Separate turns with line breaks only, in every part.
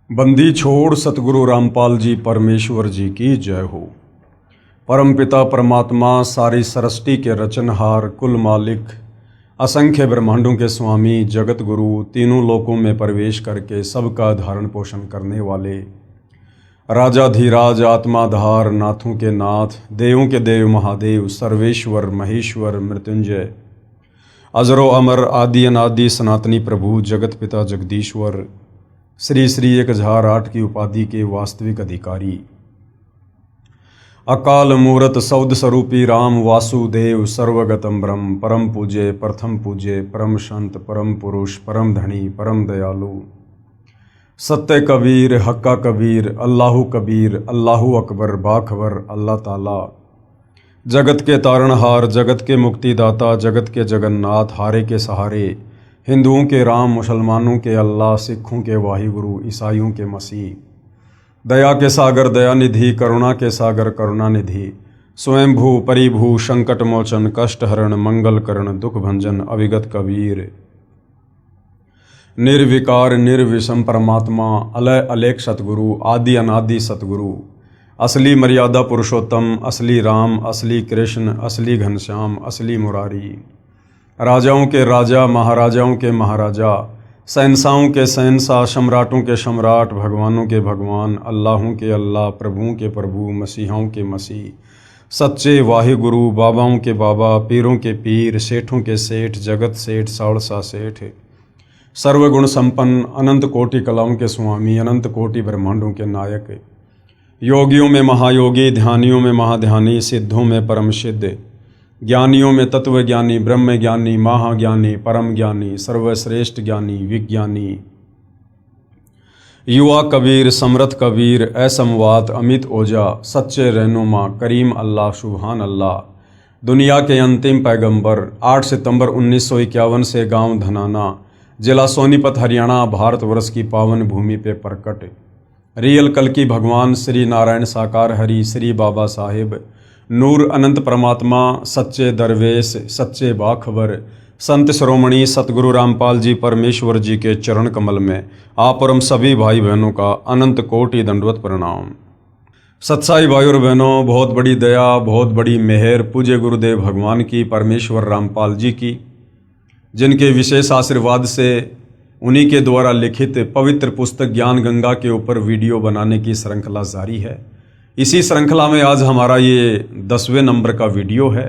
बंदी छोड़ सतगुरु रामपाल जी परमेश्वर जी की जय हो। परमपिता परमात्मा सारी सृष्टि के रचनहार, कुल मालिक, असंख्य ब्रह्मांडों के स्वामी, जगत गुरु, तीनों लोकों में प्रवेश करके सबका धारण पोषण करने वाले राजाधिराज, आत्माधार, नाथों के नाथ, देवों के देव महादेव, सर्वेश्वर महेश्वर मृत्युंजय, अजरो अमर, आदि अनादि सनातनी प्रभु, जगत पिता जगदीश्वर, श्री श्री 1008 की उपाधि के वास्तविक अधिकारी, अकाल मूरत सौद स्वरूपी राम वासुदेव, सर्वगतम ब्रह्म, परम पूज्य, प्रथम पूज्य, परम संत, परम पुरुष, परम धनी, परम दयालु, सत्य कबीर, हक्का कबीर, अल्लाहु कबीर, अल्लाहु अकबर, बाखबर, अल्लाह ताला, जगत के तारणहार, जगत के मुक्तिदाता, जगत के जगन्नाथ, हारे के सहारे, हिंदुओं के राम, मुसलमानों के अल्लाह, सिखों के वाहिगुरु, ईसाइयों के मसीह, दया के सागर दयानिधि, करुणा के सागर करुणानिधि, स्वयंभू परिभू, संकट मोचन, कष्ट हरण, मंगल करण, दुख भंजन, अविगत कबीर, निर्विकार निर्विषम परमात्मा, अलय अलेख सतगुरु, आदि अनादि सतगुरु, असली मर्यादा पुरुषोत्तम, असली राम, असली कृष्ण, असली घनश्याम, असली मुरारी, राजाओं के राजा, महाराजाओं के महाराजा, शहंशाहों के शहंशाह, सम्राटों के सम्राट, भगवानों के भगवान, अल्लाहों के अल्लाह, प्रभुओं के प्रभु, मसीहों के मसीह, सच्चे वाहिगुरु, बाबाओं के बाबा, पीरों के पीर, सेठों के सेठ, जगत सेठ, साड़सा सेठ, सर्वगुण संपन्न, अनंत कोटि कलाओं के स्वामी, अनंत कोटि ब्रह्मांडों के नायक, योगियों में महायोगी, ध्यानियों में महाध्यानी, सिद्धों में परम सिद्ध, ज्ञानियों में तत्व ज्ञानी, ब्रह्म ज्ञानी, महाज्ञानी, परम ज्ञानी, सर्वश्रेष्ठ ज्ञानी, विज्ञानी, युवा कबीर, समर्थ कबीर, असमवात, अमित ओजा, सच्चे रहनुमा, करीम अल्लाह, सुभान अल्लाह, दुनिया के अंतिम पैगंबर, 8 सितंबर 1951 से गांव धनाना, जिला सोनीपत, हरियाणा, भारतवर्ष की पावन भूमि पे प्रकट, रियल कल की भगवान श्री नारायण साकार हरि, श्री बाबा साहेब, नूर अनंत परमात्मा, सच्चे दरवेश, सच्चे बाखबर, संत श्रोमणी सतगुरु रामपाल जी परमेश्वर जी के चरण कमल में आप और हम सभी भाई बहनों का अनंत कोटि दंडवत प्रणाम। सत्साई भाई और बहनों, बहुत बड़ी दया, बहुत बड़ी मेहर पूज्य गुरुदेव भगवान की, परमेश्वर रामपाल जी की, जिनके विशेष आशीर्वाद से उन्हीं के द्वारा लिखित पवित्र पुस्तक ज्ञान गंगा के ऊपर वीडियो बनाने की श्रृंखला जारी है। इसी श्रृंखला में आज हमारा ये 10वें नंबर का वीडियो है।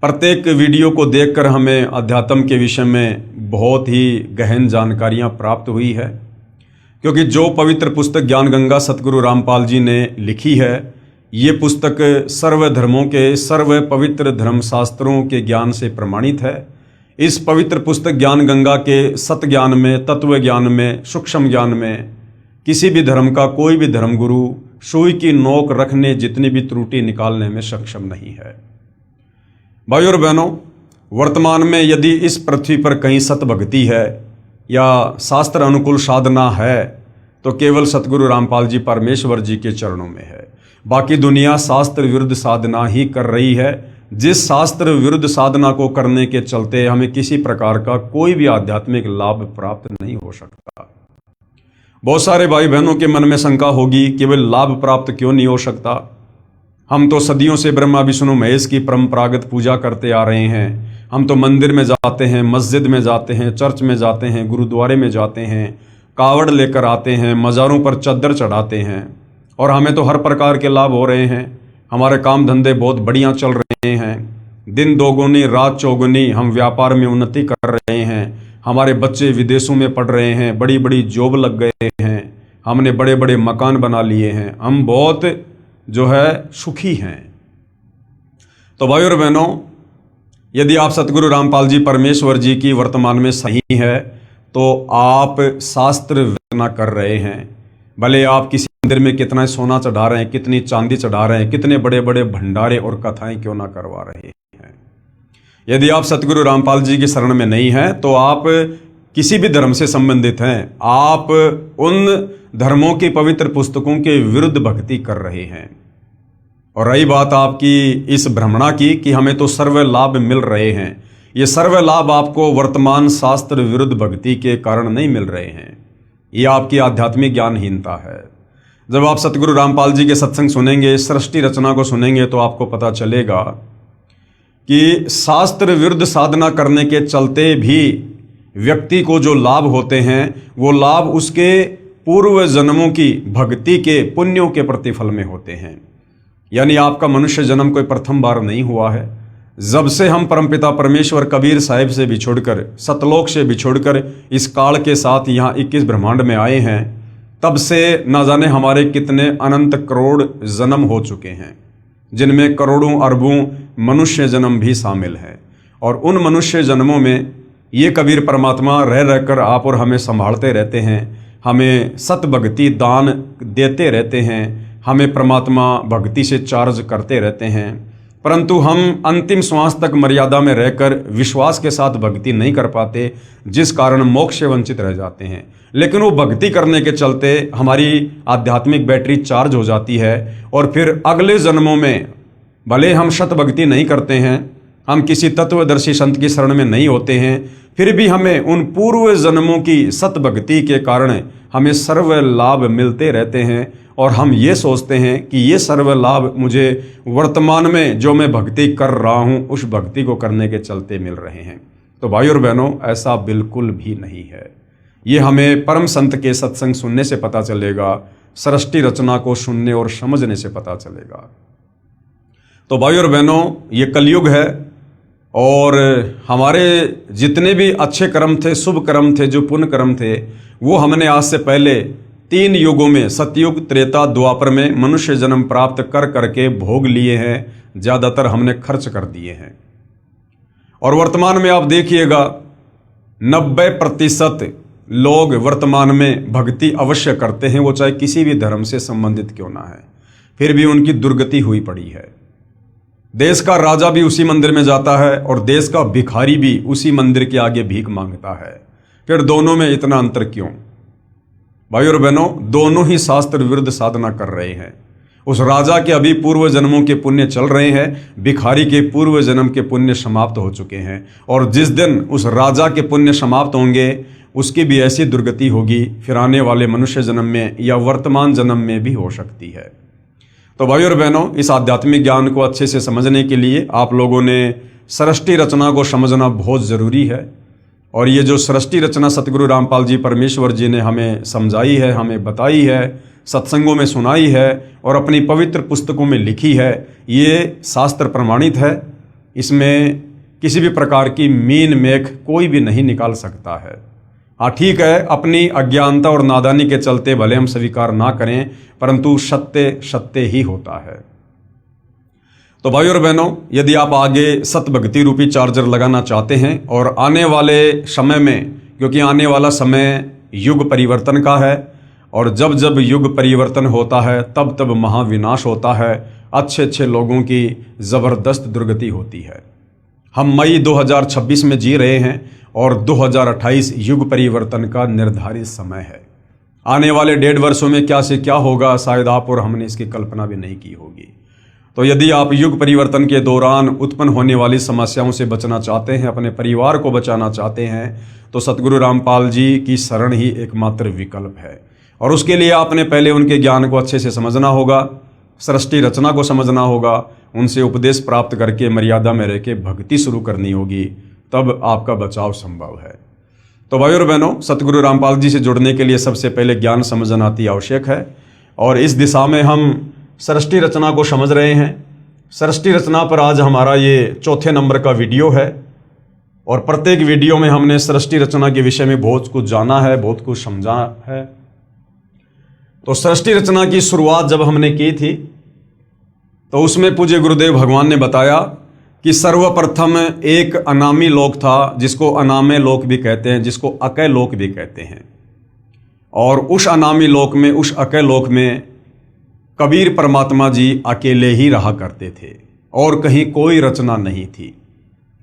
प्रत्येक वीडियो को देखकर हमें अध्यात्म के विषय में बहुत ही गहन जानकारियां प्राप्त हुई है, क्योंकि जो पवित्र पुस्तक ज्ञान गंगा सतगुरु रामपाल जी ने लिखी है, ये पुस्तक सर्व धर्मों के, सर्व पवित्र धर्मशास्त्रों के ज्ञान से प्रमाणित है। इस पवित्र पुस्तक ज्ञान गंगा के सत ज्ञान में, तत्व ज्ञान में, सूक्ष्म ज्ञान में किसी भी धर्म का कोई भी धर्मगुरु सुई की नोक रखने जितनी भी त्रुटि निकालने में सक्षम नहीं है। भाई और बहनों, वर्तमान में यदि इस पृथ्वी पर कहीं सत भक्ति है या शास्त्र अनुकूल साधना है तो केवल सतगुरु रामपाल जी परमेश्वर जी के चरणों में है। बाकी दुनिया शास्त्र विरुद्ध साधना ही कर रही है, जिस शास्त्र विरुद्ध साधना को करने के चलते हमें किसी प्रकार का कोई भी आध्यात्मिक लाभ प्राप्त नहीं हो सकता। बहुत सारे भाई बहनों के मन में शंका होगी कि वे लाभ प्राप्त क्यों नहीं हो सकता। हम तो सदियों से ब्रह्मा विष्णु महेश की परंपरागत पूजा करते आ रहे हैं। हम तो मंदिर में जाते हैं, मस्जिद में जाते हैं, चर्च में जाते हैं, गुरुद्वारे में जाते हैं, कावड़ लेकर आते हैं, मज़ारों पर चद्दर चढ़ाते हैं और हमें तो हर प्रकार के लाभ हो रहे हैं। हमारे काम धंधे बहुत बढ़िया चल रहे हैं, दिन दोगुनी रात चौगुनी, हम व्यापार में उन्नति कर रहे हैं, हमारे बच्चे विदेशों में पढ़ रहे हैं, बड़ी बड़ी जॉब लग गए हैं, हमने बड़े बड़े मकान बना लिए हैं, हम बहुत जो है सुखी हैं। तो भाई और बहनों, यदि आप सतगुरु रामपाल जी परमेश्वर जी की वर्तमान में सही है तो आप शास्त्र वेदना कर रहे हैं। भले आप किसी मंदिर में कितना सोना चढ़ा रहे हैं, कितनी चांदी चढ़ा रहे हैं, कितने बड़े बड़े भंडारे और कथाएं क्यों ना करवा रहे हैं, यदि आप सतगुरु रामपाल जी की शरण में नहीं हैं तो आप किसी भी धर्म से संबंधित हैं, आप उन धर्मों की पवित्र पुस्तकों के विरुद्ध भक्ति कर रहे हैं। और रही बात आपकी इस भ्रमणा की कि हमें तो सर्व लाभ मिल रहे हैं, ये सर्व लाभ आपको वर्तमान शास्त्र विरुद्ध भक्ति के कारण नहीं मिल रहे हैं। ये आपकी आध्यात्मिक ज्ञानहीनता है। जब आप सतगुरु रामपाल जी के सत्संग सुनेंगे, सृष्टि रचना को सुनेंगे, तो आपको पता चलेगा कि शास्त्र विरुद्ध साधना करने के चलते भी व्यक्ति को जो लाभ होते हैं वो लाभ उसके पूर्व जन्मों की भक्ति के पुण्यों के प्रतिफल में होते हैं। यानी आपका मनुष्य जन्म कोई प्रथम बार नहीं हुआ है। जब से हम परमपिता परमेश्वर कबीर साहिब से बिछुड़कर, सतलोक से बिछुड़कर इस काल के साथ यहाँ 21 ब्रह्मांड में आए हैं, तब से न जाने हमारे कितने अनंत करोड़ जन्म हो चुके हैं, जिनमें करोड़ों अरबों मनुष्य जन्म भी शामिल हैं। और उन मनुष्य जन्मों में ये कबीर परमात्मा रह रहकर आप और हमें संभालते रहते हैं, हमें सत भक्ति दान देते रहते हैं, हमें परमात्मा भक्ति से चार्ज करते रहते हैं। परंतु हम अंतिम श्वास तक मर्यादा में रहकर विश्वास के साथ भक्ति नहीं कर पाते, जिस कारण मोक्ष से वंचित रह जाते हैं। लेकिन वो भक्ति करने के चलते हमारी आध्यात्मिक बैटरी चार्ज हो जाती है और फिर अगले जन्मों में भले हम शत भक्ति नहीं करते हैं, हम किसी तत्वदर्शी संत की शरण में नहीं होते हैं, फिर भी हमें उन पूर्व जन्मों की सत भक्ति के कारण हमें सर्व लाभ मिलते रहते हैं। और हम ये सोचते हैं कि ये सर्व लाभ मुझे वर्तमान में जो मैं भक्ति कर रहा हूँ उस भक्ति को करने के चलते मिल रहे हैं। तो भाई और बहनों, ऐसा बिल्कुल भी नहीं है। ये हमें परम संत के सत्संग सुनने से पता चलेगा, सृष्टि रचना को सुनने और समझने से पता चलेगा। तो भाई और बहनों, ये कलयुग है और हमारे जितने भी अच्छे कर्म थे, शुभ कर्म थे, जो पुण्य कर्म थे, वो हमने आज से पहले 3 युगों में, सतयुग, त्रेता, द्वापर में मनुष्य जन्म प्राप्त कर करके भोग लिए हैं। ज़्यादातर हमने खर्च कर दिए हैं। और वर्तमान में आप देखिएगा 90% लोग वर्तमान में भक्ति अवश्य करते हैं, वो चाहे किसी भी धर्म से संबंधित क्यों ना है, फिर भी उनकी दुर्गति हुई पड़ी है। देश का राजा भी उसी मंदिर में जाता है और देश का भिखारी भी उसी मंदिर के आगे भीख मांगता है। फिर दोनों में इतना अंतर क्यों? भाई और बहनों, दोनों ही शास्त्र विरुद्ध साधना कर रहे हैं। उस राजा के अभी पूर्व जन्मों के पुण्य चल रहे हैं, भिखारी के पूर्व जन्म के पुण्य समाप्त हो चुके हैं। और जिस दिन उस राजा के पुण्य समाप्त होंगे, उसकी भी ऐसी दुर्गति होगी, फिर आने वाले मनुष्य जन्म में या वर्तमान जन्म में भी हो सकती है। तो भाई और बहनों, इस आध्यात्मिक ज्ञान को अच्छे से समझने के लिए आप लोगों ने सृष्टि रचना को समझना बहुत ज़रूरी है। और ये जो सृष्टि रचना सतगुरु रामपाल जी परमेश्वर जी ने हमें समझाई है, हमें बताई है, सत्संगों में सुनाई है और अपनी पवित्र पुस्तकों में लिखी है, ये शास्त्र प्रमाणित है। इसमें किसी भी प्रकार की मीन मेख कोई भी नहीं निकाल सकता है। हाँ ठीक है, अपनी अज्ञानता और नादानी के चलते भले हम स्वीकार ना करें, परंतु सत्य सत्य ही होता है। तो भाई और बहनों, यदि आप आगे सत भक्ति रूपी चार्जर लगाना चाहते हैं और आने वाले समय में, क्योंकि आने वाला समय युग परिवर्तन का है और जब जब युग परिवर्तन होता है तब तब महाविनाश होता है, अच्छे अच्छे लोगों की ज़बरदस्त दुर्गति होती है। हम मई 2026 में जी रहे हैं और 2028 युग परिवर्तन का निर्धारित समय है। आने वाले 1.5 वर्षों में क्या से क्या होगा, शायद आप और हमने इसकी कल्पना भी नहीं की होगी। तो यदि आप युग परिवर्तन के दौरान उत्पन्न होने वाली समस्याओं से बचना चाहते हैं, अपने परिवार को बचाना चाहते हैं, तो सतगुरु रामपाल जी की शरण ही एकमात्र विकल्प है। और उसके लिए आपने पहले उनके ज्ञान को अच्छे से समझना होगा, सृष्टि रचना को समझना होगा, उनसे उपदेश प्राप्त करके मर्यादा में रह के भक्ति शुरू करनी होगी, तब आपका बचाव संभव है। तो भाई और बहनों, सतगुरु रामपाल जी से जुड़ने के लिए सबसे पहले ज्ञान समझना अति आवश्यक है और इस दिशा में हम सृष्टि रचना को समझ रहे हैं। सृष्टि रचना पर आज हमारा ये 4थे नंबर का वीडियो है और प्रत्येक वीडियो में हमने सृष्टि रचना के विषय में बहुत कुछ जाना है, बहुत कुछ समझा है। तो सृष्टि रचना की शुरुआत जब हमने की थी तो उसमें पूज्य गुरुदेव भगवान ने बताया कि सर्वप्रथम एक अनामी लोक था, जिसको अनामे लोक भी कहते हैं, जिसको अकय लोक भी कहते हैं। और उस अनामी लोक में, उस अकय लोक में कबीर परमात्मा जी अकेले ही रहा करते थे और कहीं कोई रचना नहीं थी।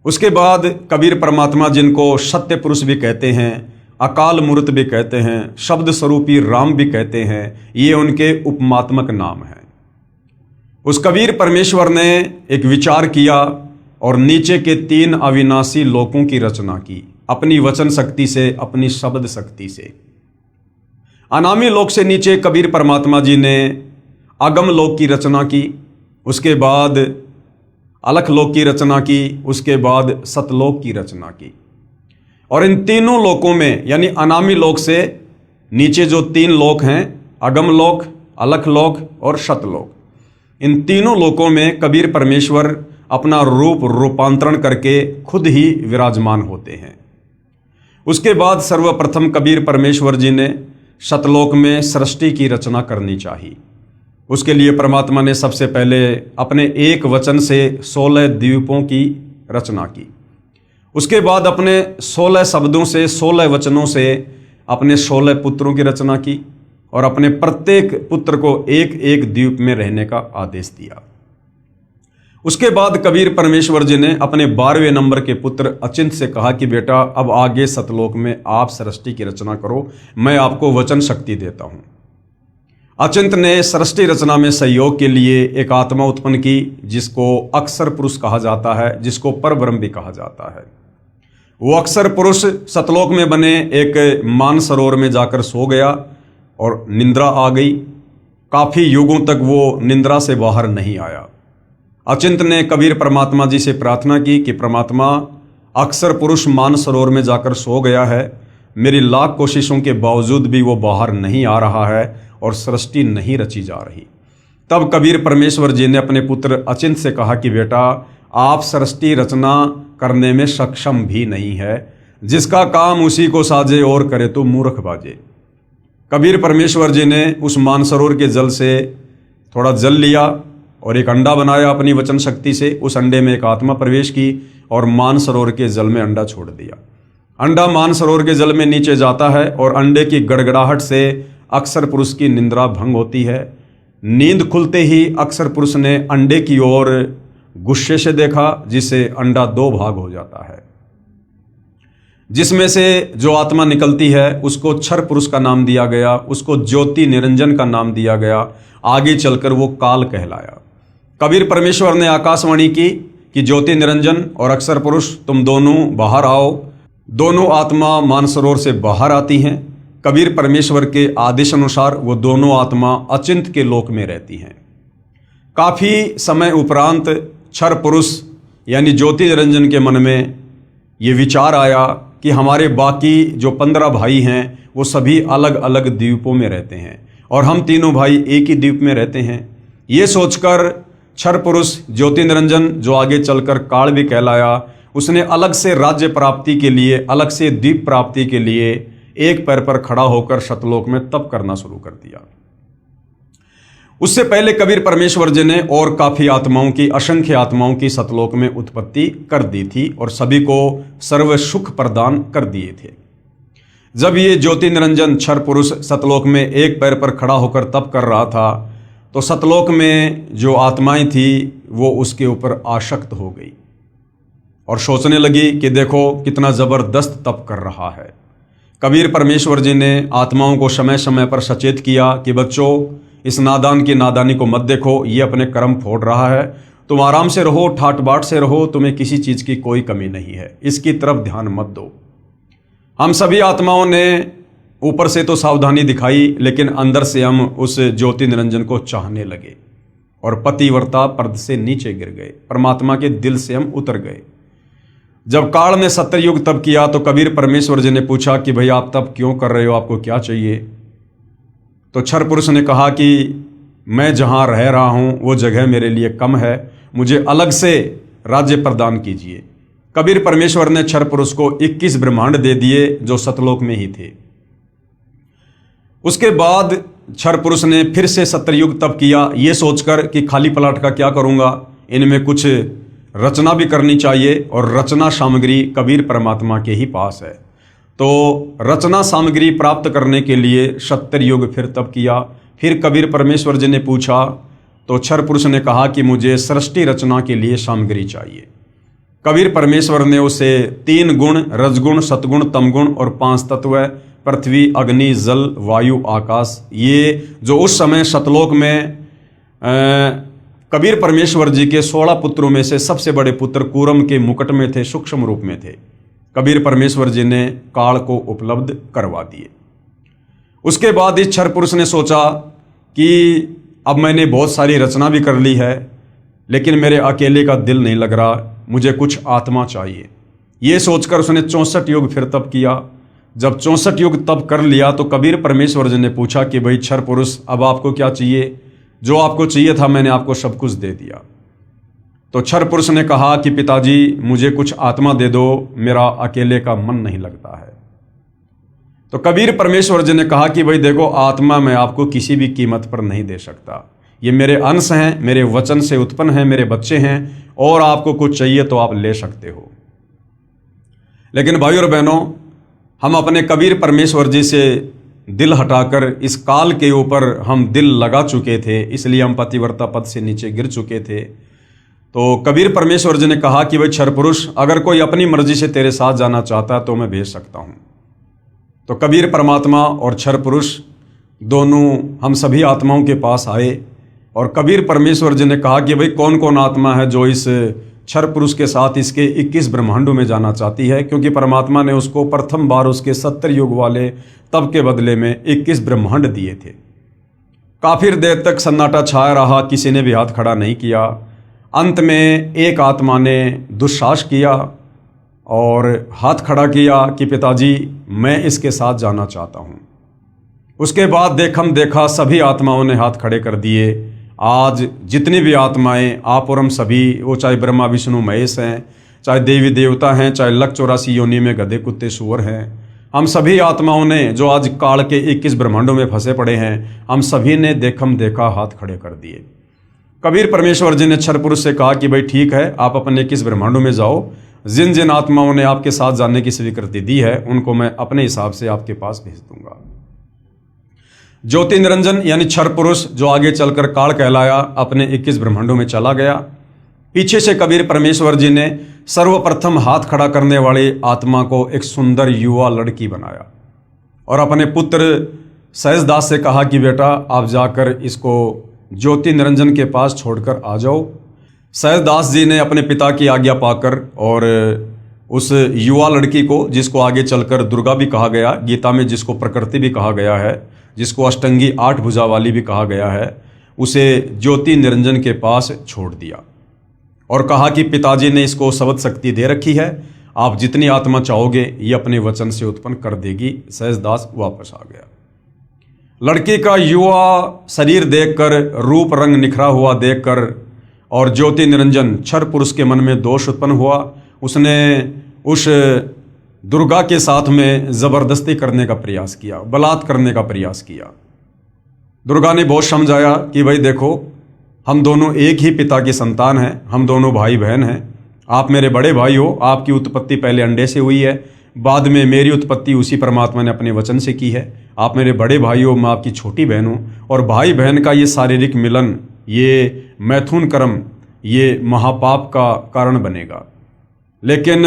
उसके बाद कबीर परमात्मा, जिनको सत्य पुरुष भी कहते हैं, अकाल मूर्त भी कहते हैं, शब्द स्वरूपी राम भी कहते हैं, ये उनके उपमात्मक नाम हैं। उस कबीर परमेश्वर ने एक विचार किया और नीचे के 3 अविनाशी लोकों की रचना की, अपनी वचन शक्ति से, अपनी शब्द शक्ति से। अनामी लोक से नीचे कबीर परमात्मा जी ने अगम लोक की रचना की, उसके बाद अलख लोक की रचना की, उसके बाद सतलोक की रचना की। और इन तीनों लोकों में यानी अनामी लोक से नीचे जो तीन लोक हैं, अगम लोक, अलख लोक और सतलोक, इन तीनों लोकों में कबीर परमेश्वर अपना रूपांतरण करके खुद ही विराजमान होते हैं। उसके बाद सर्वप्रथम कबीर परमेश्वर जी ने सतलोक में सृष्टि की रचना करनी चाहिए। उसके लिए परमात्मा ने सबसे पहले अपने एक वचन से 16 द्वीपों की रचना की। उसके बाद अपने 16 शब्दों से, 16 वचनों से अपने 16 पुत्रों की रचना की और अपने प्रत्येक पुत्र को एक एक द्वीप में रहने का आदेश दिया। उसके बाद कबीर परमेश्वर जी ने अपने 12वें नंबर के पुत्र अचिंत से कहा कि बेटा अब आगे सतलोक में आप सृष्टि की रचना करो, मैं आपको वचन शक्ति देता हूं। अचिंत ने सृष्टि रचना में सहयोग के लिए एक आत्मा उत्पन्न की जिसको अक्षर पुरुष कहा जाता है, जिसको परब्रह्म भी कहा जाता है। वो अक्षर पुरुष सतलोक में बने एक मानसरोवर में जाकर सो गया और निंद्रा आ गई। काफी युगों तक वो निंद्रा से बाहर नहीं आया। अचिंत ने कबीर परमात्मा जी से प्रार्थना की कि परमात्मा, अक्षर पुरुष मानसरोवर में जाकर सो गया है, मेरी लाख कोशिशों के बावजूद भी वो बाहर नहीं आ रहा है और सृष्टि नहीं रची जा रही। तब कबीर परमेश्वर जी ने अपने पुत्र अचिंत से कहा कि बेटा आप सृष्टि रचना करने में सक्षम भी नहीं है, जिसका काम उसी को साजे और करे तो मूर्ख बाजे। कबीर परमेश्वर जी ने उस मानसरोवर के जल से थोड़ा जल लिया और एक अंडा बनाया अपनी वचन शक्ति से। उस अंडे में एक आत्मा प्रवेश की और मानसरोवर के जल में अंडा छोड़ दिया। अंडा मानसरोवर के जल में नीचे जाता है और अंडे की गड़गड़ाहट से अक्षर पुरुष की निंद्रा भंग होती है। नींद खुलते ही अक्षर पुरुष ने अंडे की ओर गुस्से से देखा, जिससे अंडा 2 भाग हो जाता है। जिसमें से जो आत्मा निकलती है उसको क्षर पुरुष का नाम दिया गया, उसको ज्योति निरंजन का नाम दिया गया। आगे चलकर वो काल कहलाया। कबीर परमेश्वर ने आकाशवाणी की कि ज्योति निरंजन और अक्षर पुरुष तुम दोनों बाहर आओ। दोनों आत्मा मानसरोवर से बाहर आती हैं। कबीर परमेश्वर के आदेश अनुसार वो दोनों आत्मा अचिंत के लोक में रहती हैं। काफी समय उपरांत क्षर पुरुष यानी ज्योति निरंजन के मन में ये विचार आया कि हमारे बाकी जो 15 भाई हैं वो सभी अलग अलग द्वीपों में रहते हैं और हम तीनों भाई एक ही द्वीप में रहते हैं। ये सोचकर क्षर पुरुष ज्योति निरंजन, जो आगे चलकर काल भी कहलाया, उसने अलग से राज्य प्राप्ति के लिए, अलग से द्वीप प्राप्ति के लिए एक पैर पर खड़ा होकर सतलोक में तप करना शुरू कर दिया। उससे पहले कबीर परमेश्वर जी ने और काफी आत्माओं की, असंख्य आत्माओं की सतलोक में उत्पत्ति कर दी थी और सभी को सर्व सुख प्रदान कर दिए थे। जब ये ज्योति निरंजन क्षर पुरुष सतलोक में एक पैर पर खड़ा होकर तप कर रहा था तो सतलोक में जो आत्माएं थी वो उसके ऊपर आसक्त हो गई और सोचने लगी कि देखो कितना जबरदस्त तप कर रहा है। कबीर परमेश्वर जी ने आत्माओं को समय समय पर सचेत किया कि बच्चों, इस नादान की नादानी को मत देखो, ये अपने कर्म फोड़ रहा है, तुम आराम से रहो, ठाट बाट से रहो, तुम्हें किसी चीज की कोई कमी नहीं है, इसकी तरफ ध्यान मत दो। हम सभी आत्माओं ने ऊपर से तो सावधानी दिखाई, लेकिन अंदर से हम उस ज्योति निरंजन को चाहने लगे और पतिव्रता पर्द से नीचे गिर गए, परमात्मा के दिल से हम उतर गए। जब काल ने सत्ययुग तप किया तो कबीर परमेश्वर जी ने पूछा कि भाई आप तप क्यों कर रहे हो, आपको क्या चाहिए? तो क्षर पुरुष ने कहा कि मैं जहां रह रहा हूं वो जगह मेरे लिए कम है, मुझे अलग से राज्य प्रदान कीजिए। कबीर परमेश्वर ने क्षर पुरुष को 21 ब्रह्मांड दे दिए जो सतलोक में ही थे। उसके बाद क्षर पुरुष ने फिर से सत्ययुग तप किया, ये सोचकर कि खाली प्लाट का क्या करूंगा, इनमें कुछ रचना भी करनी चाहिए और रचना सामग्री कबीर परमात्मा के ही पास है। तो रचना सामग्री प्राप्त करने के लिए सत्ययुग फिर तप किया। फिर कबीर परमेश्वर जी ने पूछा तो क्षर पुरुष ने कहा कि मुझे सृष्टि रचना के लिए सामग्री चाहिए। कबीर परमेश्वर ने उसे 3 गुण, रजगुण, सतगुण, तमगुण और 5 तत्व, पृथ्वी, अग्नि, जल, वायु, आकाश, ये जो उस समय सतलोक में कबीर परमेश्वर जी के 16 पुत्रों में से सबसे बड़े पुत्र कूरम के मुकुट में थे, सूक्ष्म रूप में थे, कबीर परमेश्वर जी ने काल को उपलब्ध करवा दिए। उसके बाद इस क्षर पुरुष ने सोचा कि अब मैंने बहुत सारी रचना भी कर ली है, लेकिन मेरे अकेले का दिल नहीं लग रहा, मुझे कुछ आत्मा चाहिए। ये सोचकर उसने 64 युग फिर तप किया। जब 64 युग तप कर लिया तो कबीर परमेश्वर जी ने पूछा कि भाई क्षर पुरुष, अब आपको क्या चाहिए? जो आपको चाहिए था मैंने आपको सब कुछ दे दिया। तो क्षर पुरुष ने कहा कि पिताजी, मुझे कुछ आत्मा दे दो, मेरा अकेले का मन नहीं लगता है। तो कबीर परमेश्वर जी ने कहा कि भाई देखो, आत्मा मैं आपको किसी भी कीमत पर नहीं दे सकता, ये मेरे अंश हैं, मेरे वचन से उत्पन्न हैं, मेरे बच्चे हैं, और आपको कुछ चाहिए तो आप ले सकते हो। लेकिन भाई और बहनों, हम अपने कबीर परमेश्वर जी से दिल हटाकर इस काल के ऊपर हम दिल लगा चुके थे, इसलिए हम पतिव्रता पद से नीचे गिर चुके थे। तो कबीर परमेश्वर जी ने कहा कि भाई क्षर पुरुष, अगर कोई अपनी मर्जी से तेरे साथ जाना चाहता है तो मैं भेज सकता हूँ। तो कबीर परमात्मा और क्षर पुरुष दोनों हम सभी आत्माओं के पास आए, और कबीर परमेश्वर जी ने कहा कि भाई कौन कौन आत्मा है जो इस क्षर पुरुष के साथ इसके 21 ब्रह्मांडों में जाना चाहती है, क्योंकि परमात्मा ने उसको प्रथम बार उसके 70 युग वाले तब के बदले में 21 ब्रह्मांड दिए थे। काफी देर तक सन्नाटा छाया रहा, किसी ने भी हाथ खड़ा नहीं किया। अंत में एक आत्मा ने दुस्साहस किया और हाथ खड़ा किया कि पिताजी, मैं इसके साथ जाना चाहता हूँ। उसके बाद देखा सभी आत्माओं ने हाथ खड़े कर दिए। आज जितनी भी आत्माएं, आप और हम सभी, वो चाहे ब्रह्मा विष्णु महेश हैं, चाहे देवी देवता हैं, चाहे लख 84 योनि में गधे कुत्ते सूअर हैं, हम सभी आत्माओं ने जो आज काल के 21 ब्रह्मांडों में फंसे पड़े हैं, हम सभी ने देखा हाथ खड़े कर दिए। कबीर परमेश्वर जी ने क्षर पुरुष से कहा कि भाई ठीक है, आप अपने 21 ब्रह्मांडों में जाओ, जिन जिन आत्माओं ने आपके साथ जाने की स्वीकृति दी है उनको मैं अपने हिसाब से आपके पास भेज दूंगा। ज्योति निरंजन यानी क्षर पुरुष, जो आगे चलकर काल कहलाया, अपने 21 ब्रह्मांडों में चला गया। पीछे से कबीर परमेश्वर जी ने सर्वप्रथम हाथ खड़ा करने वाली आत्मा को एक सुंदर युवा लड़की बनाया और अपने पुत्र सहजदास से कहा कि बेटा, आप जाकर इसको ज्योति निरंजन के पास छोड़कर आ जाओ। सहजदास जी ने अपने पिता की आज्ञा पाकर और उस युवा लड़की को, जिसको आगे चलकर दुर्गा भी कहा गया, गीता में जिसको प्रकृति भी कहा गया है, जिसको अष्टंगी 8 भुजा वाली भी कहा गया है, उसे ज्योति निरंजन के पास छोड़ दिया और कहा कि पिताजी ने इसको शब्द शक्ति दे रखी है, आप जितनी आत्मा चाहोगे ये अपने वचन से उत्पन्न कर देगी। सहजदास वापस आ गया। लड़की का युवा शरीर देखकर, रूप रंग निखरा हुआ देखकर और ज्योति निरंजन क्षर पुरुष के मन में दोष उत्पन्न हुआ। उसने उस दुर्गा के साथ में जबरदस्ती करने का प्रयास किया, बलात्कार करने का प्रयास किया। दुर्गा ने बहुत समझाया कि भाई देखो, हम दोनों एक ही पिता की संतान हैं, हम दोनों भाई बहन हैं, आप मेरे बड़े भाई हो, आपकी उत्पत्ति पहले अंडे से हुई है, बाद में मेरी उत्पत्ति उसी परमात्मा ने अपने वचन से की है। आप मेरे बड़े भाई हो, मैं आपकी छोटी बहन हूँ, और भाई बहन का ये शारीरिक मिलन, ये मैथुन कर्म, ये महापाप का कारण बनेगा। लेकिन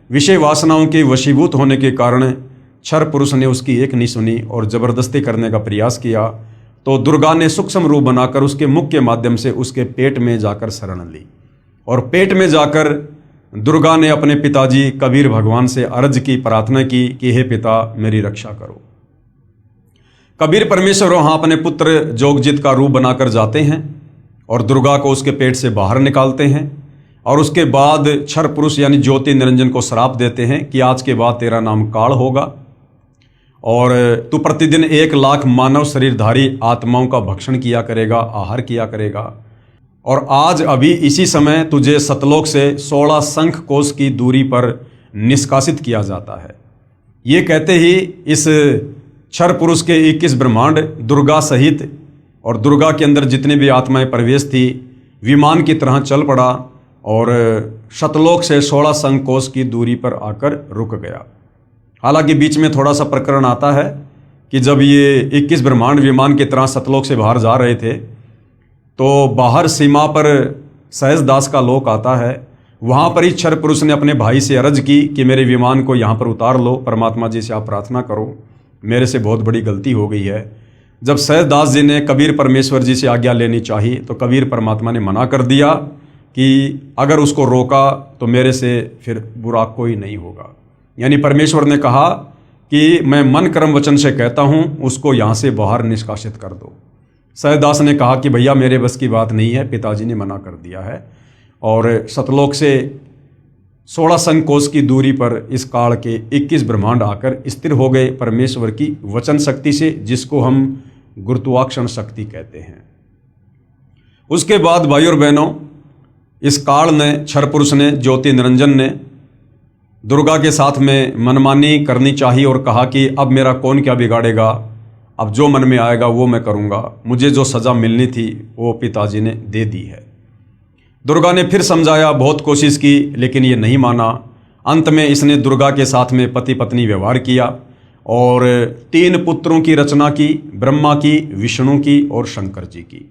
विषय वासनाओं के वशीभूत होने के कारण क्षर पुरुष ने उसकी एक नहीं सुनी और जबरदस्ती करने का प्रयास किया। तो दुर्गा ने सूक्ष्म रूप बनाकर उसके मुख के माध्यम से उसके पेट में जाकर शरण ली, और पेट में जाकर दुर्गा ने अपने पिताजी कबीर भगवान से अर्ज की, प्रार्थना की कि हे पिता, मेरी रक्षा करो। कबीर परमेश्वर वहाँ अपने पुत्र जोगजित का रूप बनाकर जाते हैं और दुर्गा को उसके पेट से बाहर निकालते हैं, और उसके बाद क्षर पुरुष यानी ज्योति निरंजन को श्राप देते हैं कि आज के बाद तेरा नाम काल होगा और तू प्रतिदिन 1 लाख मानव शरीरधारी आत्माओं का भक्षण किया करेगा, आहार किया करेगा। और आज अभी इसी समय तुझे सतलोक से 16 शंख कोश की दूरी पर निष्कासित किया जाता है। ये कहते ही इस क्षर पुरुष के 21 ब्रह्मांड दुर्गा सहित और दुर्गा के अंदर जितनी भी आत्माएं प्रवेश थी, विमान की तरह चल पड़ा और सतलोक से 16 शंख कोश की दूरी पर आकर रुक गया। हालांकि बीच में थोड़ा सा प्रकरण आता है कि जब ये 21 ब्रह्मांड विमान की तरह सतलोक से बाहर जा रहे थे, तो बाहर सीमा पर सहजदास का लोक आता है। वहाँ पर ही क्षर पुरुष ने अपने भाई से अर्ज की कि मेरे विमान को यहाँ पर उतार लो, परमात्मा जी से आप प्रार्थना करो, मेरे से बहुत बड़ी गलती हो गई है। जब सहजदास जी ने कबीर परमेश्वर जी से आज्ञा लेनी चाहिए तो कबीर परमात्मा ने मना कर दिया कि अगर उसको रोका तो मेरे से फिर बुरा कोई नहीं होगा। यानी परमेश्वर ने कहा कि मैं मन कर्म वचन से कहता हूँ उसको यहाँ से बाहर निष्कासित कर दो। सैयदास ने कहा कि भैया मेरे बस की बात नहीं है, पिताजी ने मना कर दिया है। और सतलोक से 16 संकोच की दूरी पर इस काल के 21 ब्रह्मांड आकर स्थिर हो गए परमेश्वर की वचन शक्ति से, जिसको हम गुरुत्वाकर्षण शक्ति कहते हैं। उसके बाद भाइयों और बहनों, इस काल ने, क्षर पुरुष ने, ज्योति निरंजन ने दुर्गा के साथ में मनमानी करनी चाहिए और कहा कि अब मेरा कौन क्या बिगाड़ेगा, अब जो मन में आएगा वो मैं करूँगा, मुझे जो सज़ा मिलनी थी वो पिताजी ने दे दी है। दुर्गा ने फिर समझाया, बहुत कोशिश की, लेकिन ये नहीं माना। अंत में इसने दुर्गा के साथ में पति पत्नी व्यवहार किया और 3 पुत्रों की रचना की, ब्रह्मा की, विष्णु की और शंकर जी की।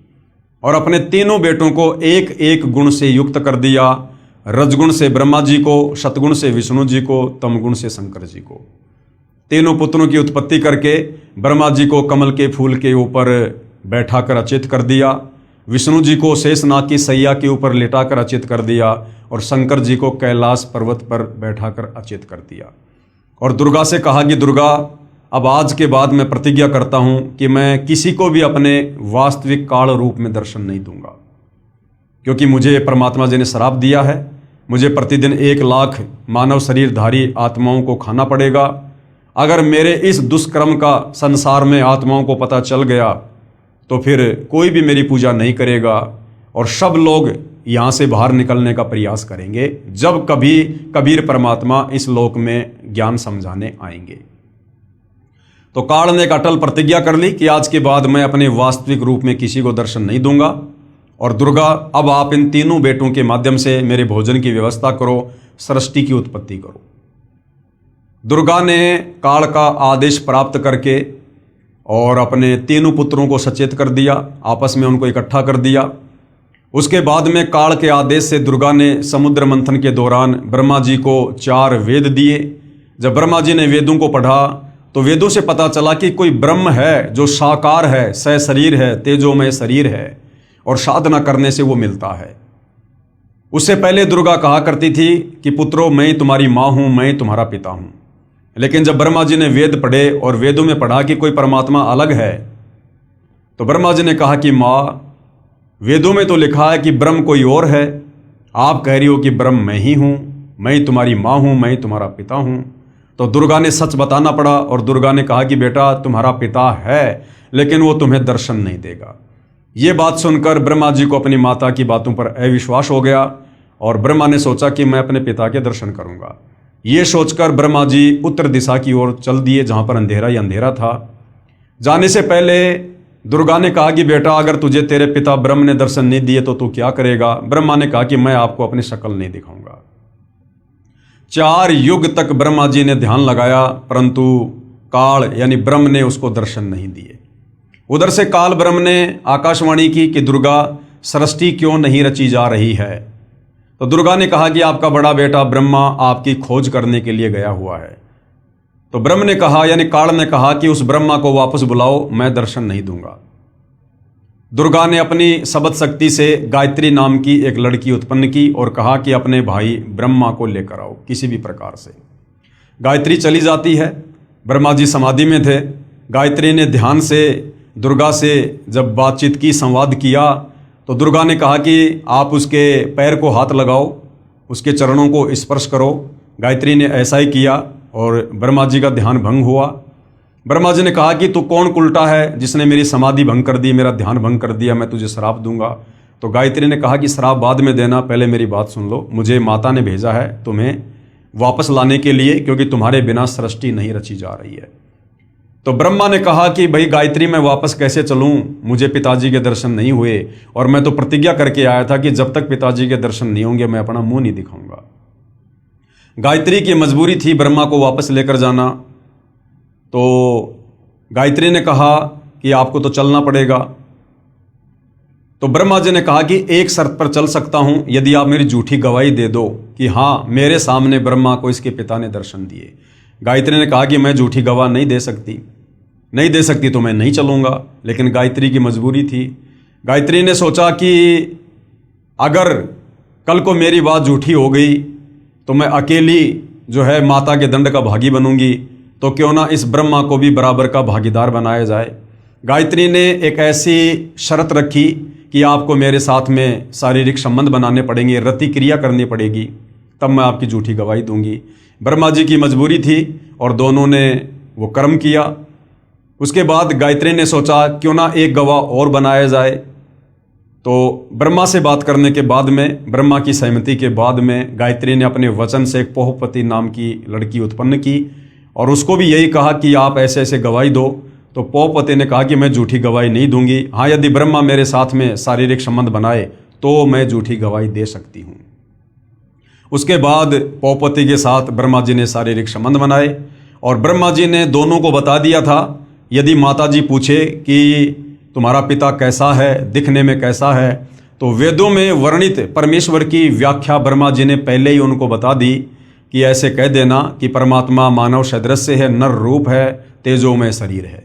और अपने तीनों बेटों को एक एक गुण से युक्त कर दिया। रजगुण से ब्रह्मा जी को, सतगुण से विष्णु जी को, तमगुण से शंकर जी को। तीनों पुत्रों की उत्पत्ति करके ब्रह्मा जी को कमल के फूल के ऊपर बैठाकर अचेत कर दिया, विष्णु जी को शेषनाग की सैया के ऊपर लेटाकर अचेत कर दिया और शंकर जी को कैलाश पर्वत पर बैठाकर अचेत कर दिया। और दुर्गा से कहा कि दुर्गा, अब आज के बाद मैं प्रतिज्ञा करता हूँ कि मैं किसी को भी अपने वास्तविक काल रूप में दर्शन नहीं दूंगा, क्योंकि मुझे परमात्मा जी ने श्राप दिया है। मुझे प्रतिदिन 1 लाख मानव शरीरधारी आत्माओं को खाना पड़ेगा। अगर मेरे इस दुष्कर्म का संसार में आत्माओं को पता चल गया तो फिर कोई भी मेरी पूजा नहीं करेगा और सब लोग यहाँ से बाहर निकलने का प्रयास करेंगे जब कभी कबीर परमात्मा इस लोक में ज्ञान समझाने आएंगे। तो काल ने एक अटल प्रतिज्ञा कर ली कि आज के बाद मैं अपने वास्तविक रूप में किसी को दर्शन नहीं दूंगा। और दुर्गा, अब आप इन तीनों बेटों के माध्यम से मेरे भोजन की व्यवस्था करो, सृष्टि की उत्पत्ति करो। दुर्गा ने काल का आदेश प्राप्त करके और अपने तीनों पुत्रों को सचेत कर दिया, आपस में उनको इकट्ठा कर दिया। उसके बाद में काल के आदेश से दुर्गा ने समुद्र मंथन के दौरान ब्रह्मा जी को 4 वेद दिए। जब ब्रह्मा जी ने वेदों को पढ़ा तो वेदों से पता चला कि कोई ब्रह्म है जो साकार है, सशरीर है, तेजोमय शरीर है और साधना करने से वो मिलता है। उससे पहले दुर्गा कहा करती थी कि पुत्रों, मैं तुम्हारी माँ हूँ, मैं तुम्हारा पिता हूँ। लेकिन जब ब्रह्मा जी ने वेद पढ़े और वेदों में पढ़ा कि कोई परमात्मा अलग है, तो ब्रह्मा जी ने कहा कि माँ, वेदों में तो लिखा है कि ब्रह्म कोई और है, आप कह रही हो कि ब्रह्म मैं ही हूँ, मैं तुम्हारी माँ हूँ, मैं तुम्हारा पिता हूँ। तो दुर्गा ने सच बताना पड़ा और दुर्गा ने कहा कि बेटा, तुम्हारा पिता है लेकिन वो तुम्हें दर्शन नहीं देगा। ये बात सुनकर ब्रह्मा जी को अपनी माता की बातों पर अविश्वास हो गया और ब्रह्मा ने सोचा कि मैं अपने पिता के दर्शन करूंगा। ये सोचकर ब्रह्मा जी उत्तर दिशा की ओर चल दिए, जहां पर अंधेरा ही अंधेरा था। जाने से पहले दुर्गा ने कहा कि बेटा, अगर तुझे तेरे पिता ब्रह्म ने दर्शन नहीं दिए तो तू क्या करेगा? ब्रह्मा ने कहा कि मैं आपको अपनी शक्ल नहीं दिखाऊंगा। 4 युग तक ब्रह्मा जी ने ध्यान लगाया, परंतु काल यानी ब्रह्म ने उसको दर्शन नहीं दिए। उधर से काल ब्रह्म ने आकाशवाणी की कि दुर्गा, सृष्टि क्यों नहीं रची जा रही है? तो दुर्गा ने कहा कि आपका बड़ा बेटा ब्रह्मा आपकी खोज करने के लिए गया हुआ है। तो ब्रह्म ने कहा, यानी काल ने कहा कि उस ब्रह्मा को वापस बुलाओ, मैं दर्शन नहीं दूंगा। दुर्गा ने अपनी शब्द शक्ति से गायत्री नाम की एक लड़की उत्पन्न की और कहा कि अपने भाई ब्रह्मा को लेकर आओ किसी भी प्रकार से। गायत्री चली जाती है। ब्रह्मा जी समाधि में थे। गायत्री ने ध्यान से दुर्गा से जब बातचीत की, संवाद किया, तो दुर्गा ने कहा कि आप उसके पैर को हाथ लगाओ, उसके चरणों को स्पर्श करो। गायत्री ने ऐसा ही किया और ब्रह्मा जी का ध्यान भंग हुआ। ब्रह्मा जी ने कहा कि तू कौन उल्टा है जिसने मेरी समाधि भंग कर दी, मेरा ध्यान भंग कर दिया, मैं तुझे श्राप दूंगा। तो गायत्री ने कहा कि श्राप बाद में देना, पहले मेरी बात सुन लो। मुझे माता ने भेजा है तुम्हें वापस लाने के लिए, क्योंकि तुम्हारे बिना सृष्टि नहीं रची जा रही है। तो ब्रह्मा ने कहा कि भाई गायत्री, मैं वापस कैसे चलूं? मुझे पिताजी के दर्शन नहीं हुए और मैं तो प्रतिज्ञा करके आया था कि जब तक पिताजी के दर्शन नहीं होंगे मैं अपना मुंह नहीं दिखाऊंगा। गायत्री की मजबूरी थी ब्रह्मा को वापस लेकर जाना। तो गायत्री ने कहा कि आपको तो चलना पड़ेगा। तो ब्रह्मा जी ने कहा कि एक शर्त पर चल सकता हूं, यदि आप मेरी झूठी गवाही दे दो कि हाँ, मेरे सामने ब्रह्मा को इसके पिता ने दर्शन दिए। गायत्री ने कहा कि मैं झूठी गवाह नहीं दे सकती तो मैं नहीं चलूंगा। लेकिन गायत्री की मजबूरी थी। गायत्री ने सोचा कि अगर कल को मेरी बात झूठी हो गई तो मैं अकेली जो है माता के दंड का भागी बनूंगी। तो क्यों ना इस ब्रह्मा को भी बराबर का भागीदार बनाया जाए। गायत्री ने एक ऐसी शर्त रखी कि आपको मेरे साथ में शारीरिक संबंध बनाने पड़ेंगे, रति क्रिया करनी पड़ेगी, तब मैं आपकी झूठी गवाही दूंगी। ब्रह्मा जी की मजबूरी थी और दोनों ने वो कर्म किया। उसके बाद गायत्री ने सोचा क्यों ना एक गवाह और बनाया जाए। तो ब्रह्मा से बात करने के बाद में, ब्रह्मा की सहमति के बाद में, गायत्री ने अपने वचन से एक पोहपति नाम की लड़की उत्पन्न की और उसको भी यही कहा कि आप ऐसे ऐसे गवाही दो। तो पोहपति ने कहा कि मैं झूठी गवाही नहीं दूंगी, हाँ यदि ब्रह्मा मेरे साथ में शारीरिक संबंध बनाए तो मैं झूठी गवाही दे सकती हूँ। उसके बाद पोहपति के साथ ब्रह्मा जी ने शारीरिक संबंध बनाए और ब्रह्मा जी ने दोनों को बता दिया था, यदि माता जी पूछे कि तुम्हारा पिता कैसा है, दिखने में कैसा है, तो वेदों में वर्णित परमेश्वर की व्याख्या ब्रह्मा जी ने पहले ही उनको बता दी कि ऐसे कह देना कि परमात्मा मानव सदृश है, नर रूप है, तेजोमय शरीर है।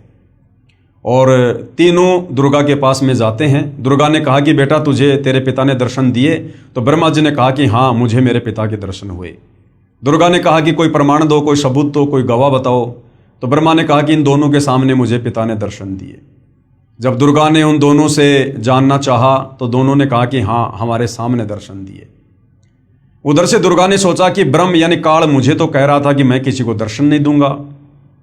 और तीनों दुर्गा के पास में जाते हैं। दुर्गा ने कहा कि बेटा तुझे तेरे पिता ने दर्शन दिए? तो ब्रह्मा जी ने कहा कि हाँ मुझे मेरे पिता के दर्शन हुए। दुर्गा ने कहा कि कोई प्रमाण दो, कोई सबूत दो, कोई गवाह बताओ। तो ब्रह्मा ने कहा कि इन दोनों के सामने मुझे पिता ने दर्शन दिए। जब दुर्गा ने उन दोनों से जानना चाहा तो दोनों ने कहा कि हाँ हमारे सामने दर्शन दिए। उधर से दुर्गा ने सोचा कि ब्रह्म यानी काल मुझे तो कह रहा था कि मैं किसी को दर्शन नहीं दूंगा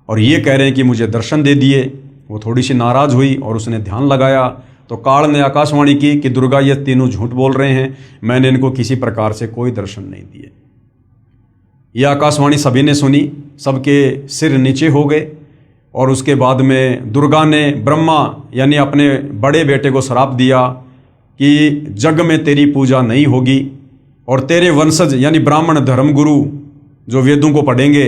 और ये कह रहे हैं कि मुझे दर्शन दे दिए। वो थोड़ी सी नाराज हुई और उसने ध्यान लगाया तो काल ने आकाशवाणी की कि दुर्गा ये तीनों झूठ बोल रहे हैं, मैंने इनको किसी प्रकार से कोई दर्शन नहीं दिए। यह आकाशवाणी सभी ने सुनी, सबके सिर नीचे हो गए और उसके बाद में दुर्गा ने ब्रह्मा यानी अपने बड़े बेटे को श्राप दिया कि जग में तेरी पूजा नहीं होगी और तेरे वंशज यानी ब्राह्मण धर्मगुरु जो वेदों को पढ़ेंगे,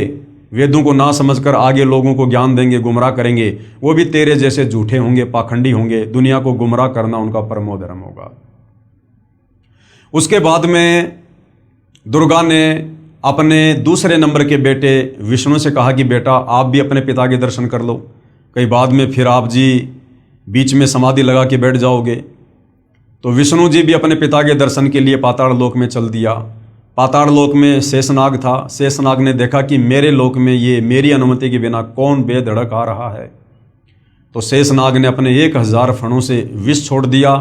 वेदों को ना समझकर आगे लोगों को ज्ञान देंगे, गुमराह करेंगे, वो भी तेरे जैसे झूठे होंगे, पाखंडी होंगे। दुनिया को गुमराह करना उनका परमो धर्म होगा। उसके बाद में दुर्गा ने अपने दूसरे नंबर के बेटे विष्णु से कहा कि बेटा आप भी अपने पिता के दर्शन कर लो, कहीं बाद में फिर आप जी बीच में समाधि लगा के बैठ जाओगे। तो विष्णु जी भी अपने पिता के दर्शन के लिए पाताल लोक में चल दिया। पाताल लोक में शेषनाग था। शेषनाग ने देखा कि मेरे लोक में ये मेरी अनुमति के बिना कौन बेधड़क आ रहा है। तो शेषनाग ने अपने 1000 फणों से विष छोड़ दिया,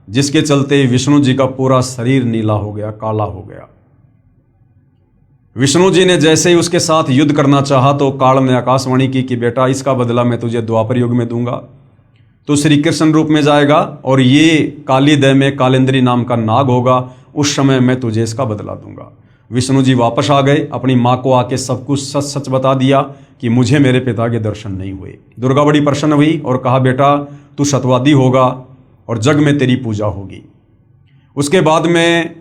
जिसके चलते विष्णु जी का पूरा शरीर नीला हो गया, काला हो गया। विष्णु जी ने जैसे ही उसके साथ युद्ध करना चाहा तो काल ने आकाशवाणी की कि बेटा इसका बदला मैं तुझे द्वापर युग में दूंगा, तो श्री कृष्ण रूप में जाएगा और ये काली दह में कालेंद्री नाम का नाग होगा, उस समय मैं तुझे इसका बदला दूंगा। विष्णु जी वापस आ गए, अपनी माँ को आके सब कुछ सच सच बता दिया कि मुझे मेरे पिता के दर्शन नहीं हुए। दुर्गा बड़ी प्रसन्न हुई और कहा बेटा तू सतवादी होगा और जग में तेरी पूजा होगी। उसके बाद में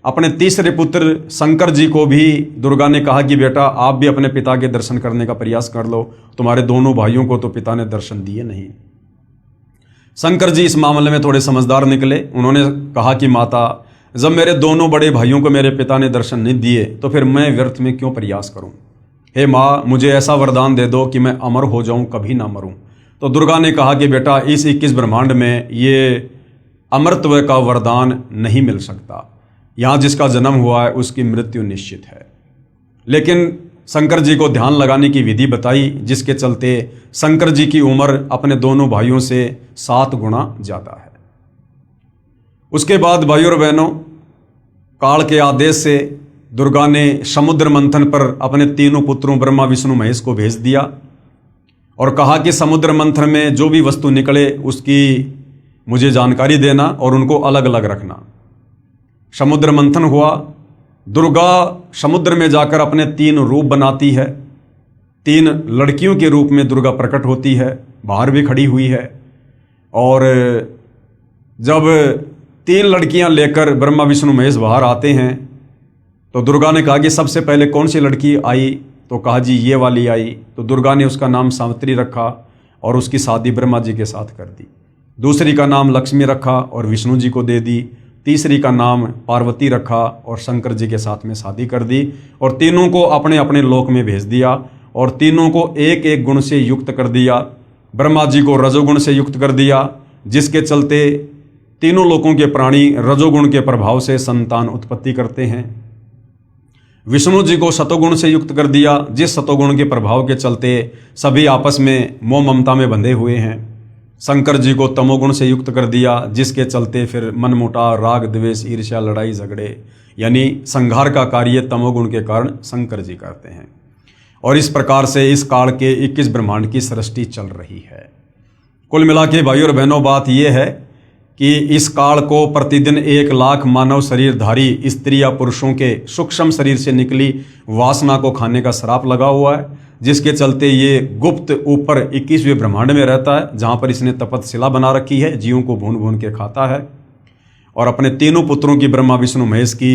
अपने तीसरे पुत्र शंकर जी को भी दुर्गा ने कहा कि बेटा आप भी अपने पिता के दर्शन करने का प्रयास कर लो, तुम्हारे दोनों भाइयों को तो पिता ने दर्शन दिए नहीं। शंकर जी इस मामले में थोड़े समझदार निकले। उन्होंने कहा कि माता जब मेरे दोनों बड़े भाइयों को मेरे पिता ने दर्शन नहीं दिए तो फिर मैं व्यर्थ में क्यों प्रयास करूं। हे माँ मुझे ऐसा वरदान दे दो कि मैं अमर हो जाऊं, कभी ना मरूं। तो दुर्गा ने कहा कि बेटा इस 21 ब्रह्मांड में ये अमरत्व का वरदान नहीं मिल सकता, यहाँ जिसका जन्म हुआ है उसकी मृत्यु निश्चित है। लेकिन शंकर जी को ध्यान लगाने की विधि बताई, जिसके चलते शंकर जी की उम्र अपने दोनों भाइयों से 7 गुना ज़्यादा है। उसके बाद भाइयों और बहनों, काल के आदेश से दुर्गा ने समुद्र मंथन पर अपने तीनों पुत्रों ब्रह्मा विष्णु महेश को भेज दिया और कहा कि समुद्र मंथन में जो भी वस्तु निकले उसकी मुझे जानकारी देना और उनको अलग अलग रखना। समुद्र मंथन हुआ। दुर्गा समुद्र में जाकर अपने 3 रूप बनाती है। 3 लड़कियों के रूप में दुर्गा प्रकट होती है, बाहर भी खड़ी हुई है। और जब 3 लड़कियां लेकर ब्रह्मा विष्णु महेश बाहर आते हैं तो दुर्गा ने कहा कि सबसे पहले कौन सी लड़की आई? तो कहा जी ये वाली आई। तो दुर्गा ने उसका नाम सावित्री रखा और उसकी शादी ब्रह्मा जी के साथ कर दी। दूसरी का नाम लक्ष्मी रखा और विष्णु जी को दे दी। तीसरी का नाम पार्वती रखा और शंकर जी के साथ में शादी कर दी और तीनों को अपने अपने लोक में भेज दिया और तीनों को एक एक गुण से युक्त कर दिया। ब्रह्मा जी को रजोगुण से युक्त कर दिया, जिसके चलते तीनों लोकों के प्राणी रजोगुण के प्रभाव से संतान उत्पत्ति करते हैं। विष्णु जी को सतोगुण से युक्त कर दिया, जिस सतोगुण के प्रभाव के चलते सभी आपस में मोह ममता में बंधे हुए हैं। शंकर जी को तमोगुण से युक्त कर दिया, जिसके चलते फिर मनमुटाव, राग, द्वेष, ईर्ष्या, लड़ाई झगड़े यानी संहार का कार्य तमोगुण के कारण शंकर जी करते हैं। और इस प्रकार से इस काल के 21 ब्रह्मांड की सृष्टि चल रही है। कुल मिला के भाइयों और बहनों बात यह है कि इस काल को प्रतिदिन 1 लाख मानव शरीरधारी स्त्री या पुरुषों के सूक्ष्म शरीर से निकली वासना को खाने का श्राप लगा हुआ है, जिसके चलते ये गुप्त ऊपर 21वें ब्रह्मांड में रहता है, जहाँ पर इसने तपतशिला बना रखी है, जीवों को भून भून के खाता है और अपने तीनों पुत्रों की ब्रह्मा विष्णु महेश की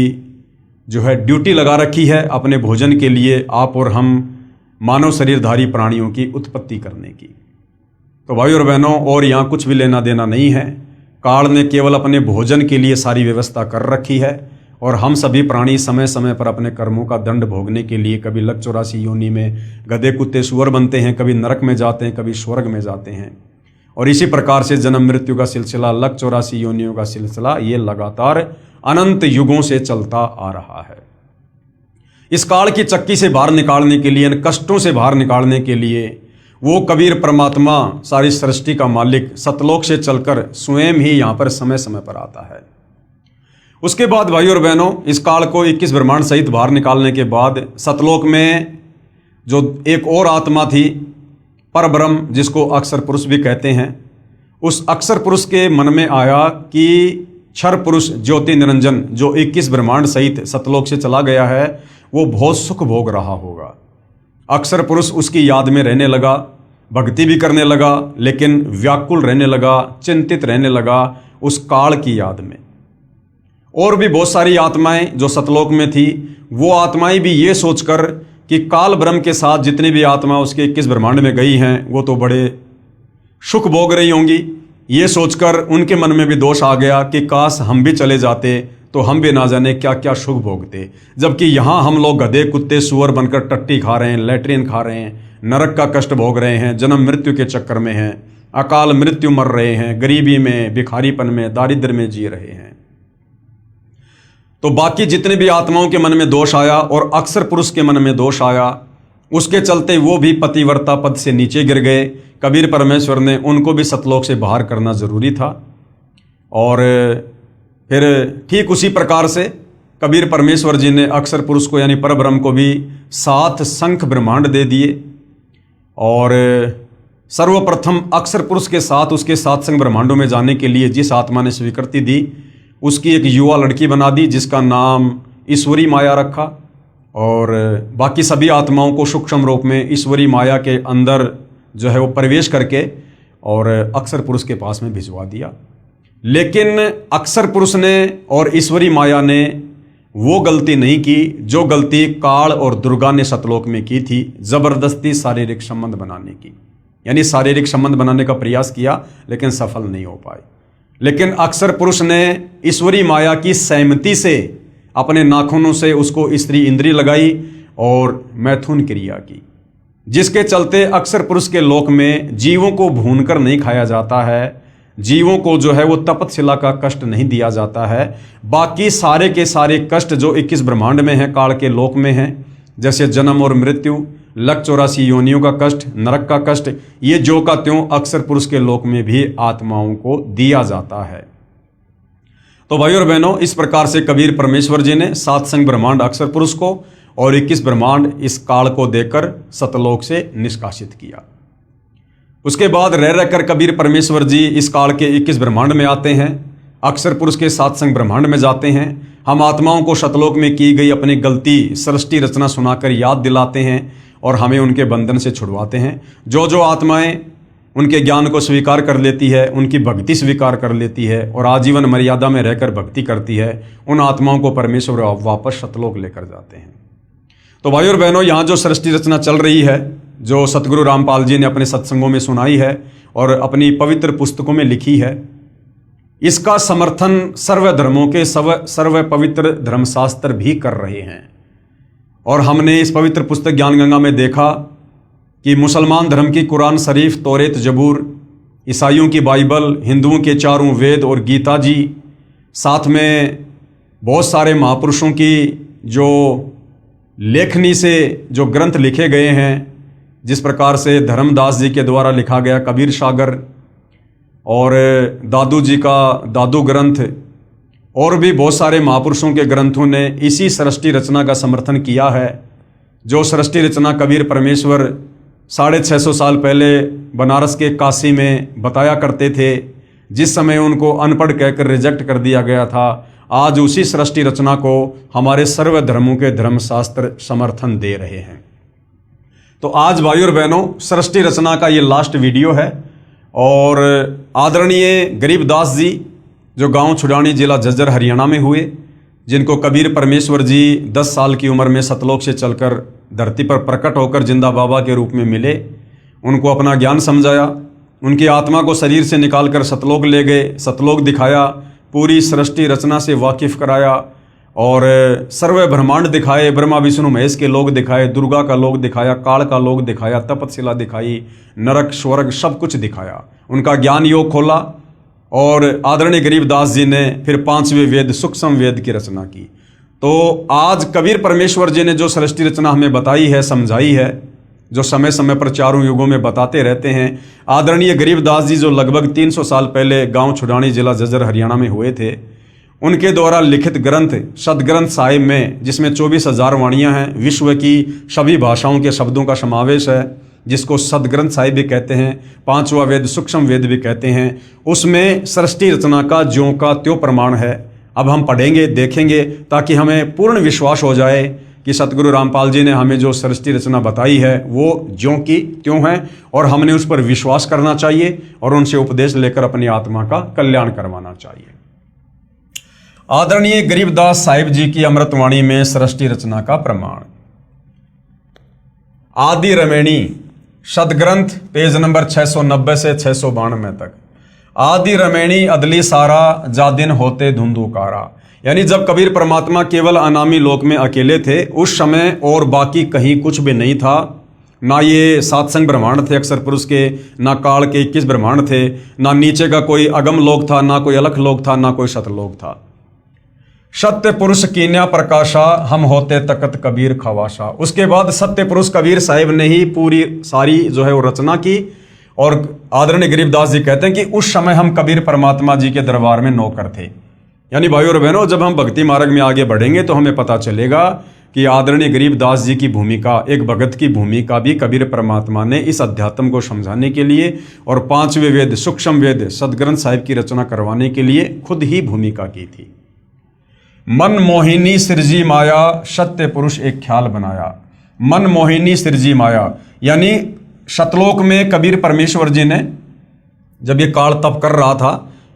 जो है ड्यूटी लगा रखी है अपने भोजन के लिए, आप और हम मानव शरीरधारी प्राणियों की उत्पत्ति करने की। तो भाइयों और बहनों, और यहाँ कुछ भी लेना देना नहीं है। काल ने केवल अपने भोजन के लिए सारी व्यवस्था कर रखी है और हम सभी प्राणी समय समय पर अपने कर्मों का दंड भोगने के लिए कभी लक 84 योनि में गधे कुत्ते सुअर बनते हैं, कभी नरक में जाते हैं, कभी स्वर्ग में जाते हैं। और इसी प्रकार से जन्म मृत्यु का सिलसिला, लक 84 योनियों का सिलसिला, ये लगातार अनंत युगों से चलता आ रहा है। इस काल की चक्की से बाहर निकालने के लिए, इन कष्टों से बाहर निकालने के लिए वो कबीर परमात्मा, सारी सृष्टि का मालिक, सतलोक से चलकर स्वयं ही यहाँ पर समय समय पर आता है। उसके बाद भाइयों और बहनों, इस काल को 21 ब्रह्मांड सहित बाहर निकालने के बाद सतलोक में जो एक और आत्मा थी, परब्रह्म, जिसको अक्षर पुरुष भी कहते हैं, उस अक्षर पुरुष के मन में आया कि क्षर पुरुष ज्योति निरंजन जो 21 ब्रह्मांड सहित सतलोक से चला गया है, वो बहुत सुख भोग रहा होगा। अक्षर पुरुष उसकी याद में रहने लगा, भक्ति भी करने लगा, लेकिन व्याकुल रहने लगा, चिंतित रहने लगा उस काल की याद में। और भी बहुत सारी आत्माएं जो सतलोक में थी, वो आत्माएं भी ये सोचकर कि काल ब्रह्म के साथ जितनी भी आत्मा उसके 21 ब्रह्मांड में गई हैं, वो तो बड़े सुख भोग रही होंगी। ये सोचकर उनके मन में भी दोष आ गया कि काश हम भी चले जाते तो हम भी ना जाने क्या क्या सुख भोगते, जबकि यहाँ हम लोग गधे कुत्ते सुअर बनकर टट्टी खा रहे हैं, लैट्रिन खा रहे हैं, नरक का कष्ट भोग रहे हैं, जन्म मृत्यु के चक्कर में हैं, अकाल मृत्यु मर रहे हैं, गरीबी में, भिखारीपन में, दारिद्र्य में जी रहे हैं। तो बाकी जितने भी आत्माओं के मन में दोष आया और अक्षर पुरुष के मन में दोष आया, उसके चलते वो भी पतिव्रता पद से नीचे गिर गए। कबीर परमेश्वर ने उनको भी सतलोक से बाहर करना जरूरी था। और फिर ठीक उसी प्रकार से कबीर परमेश्वर जी ने अक्षर पुरुष को यानी परब्रह्म को भी 7 शंख ब्रह्मांड दे दिए। और सर्वप्रथम अक्षर पुरुष के साथ उसके 7 शंख ब्रह्मांडों में जाने के लिए जिस आत्मा ने स्वीकृति दी, उसकी एक युवा लड़की बना दी, जिसका नाम ईश्वरी माया रखा। और बाकी सभी आत्माओं को सूक्ष्म रूप में ईश्वरी माया के अंदर जो है वो प्रवेश करके और अक्षर पुरुष के पास में भिजवा दिया। लेकिन अक्षर पुरुष ने और ईश्वरी माया ने वो गलती नहीं की जो गलती काल और दुर्गा ने सतलोक में की थी, जबरदस्ती शारीरिक संबंध बनाने की। यानी शारीरिक संबंध बनाने का प्रयास किया लेकिन सफल नहीं हो पाए। लेकिन अक्षर पुरुष ने ईश्वरी माया की सहमति से अपने नाखूनों से उसको स्त्री इंद्री लगाई और मैथुन क्रिया की, जिसके चलते अक्षर पुरुष के लोक में जीवों को भूनकर नहीं खाया जाता है, जीवों को जो है वो तपतशिला का कष्ट नहीं दिया जाता है। बाकी सारे के सारे कष्ट जो 21 ब्रह्मांड में हैं, काल के लोक में हैं, जैसे जन्म और मृत्यु, लक 84 योनियों का कष्ट, नरक का कष्ट, ये जो का त्यों अक्षर पुरुष के लोक में भी आत्माओं को दिया जाता है। तो भाइयों और बहनों, इस प्रकार से कबीर परमेश्वर जी ने 7 शंख ब्रह्मांड अक्षर पुरुष को और 21 ब्रह्मांड इस काल को देकर सतलोक से निष्कासित किया। उसके बाद रह रहकर कबीर परमेश्वर जी इस काल के 21 ब्रह्मांड में आते हैं, अक्षर पुरुष के 7 शंख ब्रह्मांड में जाते हैं। हम आत्माओं को सतलोक में की गई अपनी गलती, सृष्टि रचना सुनाकर याद दिलाते हैं और हमें उनके बंधन से छुड़वाते हैं। जो जो आत्माएं उनके ज्ञान को स्वीकार कर लेती है, उनकी भक्ति स्वीकार कर लेती है और आजीवन मर्यादा में रहकर भक्ति करती है, उन आत्माओं को परमेश्वर वापस सतलोक लेकर जाते हैं। तो भाइयों और बहनों, यहाँ जो सृष्टि रचना चल रही है, जो सतगुरु रामपाल जी ने अपने सत्संगों में सुनाई है और अपनी पवित्र पुस्तकों में लिखी है, इसका समर्थन सर्व धर्मों के सर्व पवित्र धर्मशास्त्र भी कर रहे हैं। और हमने इस पवित्र पुस्तक ज्ञान गंगा में देखा कि मुसलमान धर्म की कुरान शरीफ, तौरेत, जबूर, ईसाइयों की बाइबल, हिंदुओं के 4 वेद और गीता जी, साथ में बहुत सारे महापुरुषों की जो लेखनी से जो ग्रंथ लिखे गए हैं, जिस प्रकार से धर्मदास जी के द्वारा लिखा गया कबीर सागर और दादू जी का दादू ग्रंथ और भी बहुत सारे महापुरुषों के ग्रंथों ने इसी सृष्टि रचना का समर्थन किया है। जो सृष्टि रचना कबीर परमेश्वर 650 साल पहले बनारस के काशी में बताया करते थे, जिस समय उनको अनपढ़ कहकर रिजेक्ट कर दिया गया था, आज उसी सृष्टि रचना को हमारे सर्व धर्मों के धर्मशास्त्र समर्थन दे रहे हैं। तो आज भाइयों और बहनों, सृष्टि रचना का ये लास्ट वीडियो है और आदरणीय गरीबदास जी जो गांव छुड़ानी जिला झज्जर हरियाणा में हुए, जिनको कबीर परमेश्वर जी 10 साल की उम्र में सतलोक से चलकर धरती पर प्रकट होकर जिंदा बाबा के रूप में मिले, उनको अपना ज्ञान समझाया, उनकी आत्मा को शरीर से निकालकर सतलोक ले गए, सतलोक दिखाया, पूरी सृष्टि रचना से वाकिफ कराया और सर्व ब्रह्मांड दिखाए, ब्रह्मा विष्णु महेश के लोग दिखाए, दुर्गा का लोग दिखाया, काल का लोग दिखाया, तपतशिला दिखाई, नरक स्वर्ग सब कुछ दिखाया, उनका ज्ञान योग खोला। और आदरणीय गरीबदास जी ने फिर 5वें वेद सूक्ष्म वेद की रचना की। तो आज कबीर परमेश्वर जी ने जो सृष्टि रचना हमें बताई है, समझाई है, जो समय समय पर चारों युगों में बताते रहते हैं, आदरणीय गरीबदास जी जो लगभग 300 साल पहले गांव छुड़ानी जिला झज्जर हरियाणा में हुए थे, उनके द्वारा लिखित ग्रंथ सदग्रंथ साहिब में, जिसमें 24,000 वाणियाँ हैं, विश्व की सभी भाषाओं के शब्दों का समावेश है, जिसको सदग्रंथ साहिब भी कहते हैं, 5वां वेद सूक्ष्म वेद भी कहते हैं, उसमें सृष्टि रचना का ज्यों का त्यों प्रमाण है। अब हम पढ़ेंगे, देखेंगे, ताकि हमें पूर्ण विश्वास हो जाए कि सतगुरु रामपाल जी ने हमें जो सृष्टि रचना बताई है वो ज्यों की त्यों है और हमने उस पर विश्वास करना चाहिए और उनसे उपदेश लेकर अपनी आत्मा का कल्याण करवाना चाहिए। आदरणीय गरीबदास साहिब जी की अमृतवाणी में सृष्टि रचना का प्रमाण। आदि रमेणी सदग्रंथ पेज नंबर 690 से 692 तक। आदि रमेणी अदली सारा जा दिन होते धुंधुकारा, यानी जब कबीर परमात्मा केवल अनामी लोक में अकेले थे, उस समय और बाकी कहीं कुछ भी नहीं था। ना ये सातसंग ब्रह्मांड थे अक्षर पुरुष के, ना काल के 21 ब्रह्मांड थे, ना नीचे का कोई अगम लोक था, ना कोई अलख लोक था, ना कोई सतलोक था। सत्य पुरुष कीन्या प्रकाशा हम होते तकत कबीर खवाशा। उसके बाद सत्य पुरुष कबीर साहिब ने ही पूरी सारी जो है वो रचना की और आदरणीय गरीबदास जी कहते हैं कि उस समय हम कबीर परमात्मा जी के दरबार में नौकर थे। यानी भाइयों और बहनों, जब हम भक्ति मार्ग में आगे बढ़ेंगे तो हमें पता चलेगा कि आदरणीय गरीबदास जी की भूमिका, एक भगत की भूमिका भी कबीर परमात्मा ने इस अध्यात्म को समझाने के लिए और 5वें वेद सूक्ष्म वेद सदग्रंथ साहिब की रचना करवाने के लिए खुद ही भूमिका की थी। मन मोहिनी सिरजी माया सत्य पुरुष एक ख्याल बनाया। मन मोहिनी सिरजी माया, यानी सतलोक में कबीर परमेश्वर जी ने जब ये काल तप कर रहा था,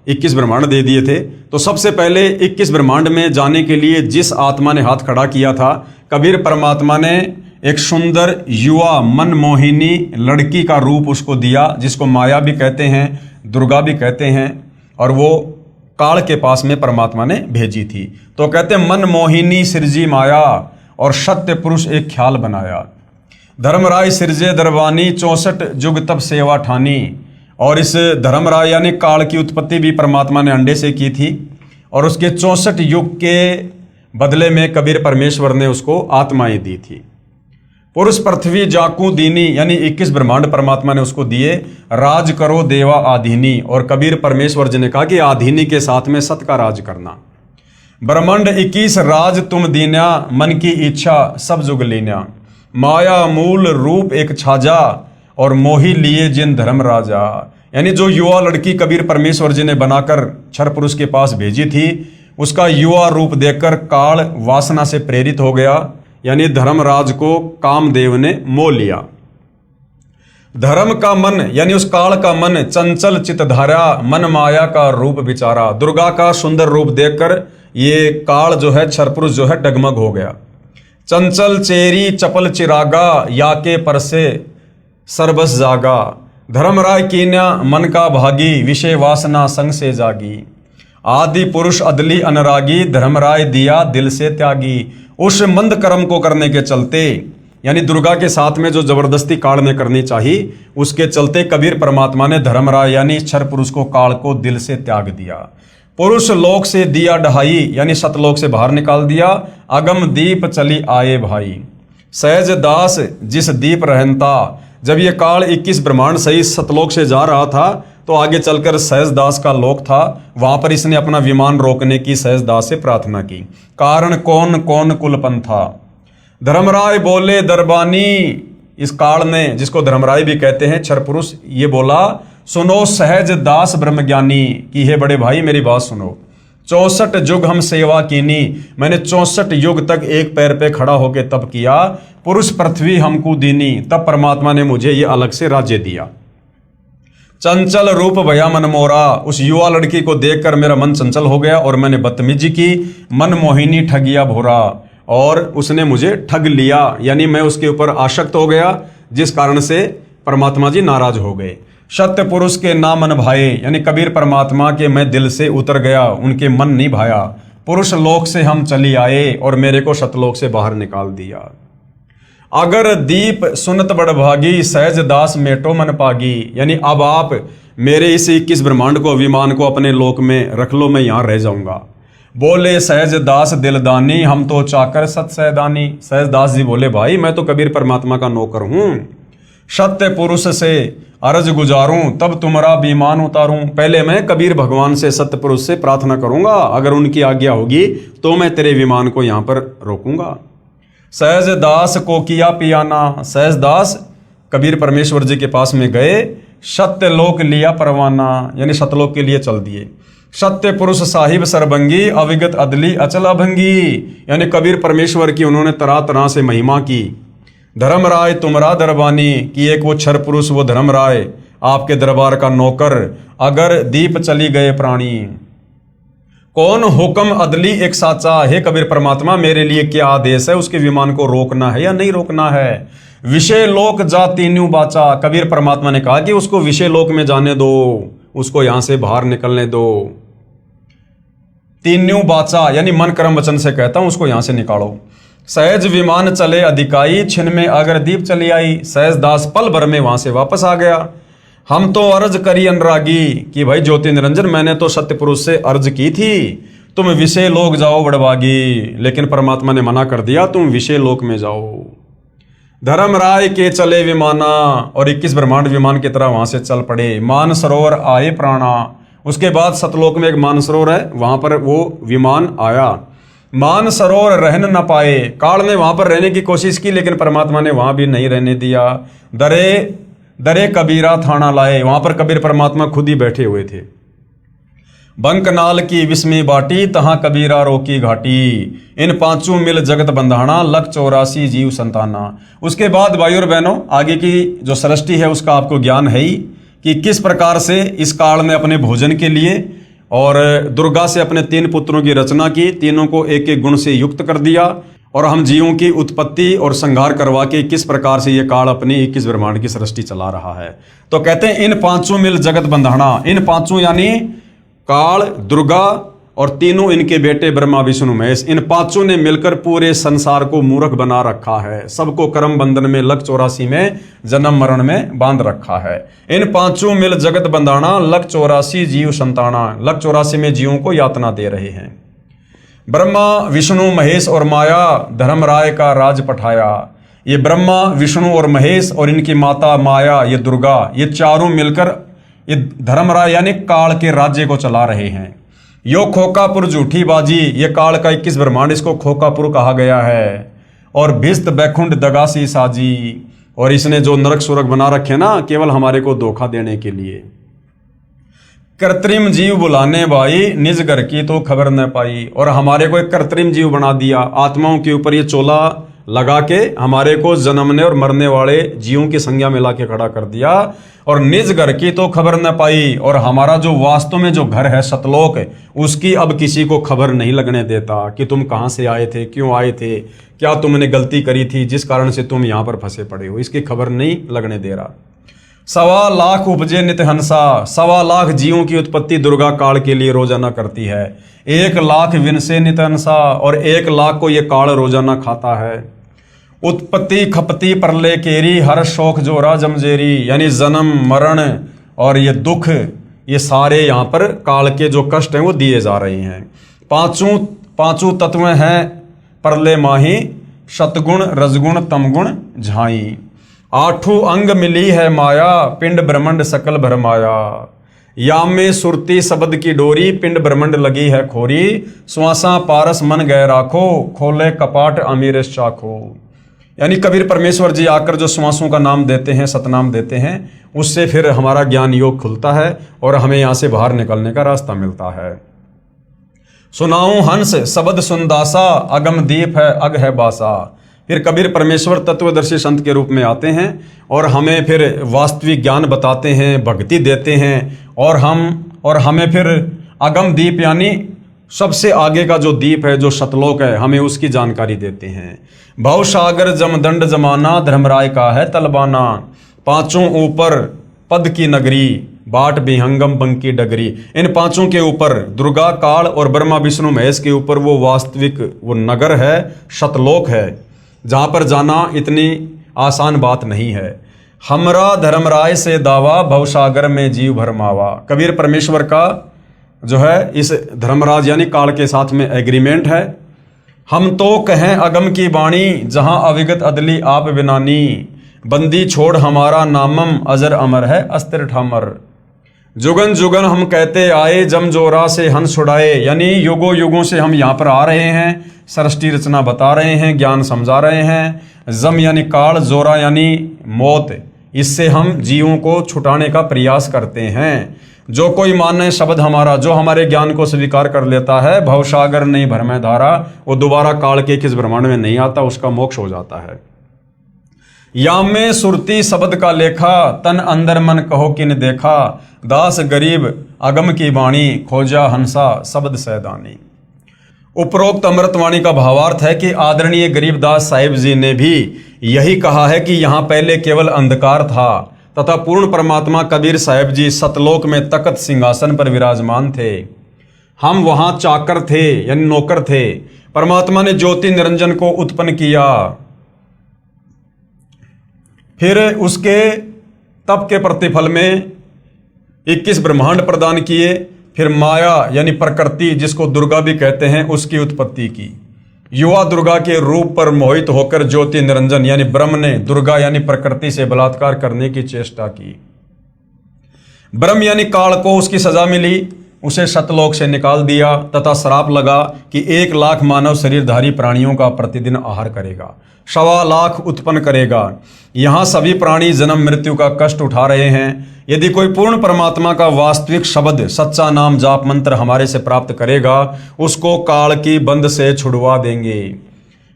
21 ब्रह्मांड दे दिए थे, तो सबसे पहले 21 ब्रह्मांड में जाने के लिए जिस आत्मा ने हाथ खड़ा किया था, कबीर परमात्मा ने एक सुंदर युवा मनमोहिनी लड़की का रूप उसको दिया, जिसको माया भी कहते हैं, दुर्गा भी कहते हैं, और वो काल के पास में परमात्मा ने भेजी थी। तो कहते हैं मन मोहिनी सिरजी माया और सत्य पुरुष एक ख्याल बनाया। धर्मराय सिरजे दरबानी 64 जुग तब सेवा ठानी। और इस धर्मराय यानी काल की उत्पत्ति भी परमात्मा ने अंडे से की थी और उसके 64 युग के बदले में कबीर परमेश्वर ने उसको आत्माएं दी थी। पुरुष पृथ्वी जाकू दीनी, यानी 21 ब्रह्मांड परमात्मा ने उसको दिए। राज करो देवा आधीनी, और कबीर परमेश्वर जी ने कहा कि आधीनी के साथ में सत का राज करना। ब्रह्मांड 21 राज तुम दीन्या, मन की इच्छा सब जुग लीन्या। माया मूल रूप एक छाजा, और मोही लिए जिन धर्म राजा। यानी जो युवा लड़की कबीर परमेश्वर जी ने बनाकर क्षर पुरुष के पास भेजी थी, उसका युवा रूप देखकर काल वासना से प्रेरित हो गया, यानी धर्मराज को कामदेव ने मोह लिया। धर्म का मन, यानी उस काल का मन चंचल चितधारा, मन माया का रूप विचारा। दुर्गा का सुंदर रूप देखकर ये काल जो है क्षरपुरुष जो है डगमग हो गया। चंचल चेरी चपल चिरागा, याके परसे सरबस जागा। धर्मराय कीन्या मन का भागी, विषय वासना संग से जागी। आदि पुरुष अदली अनुरागी, धर्मराय दिया दिल से त्यागी। उस मंद कर्म को करने के चलते, यानी दुर्गा के साथ में जो जबरदस्ती काल ने करनी चाहिए, उसके चलते कबीर परमात्मा ने धर्मराय यानी क्षर पुरुष को, काल को दिल से त्याग दिया। पुरुष लोक से दिया ढहाई, यानी सतलोक से बाहर निकाल दिया। अगम दीप चली आए भाई। सहज दास जिस दीप रहनता। जब ये काल 21 ब्रह्मांड सहित सतलोक से जा रहा था तो आगे चलकर सहज दास का लोक था, वहां पर इसने अपना विमान रोकने की सहज दास से प्रार्थना की। कारण कौन कौन कुलपन था। धर्मराय बोले दरबानी, इस काल ने, जिसको धर्मराय भी कहते हैं क्षर पुरुष, ये बोला सुनो सहज दास ब्रह्मज्ञानी कि हे बड़े भाई मेरी बात सुनो। 64 युग हम सेवा कीनी, मैंने 64 युग तक एक पैर पे खड़ा होकर तप किया। पुरुष पृथ्वी हमको दीनी, तब परमात्मा ने मुझे ये अलग से राज्य दिया। चंचल रूप भया मन मोरा, उस युवा लड़की को देखकर मेरा मन चंचल हो गया और मैंने बदतमीजी की। मन मोहिनी ठगिया भोरा, और उसने मुझे ठग लिया, यानी मैं उसके ऊपर आसक्त हो गया, जिस कारण से परमात्मा जी नाराज हो गए। सत्य पुरुष के ना मन भाए, यानी कबीर परमात्मा के मैं दिल से उतर गया, उनके मन नहीं भाया। पुरुष लोक से हम चली आए और मेरे को सतलोक से बाहर निकाल दिया। अगर दीप सुनत बड़ भागी, सहज दास मेटो मन पागी, यानी अब आप मेरे इस 21 ब्रह्मांड को, विमान को अपने लोक में रख लो, मैं यहाँ रह जाऊंगा। बोले सहज दास दिलदानी, हम तो चाकर सत सहदानी। सहज दास जी बोले भाई मैं तो कबीर परमात्मा का नौकर हूं, सत्य पुरुष से अर्ज गुजारूं तब तुम्हारा विमान उतारूं। पहले मैं कबीर भगवान से, सत्य पुरुष से प्रार्थना करूंगा, अगर उनकी आज्ञा होगी तो मैं तेरे विमान को यहां पर रोकूंगा। सहज दास को किया पियाना, सहज दास कबीर परमेश्वर जी के पास में गए, सत्य लोक लिया परवाना, यानी सतलोक के लिए चल दिए। सत्य पुरुष साहिब सरभंगी, अविगत अदली अचल अभंगी, यानी कबीर परमेश्वर की उन्होंने तरह तरह से महिमा की। धर्मराय तुमरा दरबानी, कि एक वो क्षर पुरुष, वो धर्मराय आपके दरबार का नौकर, अगर दीप चली गए प्राणी। कौन हुक्म अदली एक साचा, हे कबीर परमात्मा मेरे लिए क्या आदेश है, उसके विमान को रोकना है या नहीं रोकना है। विषय लोक जा तीन्यू बाचा, कबीर परमात्मा ने कहा कि उसको विषय लोक में जाने दो, उसको यहां से बाहर निकलने दो। तीन्यू बाचा यानी मन कर्म वचन से कहता हूं, उसको यहां से निकालो। सहज विमान चले अधिकाई, छिन में अगर दीप चली आई। सहज दास पल भर में वहां से वापस आ गया। हम तो अर्ज करी अनुरागी, कि भाई ज्योति निरंजन मैंने तो सत्य पुरुष से अर्ज की थी तुम विषय लोक जाओ बड़भागी, लेकिन परमात्मा ने मना कर दिया तुम विषय लोक में जाओ। धर्मराय के चले विमाना, और 21 ब्रह्मांड विमान की तरह वहां से चल पड़े। मान सरोवर आए प्राणा, उसके बाद सतलोक में एक मान सरोवर है, वहां पर वो विमान आया। मान सरोवर रहन न पाए, काल ने वहां पर रहने की कोशिश की लेकिन परमात्मा ने वहां भी नहीं रहने दिया। दरे कबीरा थाना लाए, वहां पर कबीर परमात्मा खुद ही बैठे हुए थे। बंकनाल की विस्मी बाटी, तहां कबीरा रोकी घाटी। इन पांचों मिल जगत बंधाना, लख 84 जीव संताना। उसके बाद भाइयों और बहनों आगे की जो सृष्टि है उसका आपको ज्ञान है ही, कि किस प्रकार से इस काल ने अपने भोजन के लिए और दुर्गा से अपने 3 पुत्रों की रचना की, तीनों को एक एक गुण से युक्त कर दिया, और हम जीवों की उत्पत्ति और संहार करवा के किस प्रकार से ये काल अपनी 21 ब्रह्मांड की सृष्टि चला रहा है। तो कहते हैं इन पांचों मिल जगत बंधाना, इन पांचों यानी काल, दुर्गा और तीनों इनके बेटे ब्रह्मा विष्णु महेश, इन पांचों ने मिलकर पूरे संसार को मूर्ख बना रखा है। सबको कर्म बंधन में लख 84 में जन्म मरण में बांध रखा है। इन पांचों मिल जगत बंधाना, लख 84 जीव संताना, लख 84 में जीवों को यातना दे रहे हैं। ब्रह्मा विष्णु महेश और माया धर्मराय का राज पठाया। ये ब्रह्मा विष्णु और महेश और इनकी माता माया, ये दुर्गा, ये चारों मिलकर ये धर्मराय यानी काल के राज्य को चला रहे हैं। यो खोकापुर झूठी बाजी, ये काल का 21 ब्रह्मांड, इसको खोकापुर कहा गया है। और भिस्त बैकुंठ दगासी साजी, और इसने जो नरक सुरग बना रखे ना केवल हमारे को धोखा देने के लिए। कृत्रिम जीव बुलाने भाई, निज घर की तो खबर न पाई, और हमारे को एक कृत्रिम जीव बना दिया। आत्माओं के ऊपर ये चोला लगा के हमारे को जन्मने और मरने वाले जीवों की संज्ञा में ला के खड़ा कर दिया। और निज घर की तो खबर न पाई, और हमारा जो वास्तव में जो घर है सतलोक, उसकी अब किसी को खबर नहीं लगने देता कि तुम कहाँ से आए थे, क्यों आए थे, क्या तुमने गलती करी थी जिस कारण से तुम यहाँ पर फंसे पड़े हो, इसकी खबर नहीं लगने दे रहा। 1.25 लाख उपजे नित हंसा, 1.25 लाख जीवों की उत्पत्ति दुर्गा काल के लिए रोजाना करती है। 1 लाख विनसे नित हंसा, और 1 लाख को ये काल रोजाना खाता है। उत्पत्ति खपति परले केरी, हर शोक जोरा जमजेरी, यानी जन्म मरण और ये दुख, ये सारे यहाँ पर काल के जो कष्ट हैं वो दिए जा रहे हैं। पांचों तत्व हैं परले माही, सतगुण रजगुण तमगुण झाई। आठों अंग मिली है माया, पिंड ब्रह्मंड सकल भरमाया। या में सुरती शब्द की डोरी, पिंड ब्रह्मंड लगी है खोरी। श्वासा पारस मन गए राखो, खोले कपाट अमीर चाखो। यानी कबीर परमेश्वर जी आकर जो श्वासों का नाम देते हैं, सतनाम देते हैं, उससे फिर हमारा ज्ञान योग खुलता है और हमें यहाँ से बाहर निकलने का रास्ता मिलता है। सुनाऊं हंस शब्द सुनदासा, अगम दीप है अग है बासा। फिर कबीर परमेश्वर तत्वदर्शी संत के रूप में आते हैं और हमें फिर वास्तविक ज्ञान बताते हैं, भक्ति देते हैं और हमें फिर अगम दीप यानी सबसे आगे का जो दीप है, जो सतलोक है, हमें उसकी जानकारी देते हैं। भवसागर जमदंड जमाना, धर्मराय का है तलबाना। पांचों ऊपर पद की नगरी, बाट विहंगम बंकी डगरी। इन पांचों के ऊपर दुर्गा काल और ब्रह्मा विष्णु महेश के ऊपर वो वास्तविक वो नगर है, सतलोक है, जहाँ पर जाना इतनी आसान बात नहीं है। हमरा धर्मराय से दावा, भवसागर में जीव भरमावा। कबीर परमेश्वर का जो है इस धर्मराज यानी काल के साथ में एग्रीमेंट है। हम तो कहें अगम की वाणी, जहाँ अविगत अदली आप बिनानी। बंदी छोड़ हमारा नामम, अजर अमर है अस्त्र ठामर। जुगन जुगन हम कहते आए, जम जोरा से हंस छुड़ाए। यानी युगों युगों से हम यहाँ पर आ रहे हैं, सृष्टि रचना बता रहे हैं, ज्ञान समझा रहे हैं। जम यानी काल, जोरा यानी मौत, इससे हम जीवों को छुटाने का प्रयास करते हैं। जो कोई माने शब्द हमारा, जो हमारे ज्ञान को स्वीकार कर लेता है, भवसागर नहीं भर में धारा, वो दोबारा काल के किस ब्रह्मांड में नहीं आता, उसका मोक्ष हो जाता है। या में सुरती शब्द का लेखा, तन अंदर मन कहो किन देखा। दास गरीब अगम की वाणी, खोजा हंसा शब्द सैदानी। उपरोक्त अमृतवाणी का भावार्थ है कि आदरणीय गरीबदास साहिब जी ने भी यही कहा है कि यहाँ पहले केवल अंधकार था तथा पूर्ण परमात्मा कबीर साहिब जी सतलोक में तख्त सिंहासन पर विराजमान थे। हम वहाँ चाकर थे यानी नौकर थे। परमात्मा ने ज्योति निरंजन को उत्पन्न किया, फिर उसके तप के प्रतिफल में 21 ब्रह्मांड प्रदान किए। फिर माया यानी प्रकृति, जिसको दुर्गा भी कहते हैं, उसकी उत्पत्ति की। युवा दुर्गा के रूप पर मोहित होकर ज्योति निरंजन यानी ब्रह्म ने दुर्गा यानी प्रकृति से बलात्कार करने की चेष्टा की। ब्रह्म यानी काल को उसकी सजा मिली, उसे सतलोक से निकाल दिया तथा श्राप लगा कि 1 लाख मानव शरीरधारी प्राणियों का प्रतिदिन आहार करेगा, 1.25 लाख उत्पन्न करेगा। यहाँ सभी प्राणी जन्म मृत्यु का कष्ट उठा रहे हैं। यदि कोई पूर्ण परमात्मा का वास्तविक शब्द, सच्चा नाम जाप मंत्र हमारे से प्राप्त करेगा, उसको काल की बंद से छुड़वा देंगे।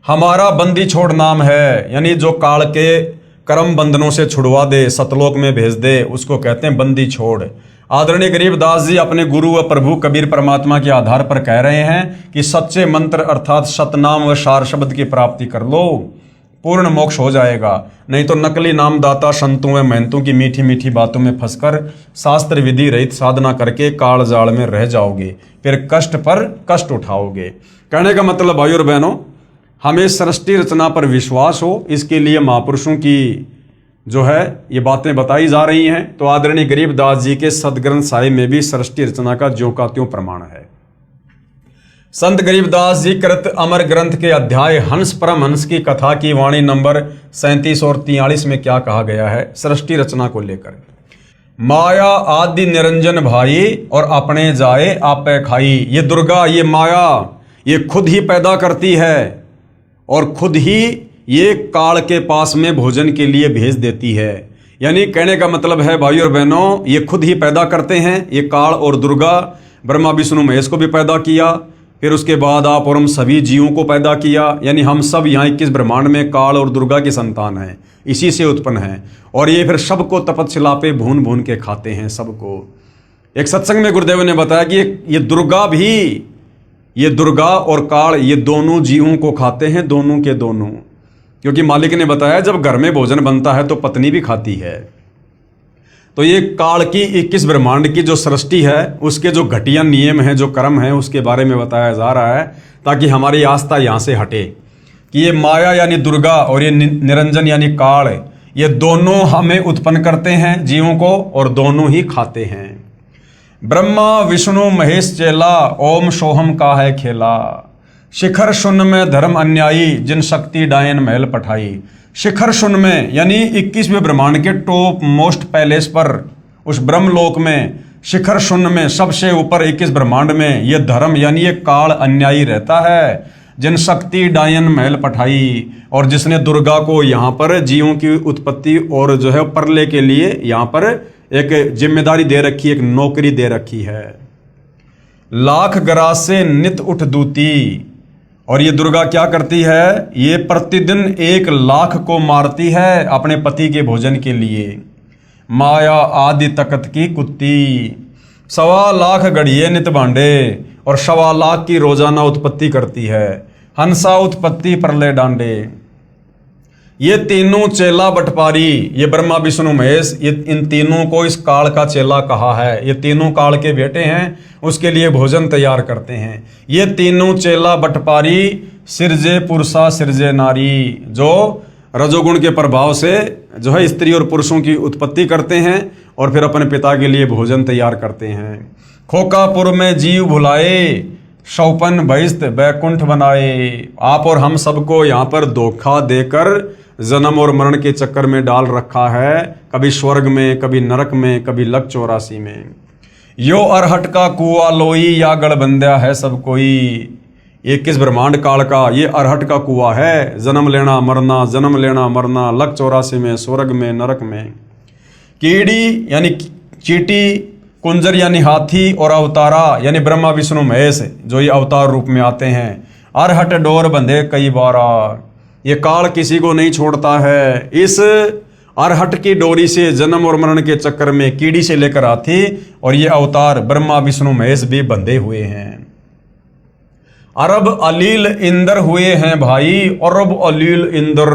हमारा बंदी छोड़ नाम है, यानी जो काल के कर्म बंधनों से छुड़वा दे, सतलोक में भेज दे, उसको कहते हैं बंदी छोड़। आदरणीय गरीबदास जी अपने गुरु व प्रभु कबीर परमात्मा के आधार पर कह रहे हैं कि सच्चे मंत्र अर्थात सतनाम व सार शब्द की प्राप्ति कर लो, पूर्ण मोक्ष हो जाएगा। नहीं तो नकली नामदाता संतों व महंतों की मीठी मीठी बातों में फंसकर शास्त्र विधि रहित साधना करके काल जाल में रह जाओगे, फिर कष्ट पर कष्ट उठाओगे। कहने का मतलब भाई और बहनों, हमें सृष्टि रचना पर विश्वास हो, इसके लिए महापुरुषों की जो है ये बातें बताई जा रही हैं। तो आदरणीय गरीबदास जी के सदग्रंथ साहिब में भी सृष्टि रचना का ज्यों का त्यों प्रमाण है। संत गरीबदास जी कृत अमर ग्रंथ के अध्याय हंस परमहंस की कथा की वाणी नंबर 37 और 43 में क्या कहा गया है सृष्टि रचना को लेकर। माया आदि निरंजन भाई और अपने जाए आपे खाई। ये दुर्गा, ये माया, ये खुद ही पैदा करती है और खुद ही ये काल के पास में भोजन के लिए भेज देती है। यानी कहने का मतलब है भाई और बहनों, ये खुद ही पैदा करते हैं। ये काल और दुर्गा, ब्रह्मा विष्णु महेश को भी पैदा किया, फिर उसके बाद आप और हम सभी जीवों को पैदा किया। यानी हम सब यहाँ 21 ब्रह्मांड में काल और दुर्गा की संतान हैं, इसी से उत्पन्न हैं। और ये फिर सबको तपस्या पे भून भून के खाते हैं सबको। एक सत्संग में गुरुदेव ने बताया कि ये दुर्गा भी, ये दुर्गा और काल ये दोनों जीवों को खाते हैं, दोनों के दोनों। क्योंकि मालिक ने बताया जब घर में भोजन बनता है तो पत्नी भी खाती है। तो ये काल की 21 ब्रह्मांड की जो सृष्टि है, उसके जो घटिया नियम हैं, जो कर्म हैं, उसके बारे में बताया जा रहा है, ताकि हमारी आस्था यहाँ से हटे कि ये माया यानी दुर्गा और ये निरंजन यानी काल, ये दोनों हमें उत्पन्न करते हैं जीवों को और दोनों ही खाते हैं। ब्रह्मा विष्णु महेश चेला, ओम सोहम का है खेला। शिखर शून्य में धर्म अन्यायी, जिन शक्ति डायन महल पठाई। शिखर शून्य में यानी 21वें ब्रह्मांड के टॉप मोस्ट पैलेस पर, उस ब्रह्मलोक में शिखर शून्य में सबसे ऊपर 21 ब्रह्मांड में ये धर्म यानी ये काल अन्यायी रहता है, जिन शक्ति डायन महल पठाई, और जिसने दुर्गा को यहाँ पर जीवों की उत्पत्ति और जो है प्रलय के लिए यहाँ पर एक जिम्मेदारी दे रखी, एक नौकरी दे रखी है। लाख गरास से नित उठ दूती, और ये दुर्गा क्या करती है, ये प्रतिदिन 1 लाख को मारती है अपने पति के भोजन के लिए। माया आदि तकत की कुत्ती, 1.25 लाख गढ़िए नित भांडे, और 1.25 लाख की रोजाना उत्पत्ति करती है। हंसा उत्पत्ति प्रलय डांडे, ये तीनों चेला बटपारी, ये ब्रह्मा विष्णु महेश, ये इन तीनों को इस काल का चेला कहा है। ये तीनों काल के बेटे हैं, उसके लिए भोजन तैयार करते हैं। ये तीनों चेला बटपारी सिरजे पुरुषा सिरजे नारी, जो रजोगुण के प्रभाव से जो है स्त्री और पुरुषों की उत्पत्ति करते हैं और फिर अपने पिता के लिए भोजन तैयार करते हैं। खोकापुर में जीव भुलाए, शौपन बहिस्त बैकुंठ बनाए। आप और हम सबको यहाँ पर धोखा देकर जन्म और मरण के चक्कर में डाल रखा है, कभी स्वर्ग में, कभी नरक में, कभी लक 84 में। यो अरहट का कुआ लोई, या गढ़बंध्या है सब कोई। 21 ब्रह्मांड काल का ये अरहट का कुआ है, जन्म लेना मरना, जन्म लेना मरना, लक 84 में, स्वर्ग में, नरक में। कीड़ी यानी चीटी, कुंजर यानी हाथी, और अवतारा यानी ब्रह्मा विष्णु महेश, जो ये अवतार रूप में आते हैं। अरहट डोर बंधे कई बारा, ये काल किसी को नहीं छोड़ता है। इस अरहट की डोरी से जन्म और मरण के चक्कर में कीड़ी से लेकर हाथी और ये अवतार ब्रह्मा विष्णु महेश भी बंधे हुए हैं। अरब अलील इंदर हुए हैं भाई, अरब अलील इंदर,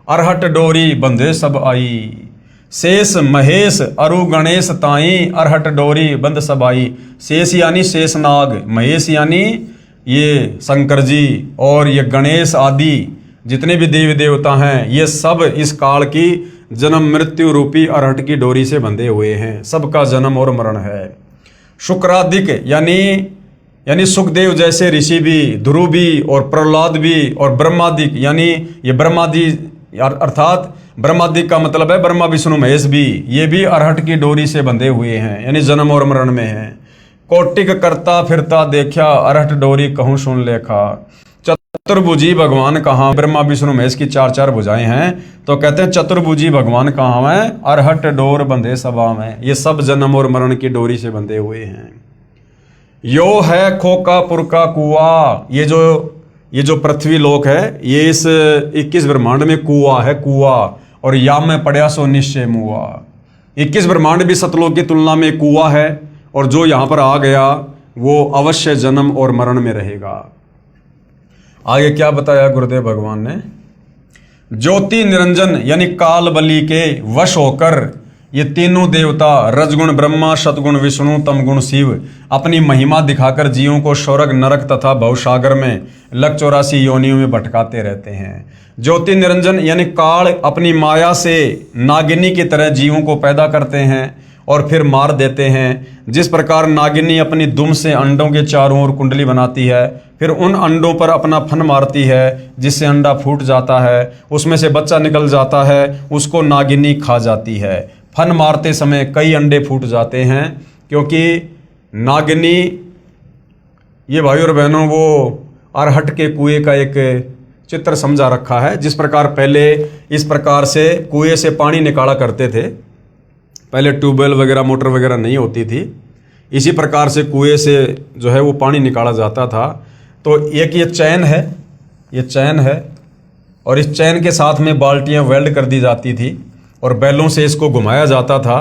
अरहट डोरी बंधे सब आई। शेष महेश अरु गणेश ताई, अरहट डोरी बंद सब आई। शेष यानी शेषनाग, महेश यानी ये शंकर जी, और ये गणेश आदि जितने भी देवी देवता हैं, ये सब इस काल की जन्म मृत्यु रूपी अरहट की डोरी से बंधे हुए हैं। सबका जन्म और मरण है। शुक्रादिक यानी सुखदेव जैसे ऋषि भी, ध्रुव भी, और प्रहलाद भी, और ब्रह्मादिक यानी ये ब्रह्मादि अर्थात ब्रह्मादिक का मतलब है ब्रह्मा विष्णु महेश भी, ये भी अरहट की डोरी से बंधे हुए हैं, यानी जन्म और मरण में हैं। कोटिक करता फिरता देखा, अरहट डोरी कहूँ सुन लेखा। चतुर्भुजी भगवान कहाँ, ब्रह्मा विष्णु महेश की 4 भुजाएं हैं, तो कहते हैं चतुर्भुजी भगवान कहाँ हैं, अरहट डोर बंधे सभा में। ये सब जन्म और मरण की डोरी से बंधे हुए हैं। यो है खोकापुर का कुआ, ये जो पृथ्वी लोक है, ये इस 21 ब्रह्मांड में कुआ है, कुआ, और या में पड़या सो निश्चय मुआ। 21 ब्रह्मांड भी सतलोक की तुलना में कुआ है, और जो यहाँ पर आ गया वो अवश्य जन्म और मरण में रहेगा। आगे क्या बताया गुरुदेव भगवान ने, ज्योति निरंजन यानी काल बलि के वश होकर ये तीनों देवता रजगुण ब्रह्मा, सतगुण विष्णु, तमगुण शिव अपनी महिमा दिखाकर जीवों को स्वर्ग नरक तथा भवसागर में लक 84 योनियों में भटकाते रहते हैं। ज्योति निरंजन यानी काल अपनी माया से नागिनी की तरह जीवों को पैदा करते हैं और फिर मार देते हैं। जिस प्रकार नागिनी अपनी दुम से अंडों के चारों ओर कुंडली बनाती है, फिर उन अंडों पर अपना फन मारती है, जिससे अंडा फूट जाता है, उसमें से बच्चा निकल जाता है, उसको नागिनी खा जाती है। फन मारते समय कई अंडे फूट जाते हैं, क्योंकि नागिनी, ये भाई और बहनों, वो अरहट के कुएं का एक चित्र समझा रखा है। जिस प्रकार पहले इस प्रकार से कुएं से पानी निकाला करते थे, पहले ट्यूबवेल वगैरह मोटर वगैरह नहीं होती थी, इसी प्रकार से कुएं से जो है वो पानी निकाला जाता था। तो एक ये चैन है, ये चैन है, और इस चैन के साथ में बाल्टियां वेल्ड कर दी जाती थी और बैलों से इसको घुमाया जाता था।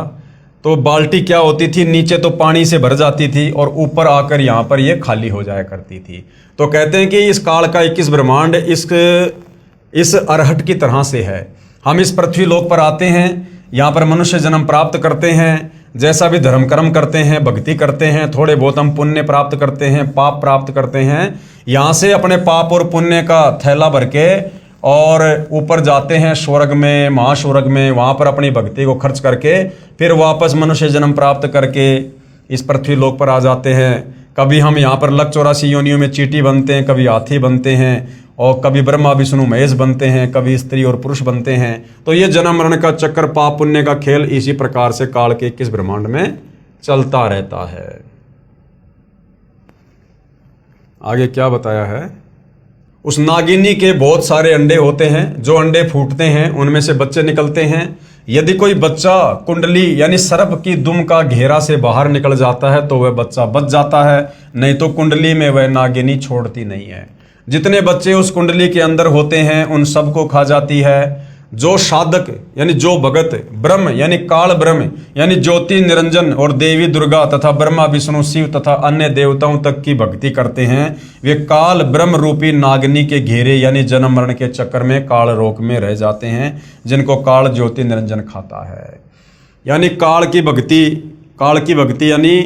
तो बाल्टी क्या होती थी, नीचे तो पानी से भर जाती थी और ऊपर आकर यहाँ पर ये खाली हो जाया करती थी। तो कहते हैं कि इस काल का 21 ब्रह्मांड इस अरहट की तरह से है। हम इस पृथ्वी लोक पर आते हैं, यहाँ पर मनुष्य जन्म प्राप्त करते हैं, जैसा भी धर्म कर्म करते हैं, भक्ति करते हैं, थोड़े बहुत हम पुण्य प्राप्त करते हैं, पाप प्राप्त करते हैं, यहाँ से अपने पाप और पुण्य का थैला भर के और ऊपर जाते हैं स्वर्ग में, महास्वर्ग में, वहाँ पर अपनी भक्ति को खर्च करके फिर वापस मनुष्य जन्म प्राप्त करके इस पृथ्वी लोक पर आ जाते हैं। कभी हम यहाँ पर लक 84 योनियों में चींटी बनते हैं, कभी हाथी बनते हैं, और कभी ब्रह्मा विष्णु महेश बनते हैं, कभी स्त्री और पुरुष बनते हैं। तो ये जन्म मरण का चक्कर, पाप पुण्य का खेल इसी प्रकार से काल के 21 ब्रह्मांड में चलता रहता है। आगे क्या बताया है? उस नागिनी के बहुत सारे अंडे होते हैं, जो अंडे फूटते हैं उनमें से बच्चे निकलते हैं। यदि कोई बच्चा कुंडली यानी सर्प की दुम का घेरा से बाहर निकल जाता है तो वह बच्चा बच जाता है, नहीं तो कुंडली में वह नागिनी छोड़ती नहीं है। जितने बच्चे उस कुंडली के अंदर होते हैं उन सबको खा जाती है। जो साधक यानी जो भगत ब्रह्म यानी काल ब्रह्म यानी ज्योति निरंजन और देवी दुर्गा तथा ब्रह्मा विष्णु शिव तथा अन्य देवताओं तक की भक्ति करते हैं, वे काल ब्रह्म रूपी नागिनी के घेरे यानी जन्म मरण के चक्कर में काल रोक में रह जाते हैं, जिनको काल ज्योति निरंजन खाता है। यानी काल की भक्ति यानी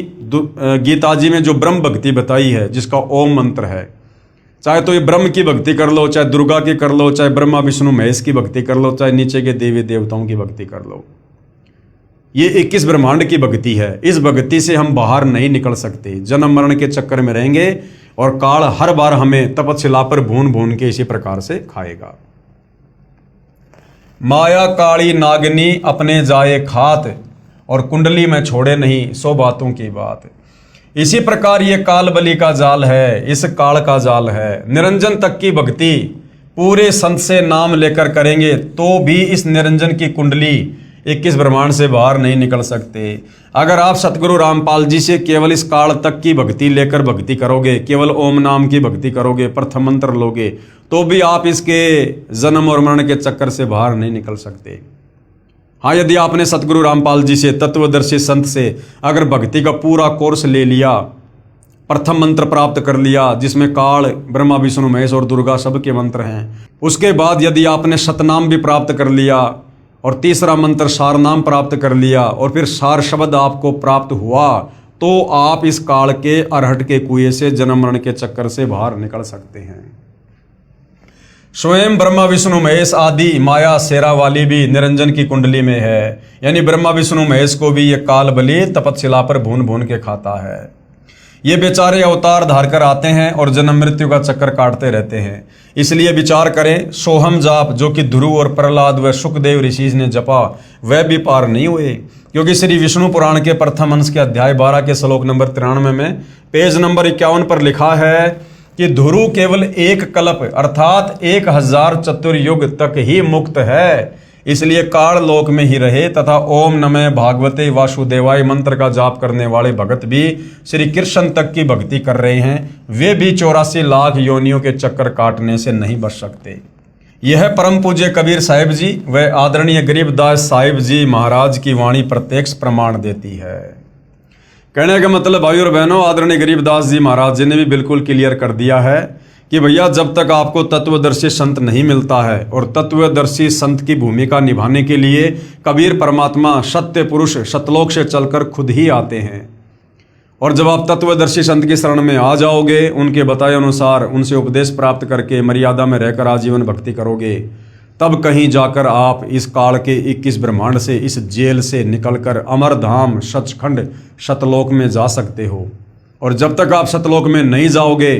गीता जी में जो ब्रह्म भक्ति बताई है, जिसका ओम मंत्र है, चाहे तो ये ब्रह्म की भक्ति कर लो, चाहे दुर्गा की कर लो, चाहे ब्रह्मा विष्णु महेश की भक्ति कर लो, चाहे नीचे के देवी देवताओं की भक्ति कर लो, ये 21 ब्रह्मांड की भक्ति है। इस भक्ति से हम बाहर नहीं निकल सकते, जन्म मरण के चक्कर में रहेंगे और काल हर बार हमें तपशिला पर भून भून के इसी प्रकार से खाएगा। माया काली नागिनी अपने जाए खात और कुंडली में छोड़े नहीं, 100 बातों की बात। इसी प्रकार ये काल बलि का जाल है, इस काल का जाल है। निरंजन तक की भक्ति पूरे संत से नाम लेकर करेंगे तो भी इस निरंजन की कुंडली 21 ब्रह्मांड से बाहर नहीं निकल सकते। अगर आप सतगुरु रामपाल जी से केवल इस काल तक की भक्ति लेकर भक्ति करोगे, केवल ओम नाम की भक्ति करोगे, प्रथम मंत्र लोगे, तो भी आप इसके जन्म और मरण के चक्कर से बाहर नहीं निकल सकते। हाँ, यदि आपने सतगुरु रामपाल जी से, तत्वदर्शी संत से अगर भक्ति का पूरा कोर्स ले लिया, प्रथम मंत्र प्राप्त कर लिया जिसमें काल ब्रह्मा विष्णु महेश और दुर्गा सबके मंत्र हैं, उसके बाद यदि आपने शतनाम भी प्राप्त कर लिया और तीसरा मंत्र सार नाम प्राप्त कर लिया और फिर सार शब्द आपको प्राप्त हुआ, तो आप इस काल के अरहट के कुएं से, जन्म मरण के चक्कर से बाहर निकल सकते हैं। स्वयं ब्रह्मा विष्णु महेश आदि माया शेरा वाली भी निरंजन की कुंडली में है, यानी ब्रह्मा विष्णु महेश को भी ये काल बलि तपशिला पर भून भून के खाता है। ये बेचारे अवतार धार कर आते हैं और जन्म मृत्यु का चक्कर काटते रहते हैं। इसलिए विचार करें, सोहम जाप जो कि ध्रुव और प्रहलाद व सुखदेव ऋषि ने जपा, वह भी पार नहीं हुए, क्योंकि श्री विष्णु पुराण के प्रथम अंश के अध्याय 12 के श्लोक नंबर 93 में पेज नंबर 51 पर लिखा है कि ध्रुव केवल एक कल्प अर्थात 1000 चतुर्युग तक ही मुक्त है, इसलिए काल लोक में ही रहे तथा ओम नमः भागवते वासुदेवाय मंत्र का जाप करने वाले भगत भी श्री कृष्ण तक की भक्ति कर रहे हैं, वे भी 84 लाख योनियों के चक्कर काटने से नहीं बच सकते। यह परम पूज्य कबीर साहिब जी व आदरणीय गरीबदास साहिब जी महाराज की वाणी प्रत्यक्ष प्रमाण देती है। कहने का मतलब भाई और बहनों, आदरणीय गरीबदास जी महाराज जी ने भी बिल्कुल क्लियर कर दिया है कि भैया जब तक आपको तत्वदर्शी संत नहीं मिलता है, और तत्वदर्शी संत की भूमिका निभाने के लिए कबीर परमात्मा सत्य पुरुष सतलोक से चलकर खुद ही आते हैं, और जब आप तत्वदर्शी संत की शरण में आ जाओगे, उनके बताए अनुसार उनसे उपदेश प्राप्त करके मर्यादा में रहकर आजीवन भक्ति करोगे, तब कहीं जाकर आप इस काल के 21 ब्रह्मांड से, इस जेल से निकलकर अमरधाम सचखंड सतलोक में जा सकते हो। और जब तक आप सतलोक में नहीं जाओगे,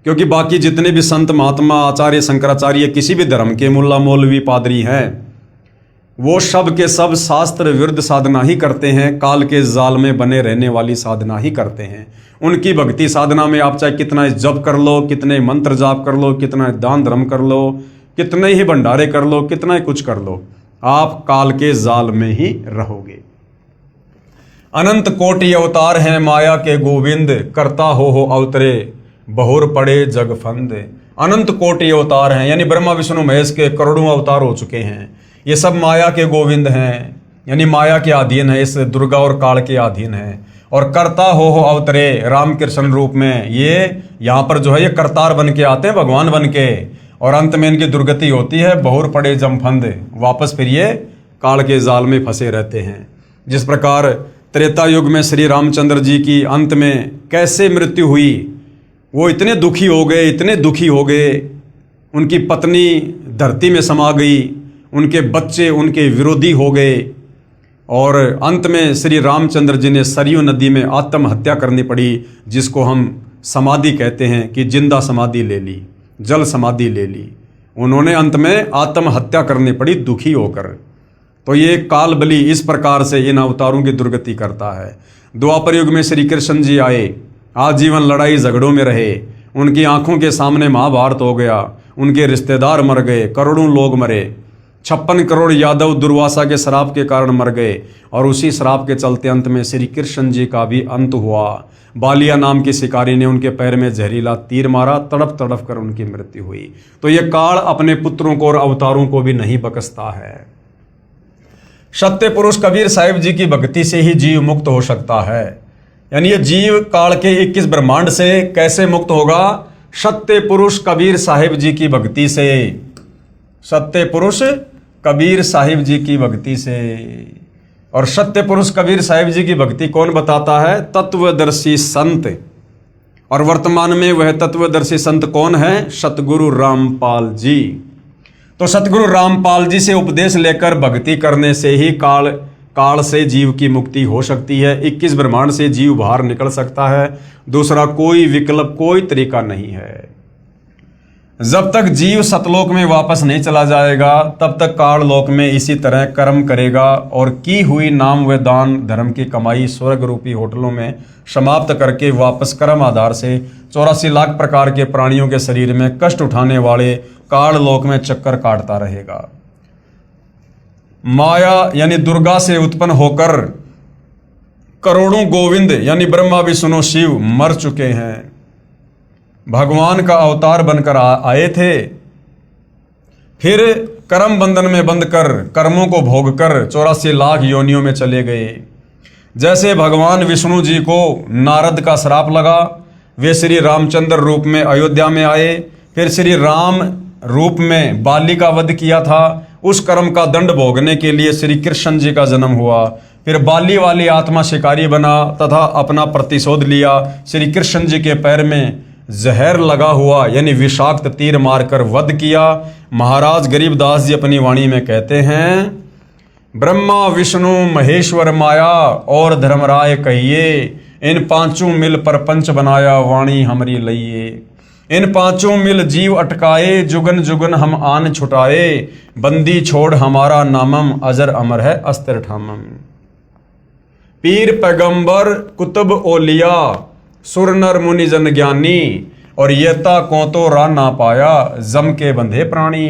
क्योंकि बाकी जितने भी संत महात्मा आचार्य शंकराचार्य किसी भी धर्म के मुल्ला मौलवी पादरी हैं, वो सब के सब शास्त्र विरुद्ध साधना ही करते हैं, काल के जाल में बने रहने वाली साधना ही करते हैं। उनकी भक्ति साधना में आप चाहे कितना जप कर लो, कितने मंत्र जाप कर लो, कितना दान धर्म कर लो, कितने ही भंडारे कर लो, कितना ही कुछ कर लो, आप काल के जाल में ही रहोगे। अनंत कोटि अवतार हैं माया के गोविंद, करता हो अवतरे बहुर पड़े जग फंद। अनंत कोटि अवतार हैं, यानी ब्रह्मा विष्णु महेश के करोड़ों अवतार हो चुके हैं। ये सब माया के गोविंद हैं, यानी माया के अधीन है, इस दुर्गा और काल के अधीन है। और करता हो अवतरे रामकृष्ण रूप में, ये यहाँ पर जो है ये करतार बन के आते हैं, भगवान बन के, और अंत में इनकी दुर्गति होती है, बहुर पड़े जमफंद, वापस फिर ये काल के जाल में फंसे रहते हैं। जिस प्रकार त्रेता युग में श्री रामचंद्र जी की अंत में कैसे मृत्यु हुई, वो इतने दुखी हो गए, इतने दुखी हो गए, उनकी पत्नी धरती में समा गई, उनके बच्चे उनके विरोधी हो गए, और अंत में श्री रामचंद्र जी ने सरयू नदी में आत्महत्या करनी पड़ी, जिसको हम समाधि कहते हैं कि जिंदा समाधि ले ली, जल समाधि ले ली। उन्होंने अंत में आत्महत्या करनी पड़ी दुखी होकर। तो ये काल बलि इस प्रकार से इन अवतारों की दुर्गति करता है। द्वापर युग में श्री कृष्ण जी आए, आजीवन लड़ाई झगड़ों में रहे, उनकी आंखों के सामने महाभारत हो गया, उनके रिश्तेदार मर गए, करोड़ों लोग मरे, 56 करोड़ यादव दुर्वासा के श्राप के कारण मर गए, और उसी श्राप के चलते अंत में श्री कृष्ण जी का भी अंत हुआ। बालिया नाम की शिकारी ने उनके पैर में जहरीला तीर मारा, तड़प तड़प कर उनकी मृत्यु हुई। तो ये काल अपने पुत्रों को और अवतारों को भी नहीं बख्शता है। सत्य पुरुष कबीर साहिब जी की भक्ति से ही जीव मुक्त हो सकता है। यानी ये जीव काल के 21 ब्रह्मांड से कैसे मुक्त होगा? सत्य पुरुष कबीर साहिब जी की भक्ति से। सत्य पुरुष कबीर साहिब जी की भक्ति से। और सत्य पुरुष कबीर साहिब जी की भक्ति कौन बताता है? तत्वदर्शी संत। और वर्तमान में वह तत्वदर्शी संत कौन है? सतगुरु रामपाल जी। तो सतगुरु रामपाल जी से उपदेश लेकर भक्ति करने से ही काल से जीव की मुक्ति हो सकती है। 21 ब्रह्मांड से जीव बाहर निकल सकता है। दूसरा कोई विकल्प, कोई तरीका नहीं है। जब तक जीव सतलोक में वापस नहीं चला जाएगा, तब तक काल लोक में इसी तरह कर्म करेगा और की हुई नाम व दान धर्म की कमाई स्वर्ग रूपी होटलों में समाप्त करके वापस कर्म आधार से 84 लाख प्रकार के प्राणियों के शरीर में कष्ट उठाने वाले काल लोक में चक्कर काटता रहेगा। माया यानी दुर्गा से उत्पन्न होकर करोड़ों गोविंद यानी ब्रह्मा विष्णु शिव मर चुके हैं। भगवान का अवतार बनकर आए थे, फिर कर्म बंधन में बंध कर कर्मों को भोग कर 84 लाख योनियों में चले गए। जैसे भगवान विष्णु जी को नारद का श्राप लगा, वे श्री रामचंद्र रूप में अयोध्या में आए, फिर श्री राम रूप में बाली का वध किया था। उस कर्म का दंड भोगने के लिए श्री कृष्ण जी का जन्म हुआ। फिर बाली वाली आत्मा शिकारी बना तथा अपना प्रतिशोध लिया। श्री कृष्ण जी के पैर में जहर लगा हुआ यानी विषाक्त तीर मारकर वध किया। महाराज गरीबदास जी अपनी वाणी में कहते हैं, ब्रह्मा विष्णु महेश्वर माया और धर्मराय कहिए, इन पांचों मिल परपंच बनाया वाणी हमरी लइए। इन पांचों मिल जीव अटकाए, जुगन जुगन हम आन छुटाए, बंदी छोड़ हमारा नामम अजर अमर है अस्त्र ठामम। पीर पैगंबर कुतुब ओलिया, सुर नर मुनि जन ज्ञानी, और येता को तो रा ना पाया, जम के बंधे प्राणी।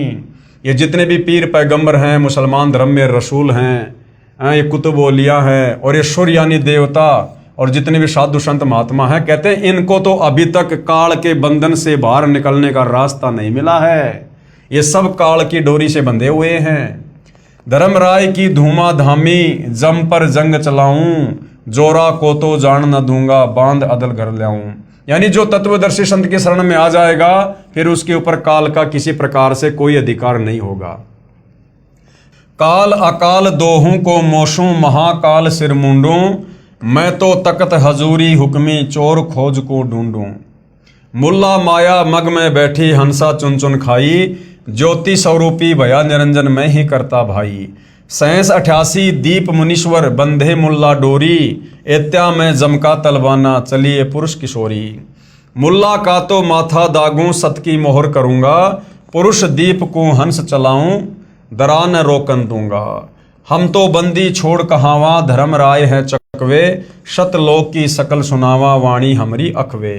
ये जितने भी पीर पैगंबर हैं, मुसलमान धर्म में रसूल हैं, ये कुतुब ओलिया हैं, और ये सुर यानी देवता, और जितने भी साधु संत महात्मा हैं, कहते हैं इनको तो अभी तक काल के बंधन से बाहर निकलने का रास्ता नहीं मिला है। ये सब काल की डोरी से बंधे हुए हैं। धर्मराय की धूमा धामी, जम पर जंग चलाऊं, जोरा को तो जान न दूंगा, बांध अदल घर लाऊं। यानी जो तत्वदर्शी संत के शरण में आ जाएगा, फिर उसके ऊपर काल का किसी प्रकार से कोई अधिकार नहीं होगा। काल अकाल दोहूं को मोशूं, महाकाल सिर मुंडूं, मैं तो तकत हजूरी हुक्मी, चोर खोज को ढूंढूं। मुल्ला माया मग में बैठी, हंसा चुन चुन खाई, ज्योति स्वरूपी भया निरंजन में ही करता भाई। 87 दीप मुनीश्वर बंधे मुल्ला डोरी, एत्या में जमका तलवाना चलिए पुरुष किशोरी। मुल्ला का तो माथा दागूं, सत की मोहर करूंगा, पुरुष दीप को हंस चलाऊं, दरा न रोकन दूंगा। हम तो बंदी छोड़ कहावा, धर्म राय है चकवे, शतलोक की सकल सुनावा, वाणी हमरी अखवे।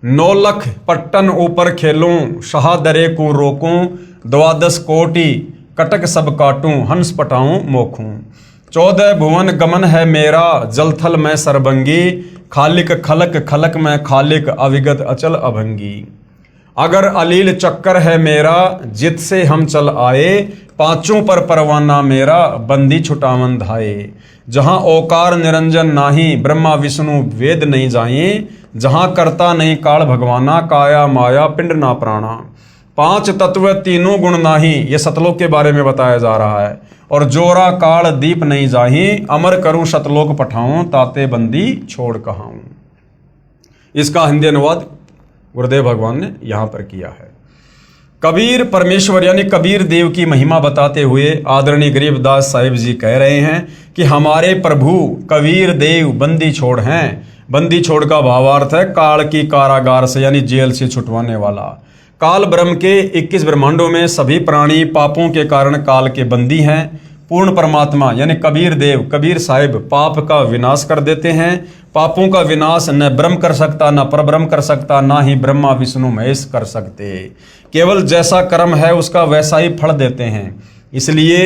9 लख पट्टन ऊपर खेलूं, शहादरे को रोकूं, 12 कोटि कटक सब काटूं, हंस पटाऊं मोखूं। 14 भुवन गमन है मेरा, जलथल में सरबंगी, खालिक खलक खलक में खालिक, अविगत अचल अभंगी। अगर अलील चक्कर है मेरा, जित से हम चल आए, पांचों पर परवाना मेरा, बंदी छुटावन धाए। जहां ओकार निरंजन नाही, ब्रह्मा विष्णु वेद नहीं जाए, जहां करता नहीं काल भगवाना, काया माया पिंड ना प्राणा। 5 तत्व तीनों गुण नाही, ये सतलोक के बारे में बताया जा रहा है। और जोरा काल दीप नहीं जाही, अमर करूं सतलोक पठाऊं, ताते बंदी छोड़ कहाऊं। इसका हिंदी अनुवाद गुरुदेव भगवान ने यहां पर किया है। कबीर परमेश्वर यानी कबीर देव की महिमा बताते हुए आदरणीय गरीबदास साहिब जी कह रहे हैं कि हमारे प्रभु कबीर देव बंदी छोड़ हैं। बंदी छोड़ का भावार्थ है काल की कारागार से यानी जेल से छुटवाने वाला। काल ब्रह्म के 21 ब्रह्मांडों में सभी प्राणी पापों के कारण काल के बंदी हैं। पूर्ण परमात्मा यानी कबीर देव कबीर साहिब पाप का विनाश कर देते हैं। पापों का विनाश न ब्रह्म कर सकता, न परब्रह्म कर सकता, ना ही ब्रह्मा विष्णु महेश कर सकते। केवल जैसा कर्म है उसका वैसा ही फल देते हैं। इसलिए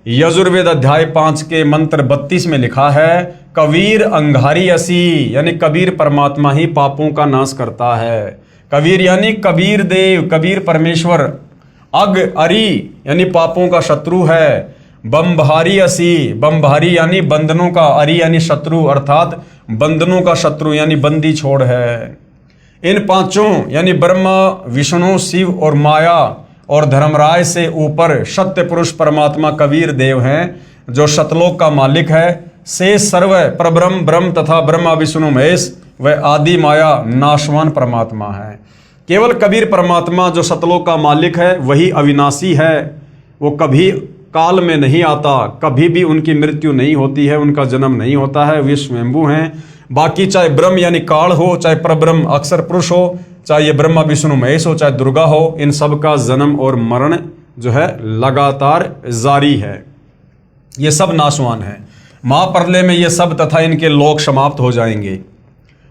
यजुर्वेद अध्याय 5 के मंत्र 32 में लिखा है कबीर अंगारी असी यानी कबीर परमात्मा ही पापों का नाश करता है। कबीर यानी कबीर देव कबीर परमेश्वर। अग अरी यानी पापों का शत्रु है। बमभारी असी बमभारी यानी बंधनों का, अरी यानी शत्रु अर्थात बंधनों का शत्रु यानी बंदी छोड़ है। इन पांचों यानी ब्रह्मा विष्णु शिव और माया और धर्मराय से ऊपर सत्य पुरुष परमात्मा कबीर देव हैं जो शतलोक का मालिक है। से सर्व परब्रह्म ब्रह्म तथा ब्रह्मा विष्णु महेश व आदि माया नाशवान परमात्मा है। केवल कबीर परमात्मा जो शतलोक का मालिक है वही अविनाशी है। वो कभी काल में नहीं आता, कभी भी उनकी मृत्यु नहीं होती है, उनका जन्म नहीं होता है, वे स्वयंभू हैं। बाकी चाहे ब्रह्म यानी काल हो, चाहे परब्रह्म अक्षर पुरुष हो, चाहे ये ब्रह्मा विष्णु महेश हो, चाहे दुर्गा हो, इन सब का जन्म और मरण जो है लगातार जारी है। ये सब नाशवान है। महाप्रलय में ये सब तथा इनके लोक समाप्त हो जाएंगे।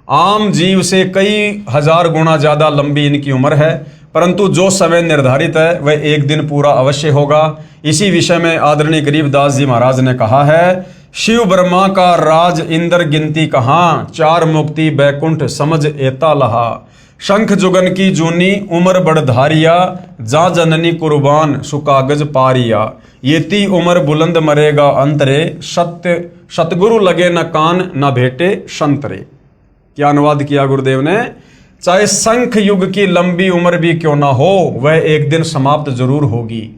आम जीव से कई हजार गुना ज्यादा लंबी इनकी उम्र है, परंतु जो समय निर्धारित है वह एक दिन पूरा अवश्य होगा। इसी विषय में आदरणीय गरीबदास जी महाराज ने कहा है शिव ब्रह्मा का राज इंद्र गिनती कहाँ, चार मुक्ति बैकुंठ समझ एता लहा। शंख जुगन की जूनी उम्र बढ़धारिया, जा जननी कुर्बान सुकागज पारिया। येती उम्र बुलंद मरेगा अंतरे, सत्य सतगुरु लगे न कान न भेटे संतरे। क्या अनुवाद किया गुरुदेव ने? चाहे शंख युग की लंबी उम्र भी क्यों ना हो वह एक दिन समाप्त जरूर होगी।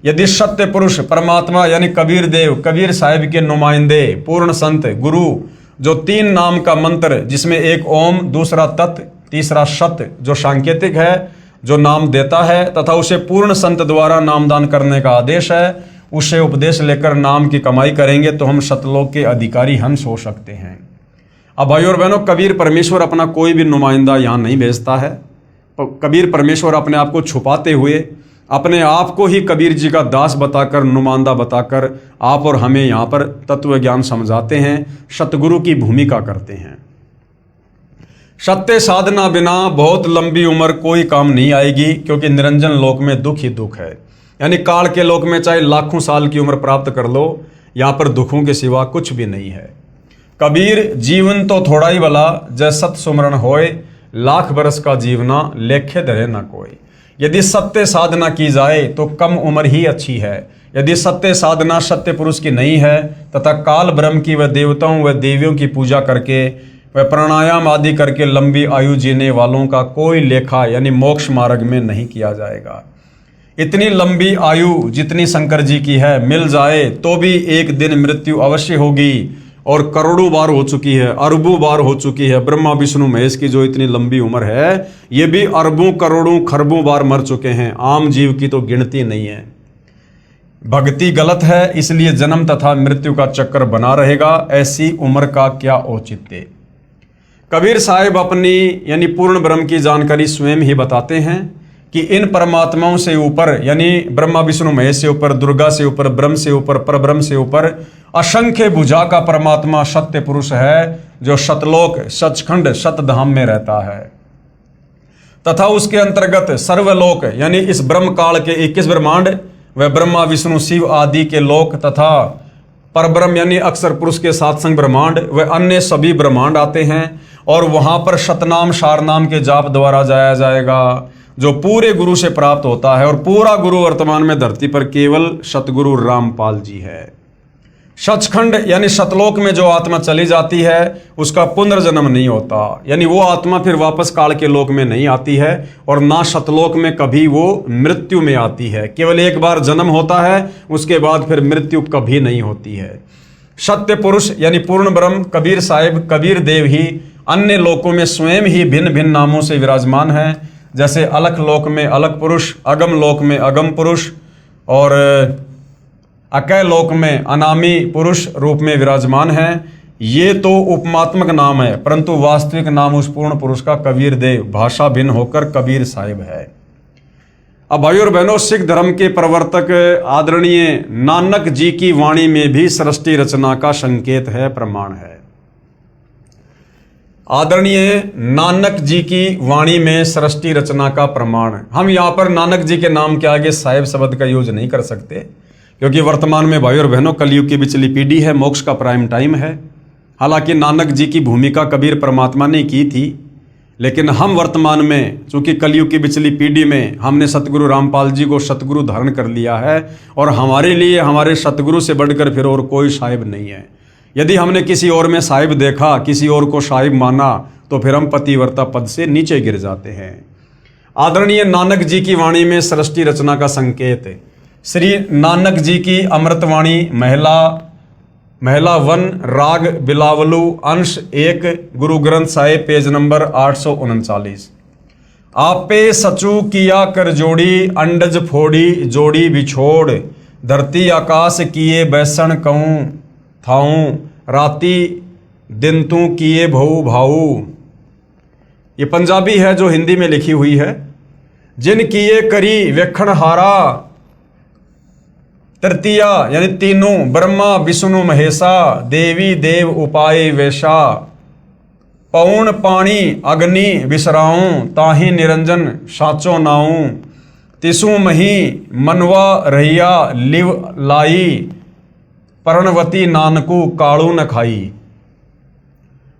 यदि सत्य पुरुष परमात्मा यानी कबीर देव कबीर साहिब के नुमाइंदे पूर्ण संत गुरु जो 3 नाम का मंत्र जिसमें एक ओम, दूसरा तत्, तीसरा सत जो सांकेतिक है जो नाम देता है तथा उसे पूर्ण संत द्वारा नामदान करने का आदेश है, उसे उपदेश लेकर नाम की कमाई करेंगे तो हम सतलोक के अधिकारी हंस हो सकते हैं। अब भाई और बहनों, कबीर परमेश्वर अपना कोई भी नुमाइंदा यहाँ नहीं भेजता है। कबीर परमेश्वर अपने आप को छुपाते हुए अपने आप को ही कबीर जी का दास बताकर नुमाइंदा बताकर आप और हमें यहाँ पर तत्व ज्ञान समझाते हैं, सतगुरु की भूमिका करते हैं। सत्य साधना बिना बहुत लंबी उम्र कोई काम नहीं आएगी, क्योंकि निरंजन लोक में दुख ही दुख है। यानी काल के लोक में चाहे लाखों साल की उम्र प्राप्त कर लो, यहाँ पर दुखों के सिवा कुछ भी नहीं है। कबीर जीवन तो थोड़ा ही भला, जय सत सुमरण होए, लाख बरस का जीवना लेखे धरे न कोई। यदि सत्य साधना की जाए तो कम उम्र ही अच्छी है। यदि सत्य साधना सत्य पुरुष की नहीं है तथा काल ब्रह्म की व देवताओं व देवियों की पूजा करके व प्राणायाम आदि करके लंबी आयु जीने वालों का कोई लेखा यानी मोक्ष मार्ग में नहीं किया जाएगा। इतनी लंबी आयु जितनी शंकर जी की है मिल जाए तो भी एक दिन मृत्यु अवश्य होगी, और करोड़ों बार हो चुकी है, अरबों बार हो चुकी है। ब्रह्मा विष्णु महेश की जो इतनी लंबी उम्र है ये भी अरबों करोड़ों खरबों बार मर चुके हैं। आम जीव की तो गिनती नहीं है। भक्ति गलत है, इसलिए जन्म तथा मृत्यु का चक्कर बना रहेगा। ऐसी उम्र का क्या औचित्य। कबीर साहिब अपनी यानी पूर्ण ब्रह्म की जानकारी स्वयं ही बताते हैं कि इन परमात्माओं से ऊपर यानी ब्रह्मा विष्णु महेश से ऊपर, दुर्गा से ऊपर, ब्रह्म से ऊपर, परब्रह्म से ऊपर असंख्य भुजा का परमात्मा सत्य पुरुष है जो सतलोक सचखंड सतधाम में रहता है तथा उसके अंतर्गत सर्वलोक यानी इस ब्रह्म काल के 21 ब्रह्मांड व ब्रह्मा विष्णु शिव आदि के लोक तथा परब्रह्म यानी अक्षर पुरुष के 7 संग ब्रह्मांड व अन्य सभी ब्रह्मांड आते हैं, और वहां पर शतनाम शारनाम के जाप द्वारा जाया जाएगा जो पूरे गुरु से प्राप्त होता है। और पूरा गुरु वर्तमान में धरती पर केवल सतगुरु रामपाल जी है। सचखंड यानी सतलोक में जो आत्मा चली जाती है उसका पुनर्जन्म नहीं होता, यानी वो आत्मा फिर वापस काल के लोक में नहीं आती है, और ना सतलोक में कभी वो मृत्यु में आती है। केवल एक बार जन्म होता है, उसके बाद फिर मृत्यु कभी नहीं होती है। सत्य पुरुष यानी पूर्ण ब्रह्म कबीर साहिब कबीर देव ही अन्य लोकों में स्वयं ही भिन्न भिन्न नामों से विराजमान है। जैसे अलख लोक में अलख पुरुष, अगम लोक में अगम पुरुष और अकय लोक में अनामी पुरुष रूप में विराजमान हैं। ये तो उपमात्मक नाम है, परंतु वास्तविक नाम उस पूर्ण पुरुष का कबीर देव, भाषा भिन्न होकर कबीर साहिब है। अब भाइयों और बहनों, सिख धर्म के प्रवर्तक आदरणीय नानक जी की वाणी में भी सृष्टि रचना का संकेत है, प्रमाण है। आदरणीय नानक जी की वाणी में सृष्टि रचना का प्रमाण। हम यहाँ पर नानक जी के नाम के आगे साहिब शब्द का यूज नहीं कर सकते, क्योंकि वर्तमान में भाइयों और बहनों कलयुग की बिचली पीढ़ी है, मोक्ष का प्राइम टाइम है। हालांकि नानक जी की भूमिका कबीर परमात्मा ने की थी, लेकिन हम वर्तमान में चूंकि कलयुग की बिचली पीढ़ी में हमने सतगुरु रामपाल जी को सतगुरु धारण कर लिया है, और हमारे लिए हमारे सतगुरु से बढ़कर फिर और कोई साहिब नहीं है। यदि हमने किसी और में साहिब देखा, किसी और को साहिब माना, तो फिर हम पतिव्रता पद से नीचे गिर जाते हैं। आदरणीय नानक जी की वाणी में सृष्टि रचना का संकेत है। श्री नानक जी की अमृतवाणी महला 1 राग बिलावलू अंश 1 गुरु ग्रंथ साहिब पेज नंबर 839। आपे सचू किया कर जोड़ी, अंडज फोड़ी जोड़ी बिछोड़, धरती आकाश किए बैसन कहूँ थाऊं, राती दिन तू किए भऊ भाऊ। ये पंजाबी है जो हिंदी में लिखी हुई है। जिन किए करी वेखण हारा, तृतीया यानी तीनों, ब्रह्मा विष्णु महेशा, देवी देव उपाय वैशा, पौन पानी अग्नि विसराऊं, ताही निरंजन साचो नाऊं, तिसु मही मनवा रहिया लिव लाई, पर्णवती नानकू काड़ू न खाई।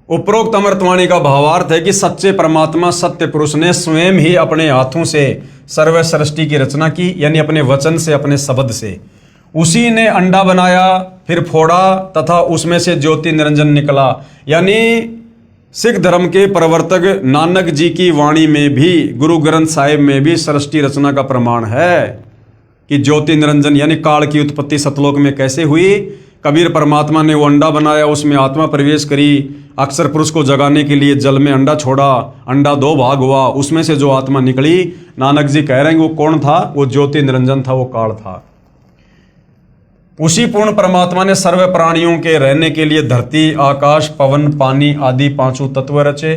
उपरोक्त अमृतवाणी का भावार्थ है कि सच्चे परमात्मा सत्य पुरुष ने स्वयं ही अपने हाथों से सर्व सृष्टि की रचना की, यानी अपने वचन से, अपने शब्द से। उसी ने अंडा बनाया, फिर फोड़ा तथा उसमें से ज्योति निरंजन निकला। यानी सिख धर्म के प्रवर्तक नानक जी की वाणी में भी, गुरु ग्रंथ साहिब में भी सृष्टि रचना का प्रमाण है कि ज्योति निरंजन यानी काल की उत्पत्ति सतलोक में कैसे हुई। कबीर परमात्मा ने वो अंडा बनाया, उसमें आत्मा प्रवेश करी, अक्षर पुरुष को जगाने के लिए जल में अंडा छोड़ा, अंडा 2 भाग हुआ, उसमें से जो आत्मा निकली, नानक जी कह रहे हैं वो कौन था? वो ज्योति निरंजन था, वो काल था। उसी पूर्ण परमात्मा ने सर्व प्राणियों के रहने के लिए धरती, आकाश, पवन, पानी आदि 5 तत्व रचे।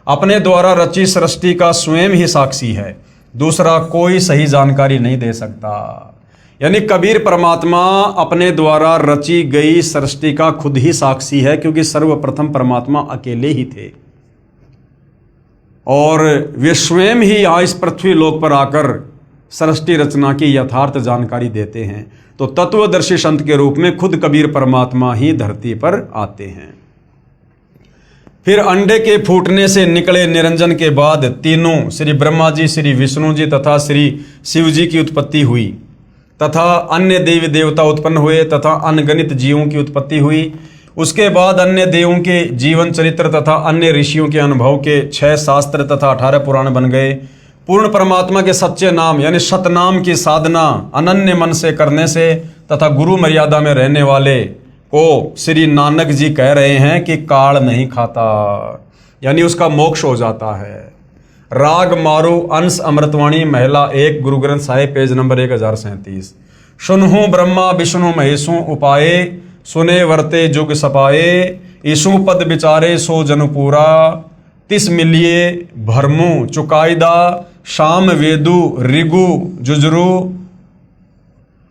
अपने द्वारा रची सृष्टि का स्वयं ही साक्षी है, दूसरा कोई सही जानकारी नहीं दे सकता। यानी कबीर परमात्मा अपने द्वारा रची गई सृष्टि का खुद ही साक्षी है, क्योंकि सर्वप्रथम परमात्मा अकेले ही थे और वे स्वयं ही यहाँ इस पृथ्वी लोक पर आकर सृष्टि रचना की यथार्थ जानकारी देते हैं। तो तत्वदर्शी संत के रूप में खुद कबीर परमात्मा ही धरती पर आते हैं। फिर अंडे के फूटने से निकले निरंजन के बाद तीनों श्री ब्रह्मा जी, श्री विष्णु जी तथा श्री शिव जी की उत्पत्ति हुई, तथा अन्य देवी देवता उत्पन्न हुए, तथा अनगणित जीवों की उत्पत्ति हुई। उसके बाद अन्य देवों के जीवन चरित्र तथा अन्य ऋषियों के अनुभव के 6 शास्त्र तथा 18 पुराण बन गए। पूर्ण परमात्मा के सच्चे नाम यानी सतनाम की साधना अनन्य मन से करने से तथा गुरु मर्यादा में रहने वाले को श्री नानक जी कह रहे हैं कि काल नहीं खाता, यानी उसका मोक्ष हो जाता है। राग मारू अंश अमृतवाणी महला 1 गुरु ग्रंथ साहिब पेज नंबर 1037। सुनहु ब्रह्मा विष्णु महेशु उपाये, सुने वर्ते जुग सपाए, ईसु पद विचारे सो जनपुरा, तिस मिलिए भरमु चुकाईदा, शाम वेदु ऋगु जुजरु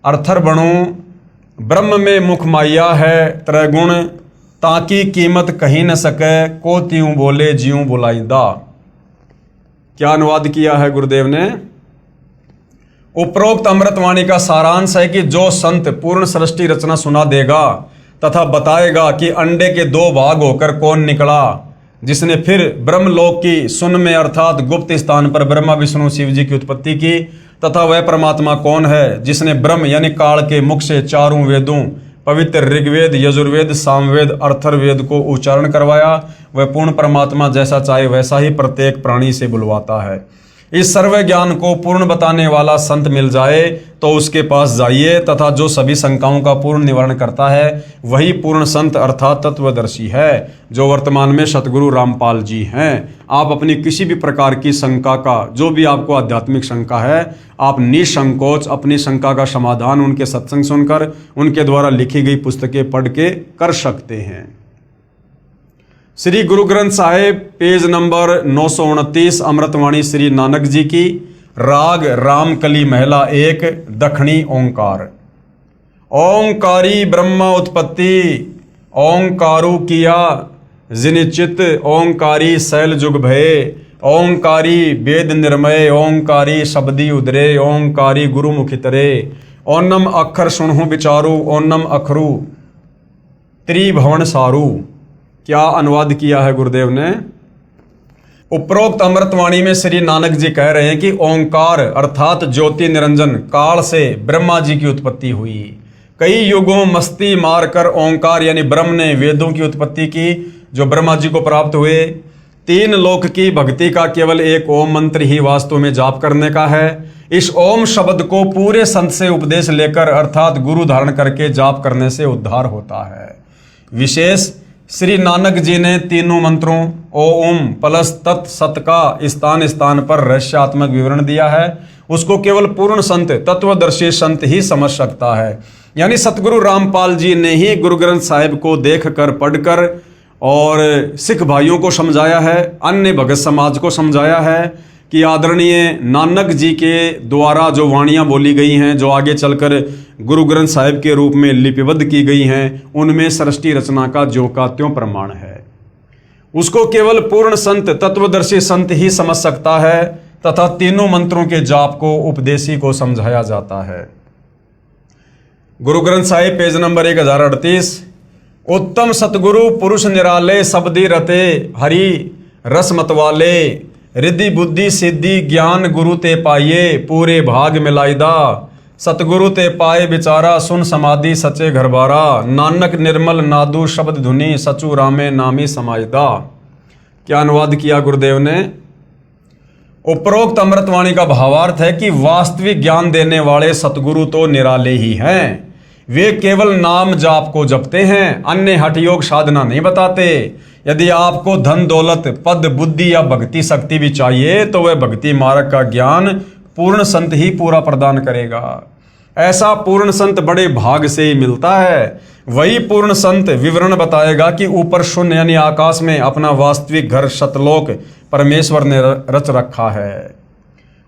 अर्थर बणु, ब्रह्म में मुख माया है त्रैगुण, ताकि कीमत कहीं न सके, को त्यों बोले ज्यों बुलाईदा। क्या अनुवाद किया है गुरुदेव ने? उपरोक्त अमृतवाणी का सारांश है कि जो संत पूर्ण सृष्टि रचना सुना देगा तथा बताएगा कि अंडे के 2 भाग होकर कौन निकला, जिसने फिर ब्रह्मलोक की सुन में अर्थात गुप्त स्थान पर ब्रह्मा विष्णु शिव जी की उत्पत्ति की, तथा वह परमात्मा कौन है जिसने ब्रह्म यानी काल के मुख से 4 वेदों पवित्र ऋग्वेद, यजुर्वेद, सामवेद, अर्थर्वेद को उच्चारण करवाया, वह पूर्ण परमात्मा जैसा चाहे वैसा ही प्रत्येक प्राणी से बुलवाता है। इस सर्व ज्ञान को पूर्ण बताने वाला संत मिल जाए तो उसके पास जाइए, तथा जो सभी शंकाओं का पूर्ण निवारण करता है वही पूर्ण संत अर्थात तत्वदर्शी है, जो वर्तमान में सतगुरु रामपाल जी हैं। आप अपनी किसी भी प्रकार की शंका का, जो भी आपको आध्यात्मिक शंका है, आप निसंकोच अपनी शंका का समाधान उनके सत्संग सुनकर, उनके द्वारा लिखी गई पुस्तकें पढ़ के कर सकते हैं। श्री गुरु ग्रंथ साहिब पेज नंबर 929 अमृतवाणी श्री नानक जी की, राग रामकली महला 1, दखनी ओंकार। ओंकारी ब्रह्म उत्पत्ति, ओंकारू किया जिनिचित, ओंकारी शैल जुग भये, ओंकारी वेद निर्मय, ओंकारी शब्दी उदरे, ओंकारी गुरु मुखितरे, ओनम अक्षर सुनहु विचारू, ओनम अखरू त्रिभुवन सारू। क्या अनुवाद किया है गुरुदेव ने? उपरोक्त अमृतवाणी में श्री नानक जी कह रहे हैं कि ओंकार अर्थात ज्योति निरंजन काल से ब्रह्मा जी की उत्पत्ति हुई। कई युगों मस्ती मारकर ओंकार यानी ब्रह्म ने वेदों की उत्पत्ति की, जो ब्रह्मा जी को प्राप्त हुए। 3 लोक की भक्ति का केवल एक ओम मंत्र ही वास्तव में जाप करने का है। इस ओम शब्द को पूरे संत से उपदेश लेकर अर्थात गुरु धारण करके जाप करने से उद्धार होता है। विशेष श्री नानक जी ने तीनों मंत्रों ओम प्लस तत् सत का स्थान स्थान पर रहस्यात्मक विवरण दिया है। उसको केवल पूर्ण संत तत्वदर्शी संत ही समझ सकता है। यानी सतगुरु रामपाल जी ने ही गुरु ग्रंथ साहिब को देख कर पढ़कर और सिख भाइयों को समझाया है, अन्य भगत समाज को समझाया है कि आदरणीय नानक जी के द्वारा जो वाणियाँ बोली गई हैं, जो आगे चलकर गुरु ग्रंथ साहिब के रूप में लिपिबद्ध की गई हैं, उनमें सृष्टि रचना का ज्यों का त्यों प्रमाण है। उसको केवल पूर्ण संत तत्वदर्शी संत ही समझ सकता है, तथा तीनों मंत्रों के जाप को उपदेशी को समझाया जाता है। Guru Granth Sahib page number 1038। उत्तम सतगुरु पुरुष निराले, शब्दी रते हरि रस मतवाले, रिद्धि बुद्धि सिद्धि ज्ञान गुरु ते पाइये, पूरे भाग मिलाइदा, सतगुरु ते पाए बिचारा, सुन समाधि सचे घर बारा, नानक निर्मल नादू शब्द धुनि, सचू रामे नामी समाइदा। क्या अनुवाद किया गुरुदेव ने? उपरोक्त अमृतवाणी का भावार्थ है कि वास्तविक ज्ञान देने वाले सतगुरु तो निराले ही हैं। वे केवल नाम जाप को जपते हैं, अन्य हठयोग साधना नहीं बताते। यदि आपको धन दौलत पद बुद्धि या भक्ति शक्ति भी चाहिए तो वह भक्ति मार्ग का ज्ञान पूर्ण संत ही पूरा प्रदान करेगा। ऐसा पूर्ण संत बड़े भाग से ही मिलता है। वही पूर्ण संत विवरण बताएगा कि ऊपर शून्य यानी आकाश में अपना वास्तविक घर सतलोक परमेश्वर ने रच रखा है।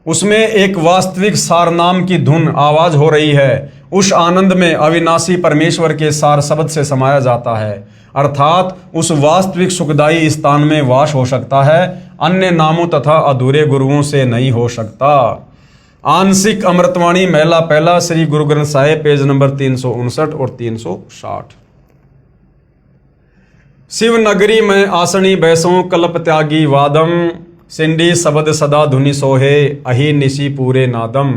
उसमें एक वास्तविक सार नाम की धुन आवाज हो रही है। उस आनंद में अविनाशी परमेश्वर के सार शब्द से समाया जाता है, अर्थात उस वास्तविक सुखदायी स्थान में वास हो सकता है, अन्य नामों तथा अधूरे गुरुओं से नहीं हो सकता। आंशिक अमृतवाणी महला पहला श्री गुरु ग्रंथ साहिब पेज नंबर 359 और 360। शिव नगरी में आसनी बैसों कल्प त्यागी वादम, सिंडी शब्द सदा धुनि सोहे, अहि निशि पूरे नादम,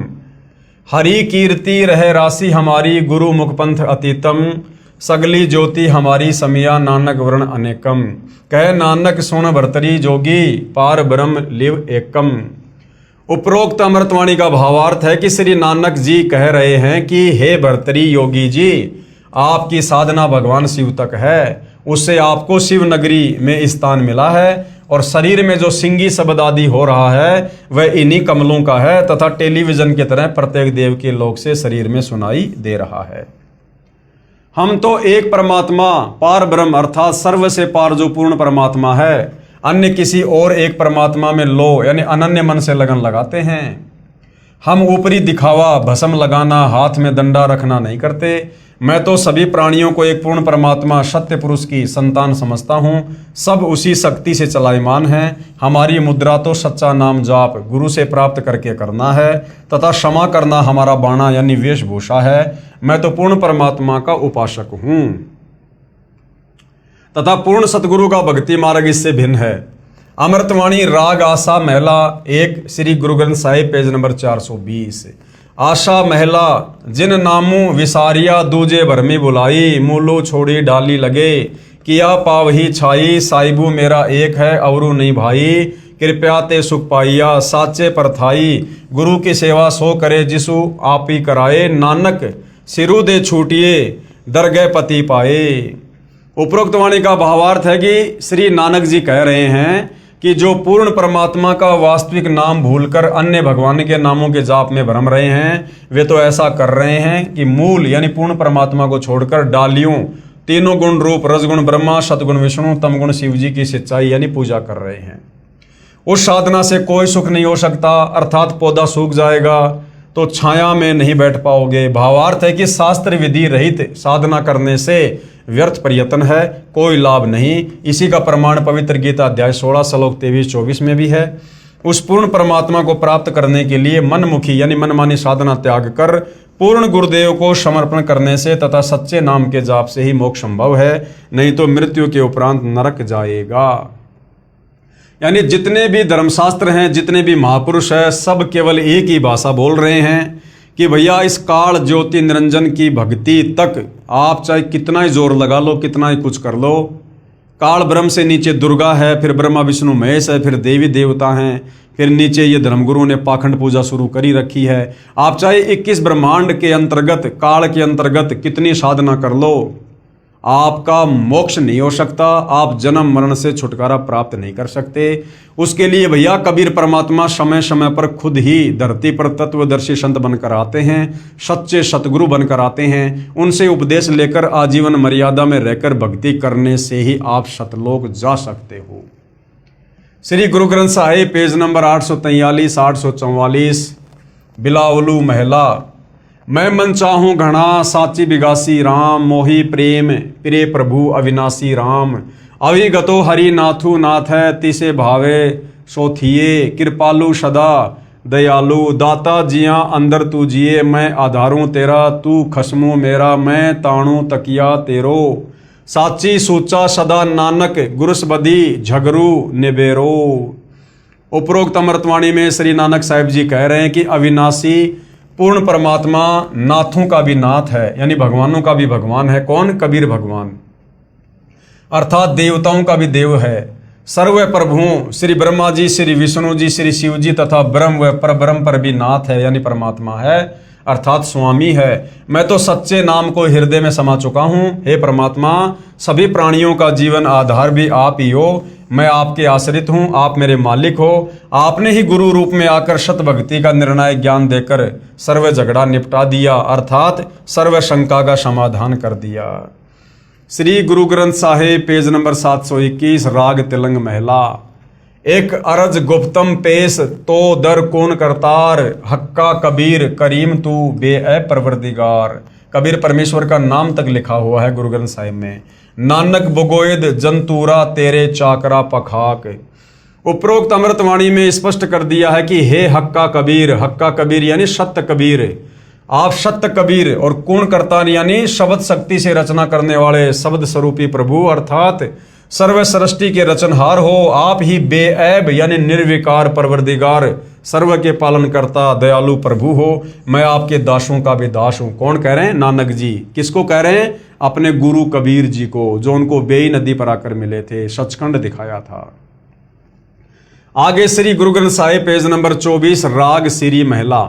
हरि कीर्ति रहे राशि हमारी, गुरु मुखपंथ अतीतम, सगली ज्योति हमारी समिया, नानक वर्ण अनेकम, कह नानक सुन भरतरी जोगी, पार ब्रह्म लिव एकम। उपरोक्त अमृतवाणी का भावार्थ है कि श्री नानक जी कह रहे हैं कि हे भरतरी योगी जी, आपकी साधना भगवान शिव तक है, उससे आपको शिव नगरी में स्थान मिला है, और शरीर में जो सिंगी शब्द आदि हो रहा है वह इन्हीं कमलों का है, तथा टेलीविजन की तरह प्रत्येक देव के लोक से शरीर में सुनाई दे रहा है। हम तो एक परमात्मा पार ब्रह्म अर्थात सर्व से पार जो पूर्ण परमात्मा है, अन्य किसी और एक परमात्मा में लो यानी अनन्य मन से लगन लगाते हैं। हम ऊपरी दिखावा भस्म लगाना हाथ में डंडा रखना नहीं करते। मैं तो सभी प्राणियों को एक पूर्ण परमात्मा सत्य पुरुष की संतान समझता हूँ। सब उसी शक्ति से चलायमान हैं। हमारी मुद्रा तो सच्चा नाम जाप गुरु से प्राप्त करके करना है, तथा क्षमा करना हमारा बाणा यानी वेशभूषा है। मैं तो पूर्ण परमात्मा का उपासक हूँ, तथा पूर्ण सतगुरु का भक्ति मार्ग इससे भिन्न है। अमृतवाणी राग आशा महला 1 श्री गुरु ग्रंथ साहिब पेज नंबर 420। आशा महला जिन नामू विसारिया दूजे भरमी बुलाई, मूलो छोड़ी डाली लगे, किया पावही छाई, साहिबू मेरा एक है अवरू नहीं भाई, कृपया ते सुख पाइया, साचे परथाई गुरु की सेवा सो करे जिसु आप ही कराए, नानक सिरु दे छूटिए दरगह पति पाए। उपरोक्त वाणी का भावार्थ है कि श्री नानक जी कह रहे हैं कि जो पूर्ण परमात्मा का वास्तविक नाम भूलकर अन्य भगवान के नामों के जाप में भ्रम रहे हैं, वे तो ऐसा कर रहे हैं कि मूल यानी पूर्ण परमात्मा को छोड़कर डालियों तीनों गुण रूप रजगुण ब्रह्मा, सतगुण विष्णु, तमगुण शिव जी की सच्चाई यानी पूजा कर रहे हैं। उस साधना से कोई सुख नहीं हो सकता, अर्थात पौधा सूख जाएगा तो छाया में नहीं बैठ पाओगे। भावार्थ है कि शास्त्र विधि रहित साधना करने से व्यर्थ प्रयत्न है, कोई लाभ नहीं। इसी का प्रमाण पवित्र गीता अध्याय 16 श्लोक 23-24 में भी है। उस पूर्ण परमात्मा को प्राप्त करने के लिए मनमुखी यानी मनमानी साधना त्याग कर पूर्ण गुरुदेव को समर्पण करने से तथा सच्चे नाम के जाप से ही मोक्ष संभव है, नहीं तो मृत्यु के उपरांत नरक जाएगा। यानी जितने भी धर्मशास्त्र हैं, जितने भी महापुरुष हैं, सब केवल एक ही भाषा बोल रहे हैं कि भैया इस काल ज्योति निरंजन की भक्ति तक आप चाहे कितना ही जोर लगा लो, कितना ही कुछ कर लो, काल ब्रह्म से नीचे दुर्गा है, फिर ब्रह्मा विष्णु महेश है, फिर देवी देवता हैं, फिर नीचे ये धर्मगुरुओं ने पाखंड पूजा शुरू करी रखी है। आप चाहे 21 ब्रह्मांड के अंतर्गत, काल के अंतर्गत कितनी साधना कर लो, आपका मोक्ष नहीं हो सकता, आप जन्म मरण से छुटकारा प्राप्त नहीं कर सकते। उसके लिए भैया कबीर परमात्मा समय समय पर खुद ही धरती पर तत्वदर्शी संत बनकर आते हैं, सच्चे सतगुरु बनकर आते हैं। उनसे उपदेश लेकर आजीवन मर्यादा में रहकर भक्ति करने से ही आप सतलोक जा सकते हो। श्री गुरु ग्रंथ साहिब पेज नंबर 843 844 बिलावलू महिला। मैं मन चाहूँ घना साची बिगासी राम, मोही प्रेम प्रिय प्रभु अविनाशी राम। अविगतो हरि नाथु नाथ है, तिसे भावे सोथिए, कृपालु सदा दयालु, दाता जिया अंदर तू जिए, मैं आधारूं तेरा तू खसमू मेरा, मैं ताणू तकिया तेरो। साची सूचा सदा नानक गुरुस बदी झगरू निबेरो। उपरोक्त अमृतवाणी में श्री नानक साहिब जी कह रहे हैं कि अविनाशी पूर्ण परमात्मा नाथों का भी नाथ है, यानी भगवानों का भी भगवान है। कौन? कबीर भगवान, अर्थात देवताओं का भी देव है। सर्व प्रभु श्री ब्रह्मा जी, श्री विष्णु जी, श्री शिव जी तथा ब्रह्म व परब्रह्म पर भी नाथ है, यानी परमात्मा है, अर्थात स्वामी है। मैं तो सच्चे नाम को हृदय में समा चुका हूँ। हे परमात्मा, सभी प्राणियों का जीवन आधार भी आप ही हो, मैं आपके आश्रित हूँ, आप मेरे मालिक हो। आपने ही गुरु रूप में आकर सत भक्ति का निर्णायक ज्ञान देकर सर्व झगड़ा निपटा दिया, अर्थात सर्व शंका का समाधान कर दिया। श्री गुरु ग्रंथ साहिब पेज नंबर 721 राग तिलंग महिला। एक अरज गुप्तम पेश तो दर कौन करतार, हक्का कबीर करीम तू बे परवरदिगार। कबीर परमेश्वर का नाम तक लिखा हुआ है गुरु ग्रंथ साहिब में। नानक बुगोयद जंतूरा तेरे चाकरा पखाक। उपरोक्त अमृतवाणी में स्पष्ट कर दिया है कि हे हक्का कबीर यानी सत्य कबीर, आप सत्य कबीर और कौन करता यानी शब्द शक्ति से रचना करने वाले शब्द स्वरूपी प्रभु अर्थात सर्व सृष्टि के रचनहार हो। आप ही बेऐब यानी निर्विकार परवरदिगार, सर्व के पालन करता दयालु प्रभु हो। मैं आपके दासों का भी दास हूँ। कौन कह रहे हैं? नानक जी। किसको कह रहे हैं? अपने गुरु कबीर जी को, जो उनको बेई नदी पर आकर मिले थे, सचखंड दिखाया था। आगे श्री गुरु ग्रंथ साहिब पेज नंबर 24 राग श्री महिला।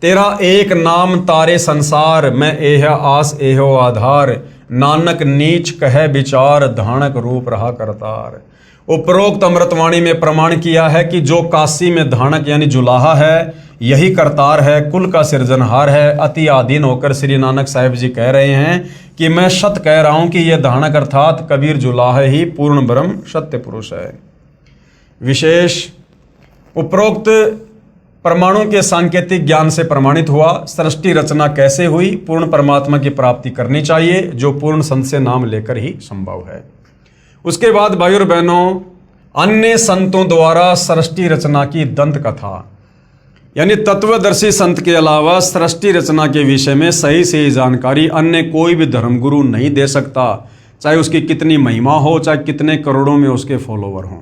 तेरा एक नाम तारे संसार, मैं एह आस एहो आधार, नानक नीच कह विचार, धानक रूप रहा करतार। उपरोक्त अमृतवाणी में प्रमाण किया है कि जो काशी में धानक यानी जुलाहा है, यही करतार है, कुल का सिरजनहार है। अति आधीन होकर श्री नानक साहिब जी कह रहे हैं कि मैं सत्य कह रहा हूं कि यह धानक अर्थात कबीर जुलाहा ही पूर्ण ब्रह्म सत्य पुरुष है। विशेष उपरोक्त परमाणु के सांकेतिक ज्ञान से प्रमाणित हुआ। सृष्टि रचना कैसे हुई? पूर्ण परमात्मा की प्राप्ति करनी चाहिए, जो पूर्ण संत से नाम लेकर ही संभव है। उसके बाद भाइयों और बहनों, अन्य संतों द्वारा सृष्टि रचना की दंत कथा यानी तत्वदर्शी संत के अलावा सृष्टि रचना के विषय में सही से जानकारी अन्य कोई भी धर्मगुरु नहीं दे सकता, चाहे उसकी कितनी महिमा हो, चाहे कितने करोड़ों में उसके फॉलोवर हों।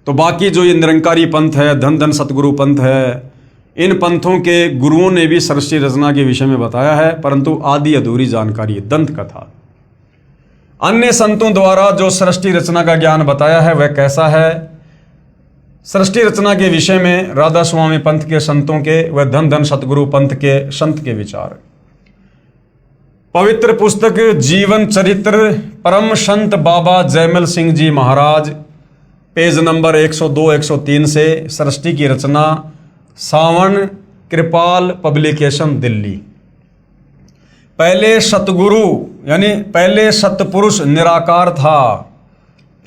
तो बाकी जो ये निरंकारी पंथ है, धन धन सतगुरु पंथ है, इन पंथों के गुरुओं ने भी सृष्टि रचना के विषय में बताया है, परंतु आधी अधूरी जानकारी दंत कथा। अन्य संतों द्वारा जो सृष्टि रचना का ज्ञान बताया है वह कैसा है? सृष्टि रचना के विषय में राधा स्वामी पंथ के संतों के व धन धन सतगुरु पंथ के संत के विचार। पवित्र पुस्तक जीवन चरित्र परम संत बाबा जयमल सिंह जी महाराज, पेज नंबर 102-103 से सृष्टि की रचना, सावन कृपाल पब्लिकेशन, दिल्ली। पहले सतगुरु यानी पहले सतपुरुष निराकार था,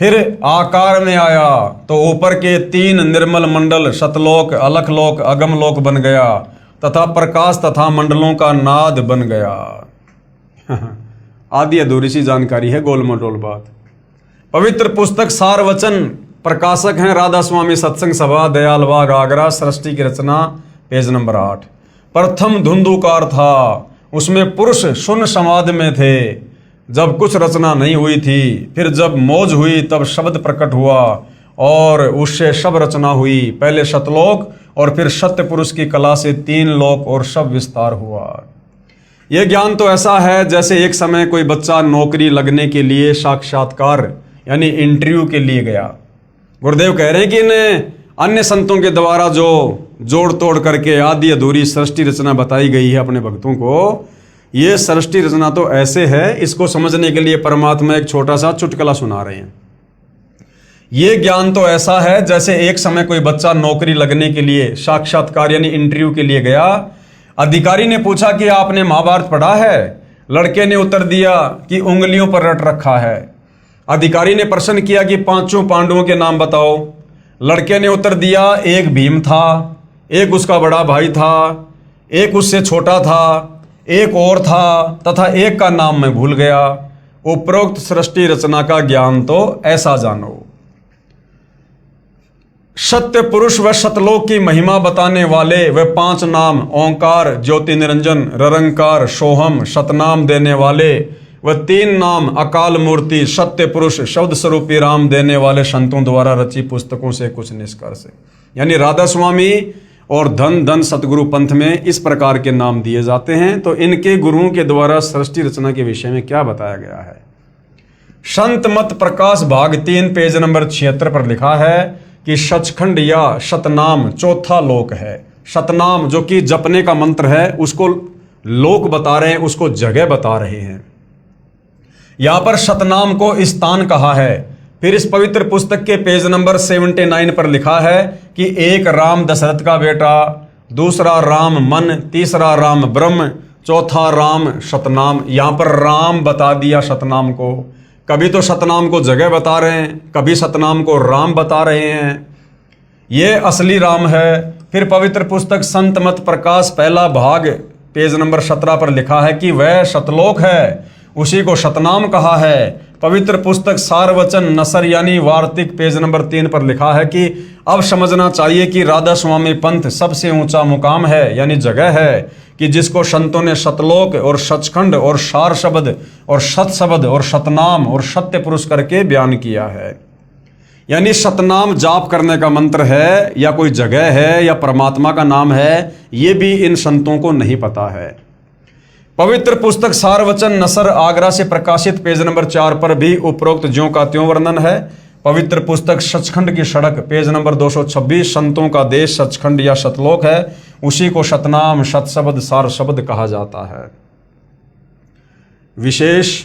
फिर आकार में आया तो ऊपर के 3 निर्मल मंडल सतलोक, अलखलोक, अगमलोक बन गया तथा प्रकाश तथा मंडलों का नाद बन गया। आदि अधूरी सी जानकारी है, गोल मटोल बात। पवित्र पुस्तक सारवचन, प्रकाशक हैं राधा स्वामी सत्संग सभा, दयालबाग, आगरा। सृष्टि की रचना, पेज नंबर 8। प्रथम धुंधुकार था, उसमें पुरुष शून्य समाधि में थे जब कुछ रचना नहीं हुई थी। फिर जब मौज हुई तब शब्द प्रकट हुआ और उससे सब रचना हुई। पहले सतलोक और फिर सत्य पुरुष की कला से 3 लोक और सब विस्तार हुआ। यह ज्ञान तो ऐसा है जैसे एक समय कोई बच्चा नौकरी लगने के लिए साक्षात्कार यानी इंटरव्यू के लिए गया। गुरुदेव कह रहे हैं कि इन अन्य संतों के द्वारा जो जोड़ तोड़ करके आदि अधूरी सृष्टि रचना बताई गई है अपने भक्तों को, ये सृष्टि रचना तो ऐसे है, इसको समझने के लिए परमात्मा एक छोटा सा चुटकुला सुना रहे हैं। ये ज्ञान तो ऐसा है जैसे एक समय कोई बच्चा नौकरी लगने के लिए साक्षात्कार यानी इंटरव्यू के लिए गया। अधिकारी ने पूछा कि आपने महाभारत पढ़ा है? लड़के ने उत्तर दिया कि उंगलियों पर रट रखा है। अधिकारी ने प्रश्न किया कि 5 पांडवों के नाम बताओ। लड़के ने उत्तर दिया, एक भीम था, एक उसका बड़ा भाई था, एक उससे छोटा था, एक और था तथा एक का नाम मैं भूल गया। उपरोक्त सृष्टि रचना का ज्ञान तो ऐसा जानो। सत्य पुरुष व सतलोक की महिमा बताने वाले वे 5 नाम ओंकार, ज्योति निरंजन, ररंकार, सोहम, सतनाम देने वाले व 3 नाम अकाल मूर्ति, सत्य पुरुष, शब्द स्वरूपी राम देने वाले संतों द्वारा रची पुस्तकों से कुछ निष्कर्ष। यानी राधा स्वामी और धन धन सतगुरु पंथ में इस प्रकार के नाम दिए जाते हैं। तो इनके गुरुओं के द्वारा सृष्टि रचना के विषय में क्या बताया गया है? संत मत प्रकाश भाग 3 पेज नंबर 76 पर लिखा है कि सचखंड या सतनाम चौथा लोक है। सतनाम जो कि जपने का मंत्र है, उसको लोक बता रहे हैं, उसको जगह बता रहे हैं। यहां पर सतनाम को स्थान कहा है। फिर इस पवित्र पुस्तक के पेज नंबर 79 पर लिखा है कि एक राम दशरथ का बेटा, दूसरा राम मन, तीसरा राम ब्रह्म, चौथा राम सतनाम। यहाँ पर राम बता दिया सतनाम को। कभी तो सतनाम को जगह बता रहे हैं, कभी सतनाम को राम बता रहे हैं। ये असली राम है। फिर पवित्र पुस्तक संत मत प्रकाश पहला भाग पेज नंबर 17 पर लिखा है कि वह सतलोक है, उसी को सतनाम कहा है। पवित्र पुस्तक सारवचन नसर यानी वार्तिक पेज नंबर 3 पर लिखा है कि अब समझना चाहिए कि राधा स्वामी पंथ सबसे ऊंचा मुकाम है यानी जगह है कि जिसको संतों ने सतलोक और सचखंड और सार शब्द और सत शब्द और सतनाम और सत्य पुरुष करके बयान किया है। यानी सतनाम जाप करने का मंत्र है या कोई जगह है या परमात्मा का नाम है, ये भी इन संतों को नहीं पता है। पवित्र पुस्तक सारवचन नसर आगरा से प्रकाशित पेज नंबर 4 पर भी उपरोक्त ज्यों का त्यों वर्णन है। पवित्र पुस्तक सचखंड की सड़क पेज नंबर 226 संतों का देश सचखंड या सतलोक है, उसी को सतनाम सतशब्द सार शब्द कहा जाता है। विशेष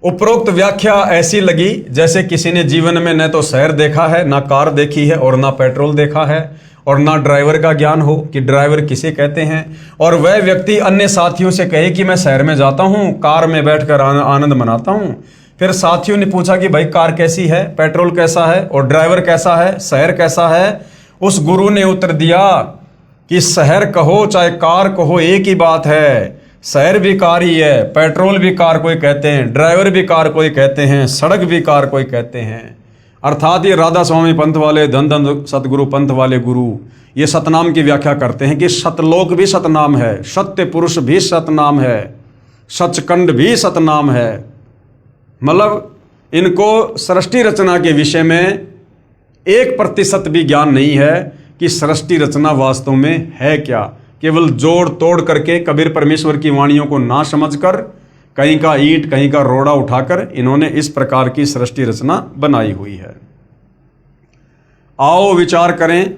उपरोक्त व्याख्या ऐसी लगी जैसे किसी ने जीवन में न तो शहर देखा है, ना कार देखी है और ना पेट्रोल देखा है और ना ड्राइवर का ज्ञान हो कि ड्राइवर किसे कहते हैं, और वह व्यक्ति अन्य साथियों से कहे कि मैं शहर में जाता हूँ, कार में बैठकर आनंद मनाता हूँ। फिर साथियों ने पूछा कि भाई कार कैसी है, पेट्रोल कैसा है और ड्राइवर कैसा है, शहर कैसा है? उस गुरु ने उत्तर दिया कि शहर कहो चाहे कार कहो एक ही बात है। शहर भी कार ही है, पेट्रोल भी कार कोई कहते हैं, ड्राइवर भी कार कोई कहते हैं, सड़क भी कार कोई कहते हैं। अर्थात ये राधा स्वामी पंथ वाले धन धन सतगुरु पंथ वाले गुरु ये सतनाम की व्याख्या करते हैं कि सतलोक भी सतनाम है, सत्य पुरुष भी सतनाम है, सचखंड भी सतनाम है। मतलब इनको सृष्टि रचना के विषय में 1% भी ज्ञान नहीं है कि सृष्टि रचना वास्तव में है क्या। केवल जोड़ तोड़ करके कबीर परमेश्वर की वाणियों को ना समझकर कहीं का ईंट कहीं का रोड़ा उठाकर इन्होंने इस प्रकार की सृष्टि रचना बनाई हुई है। आओ विचार करें।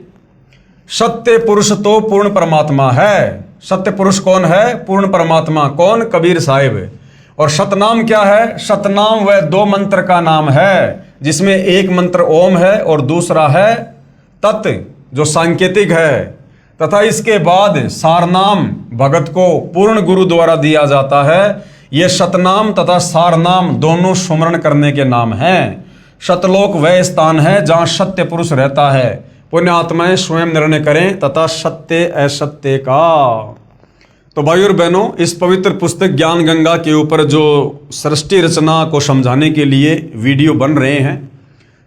सत्य पुरुष तो पूर्ण परमात्मा है। सत्य पुरुष कौन है? पूर्ण परमात्मा। कौन? कबीर साहिब। और सतनाम क्या है? सतनाम वह दो मंत्र का नाम है, जिसमें एक मंत्र ओम है और दूसरा है तत्, जो सांकेतिक है। तथा इसके बाद सारनाम भगत को पूर्ण गुरु द्वारा दिया जाता है। ये सतनाम तथा सारनाम दोनों सुमरण करने के नाम हैं। सतलोक वह स्थान है जहां सत्य पुरुष रहता है। पुण्य आत्माएं स्वयं निर्णय करें तथा सत्य असत्य का। तो भाई और बहनों, इस पवित्र पुस्तक ज्ञान गंगा के ऊपर जो सृष्टि रचना को समझाने के लिए वीडियो बन रहे हैं,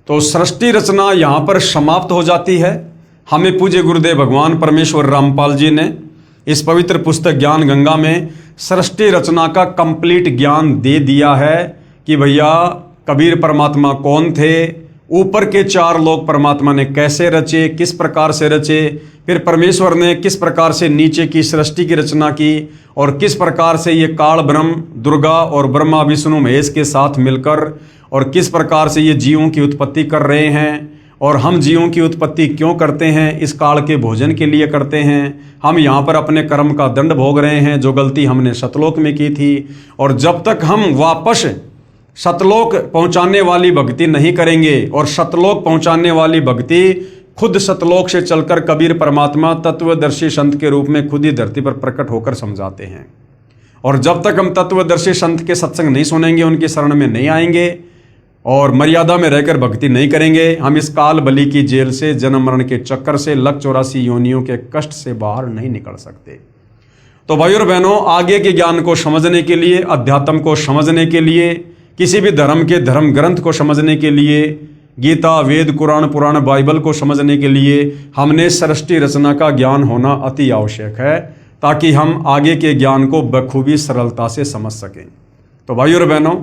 तो सृष्टि रचना यहाँ पर समाप्त हो जाती है। हमें पूज्य गुरुदेव भगवान परमेश्वर रामपाल जी ने इस पवित्र पुस्तक ज्ञान गंगा में सृष्टि रचना का कंप्लीट ज्ञान दे दिया है कि भैया कबीर परमात्मा कौन थे, ऊपर के चार लोक परमात्मा ने कैसे रचे, किस प्रकार से रचे, फिर परमेश्वर ने किस प्रकार से नीचे की सृष्टि की रचना की, और किस प्रकार से ये काल ब्रह्म, दुर्गा और ब्रह्मा विष्णु महेश के साथ मिलकर, और किस प्रकार से ये जीवों की उत्पत्ति कर रहे हैं। और हम जीवों की उत्पत्ति क्यों करते हैं? इस काल के भोजन के लिए करते हैं। हम यहाँ पर अपने कर्म का दंड भोग रहे हैं, जो गलती हमने सतलोक में की थी। और जब तक हम वापस सतलोक पहुंचाने वाली भक्ति नहीं करेंगे, और सतलोक पहुंचाने वाली भक्ति खुद सतलोक से चलकर कबीर परमात्मा तत्वदर्शी संत के रूप में खुद ही धरती पर प्रकट होकर समझाते हैं। और जब तक हम तत्वदर्शी संत के सत्संग नहीं सुनेंगे, उनकी शरण में नहीं आएंगे और मर्यादा में रहकर भक्ति नहीं करेंगे, हम इस काल बलि की जेल से, जन्म मरण के चक्कर से, लक 84 योनियों के कष्ट से बाहर नहीं निकल सकते। तो भाई और बहनों, आगे के ज्ञान को समझने के लिए, अध्यात्म को समझने के लिए, किसी भी धर्म के धर्म ग्रंथ को समझने के लिए, गीता, वेद, कुरान, पुराण, बाइबल को समझने के लिए हमने सृष्टि रचना का ज्ञान होना अति आवश्यक है, ताकि हम आगे के ज्ञान को बखूबी सरलता से समझ सकें। तो भाई और बहनों,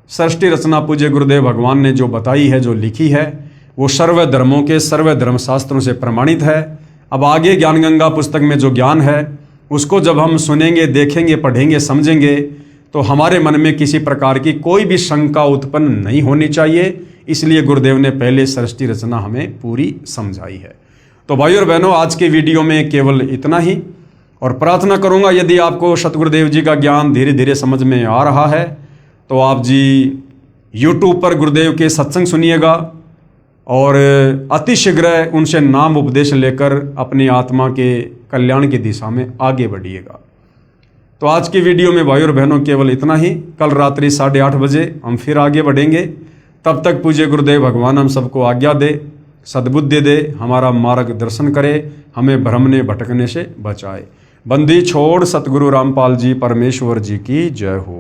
सृष्टि रचना पूज्य गुरुदेव भगवान ने जो बताई है, जो लिखी है, वो सर्व धर्मों के सर्व धर्मशास्त्रों से प्रमाणित है। अब आगे ज्ञान गंगा पुस्तक में जो ज्ञान है, उसको जब हम सुनेंगे, देखेंगे, पढ़ेंगे, समझेंगे, तो हमारे मन में किसी प्रकार की कोई भी शंका उत्पन्न नहीं होनी चाहिए। इसलिए गुरुदेव ने पहले सृष्टि रचना हमें पूरी समझाई है। तो भाई और बहनों, आज के वीडियो में केवल इतना ही, और प्रार्थना करूंगा यदि आपको सतगुरुदेव जी का ज्ञान धीरे धीरे समझ में आ रहा है, तो आप जी YouTube पर गुरुदेव के सत्संग सुनिएगा और अतिशीघ्र उनसे नाम उपदेश लेकर अपनी आत्मा के कल्याण की दिशा में आगे बढ़िएगा। तो आज की वीडियो में भाई और बहनों केवल इतना ही। कल रात्रि 8:30 बजे हम फिर आगे बढ़ेंगे। तब तक पूज्य गुरुदेव भगवान हम सबको आज्ञा दे, सद्बुद्धि दे, हमारा मार्गदर्शन करे, हमें भ्रमने भटकने से बचाए। बंदी छोड़ सतगुरु रामपाल जी परमेश्वर जी की जय हो।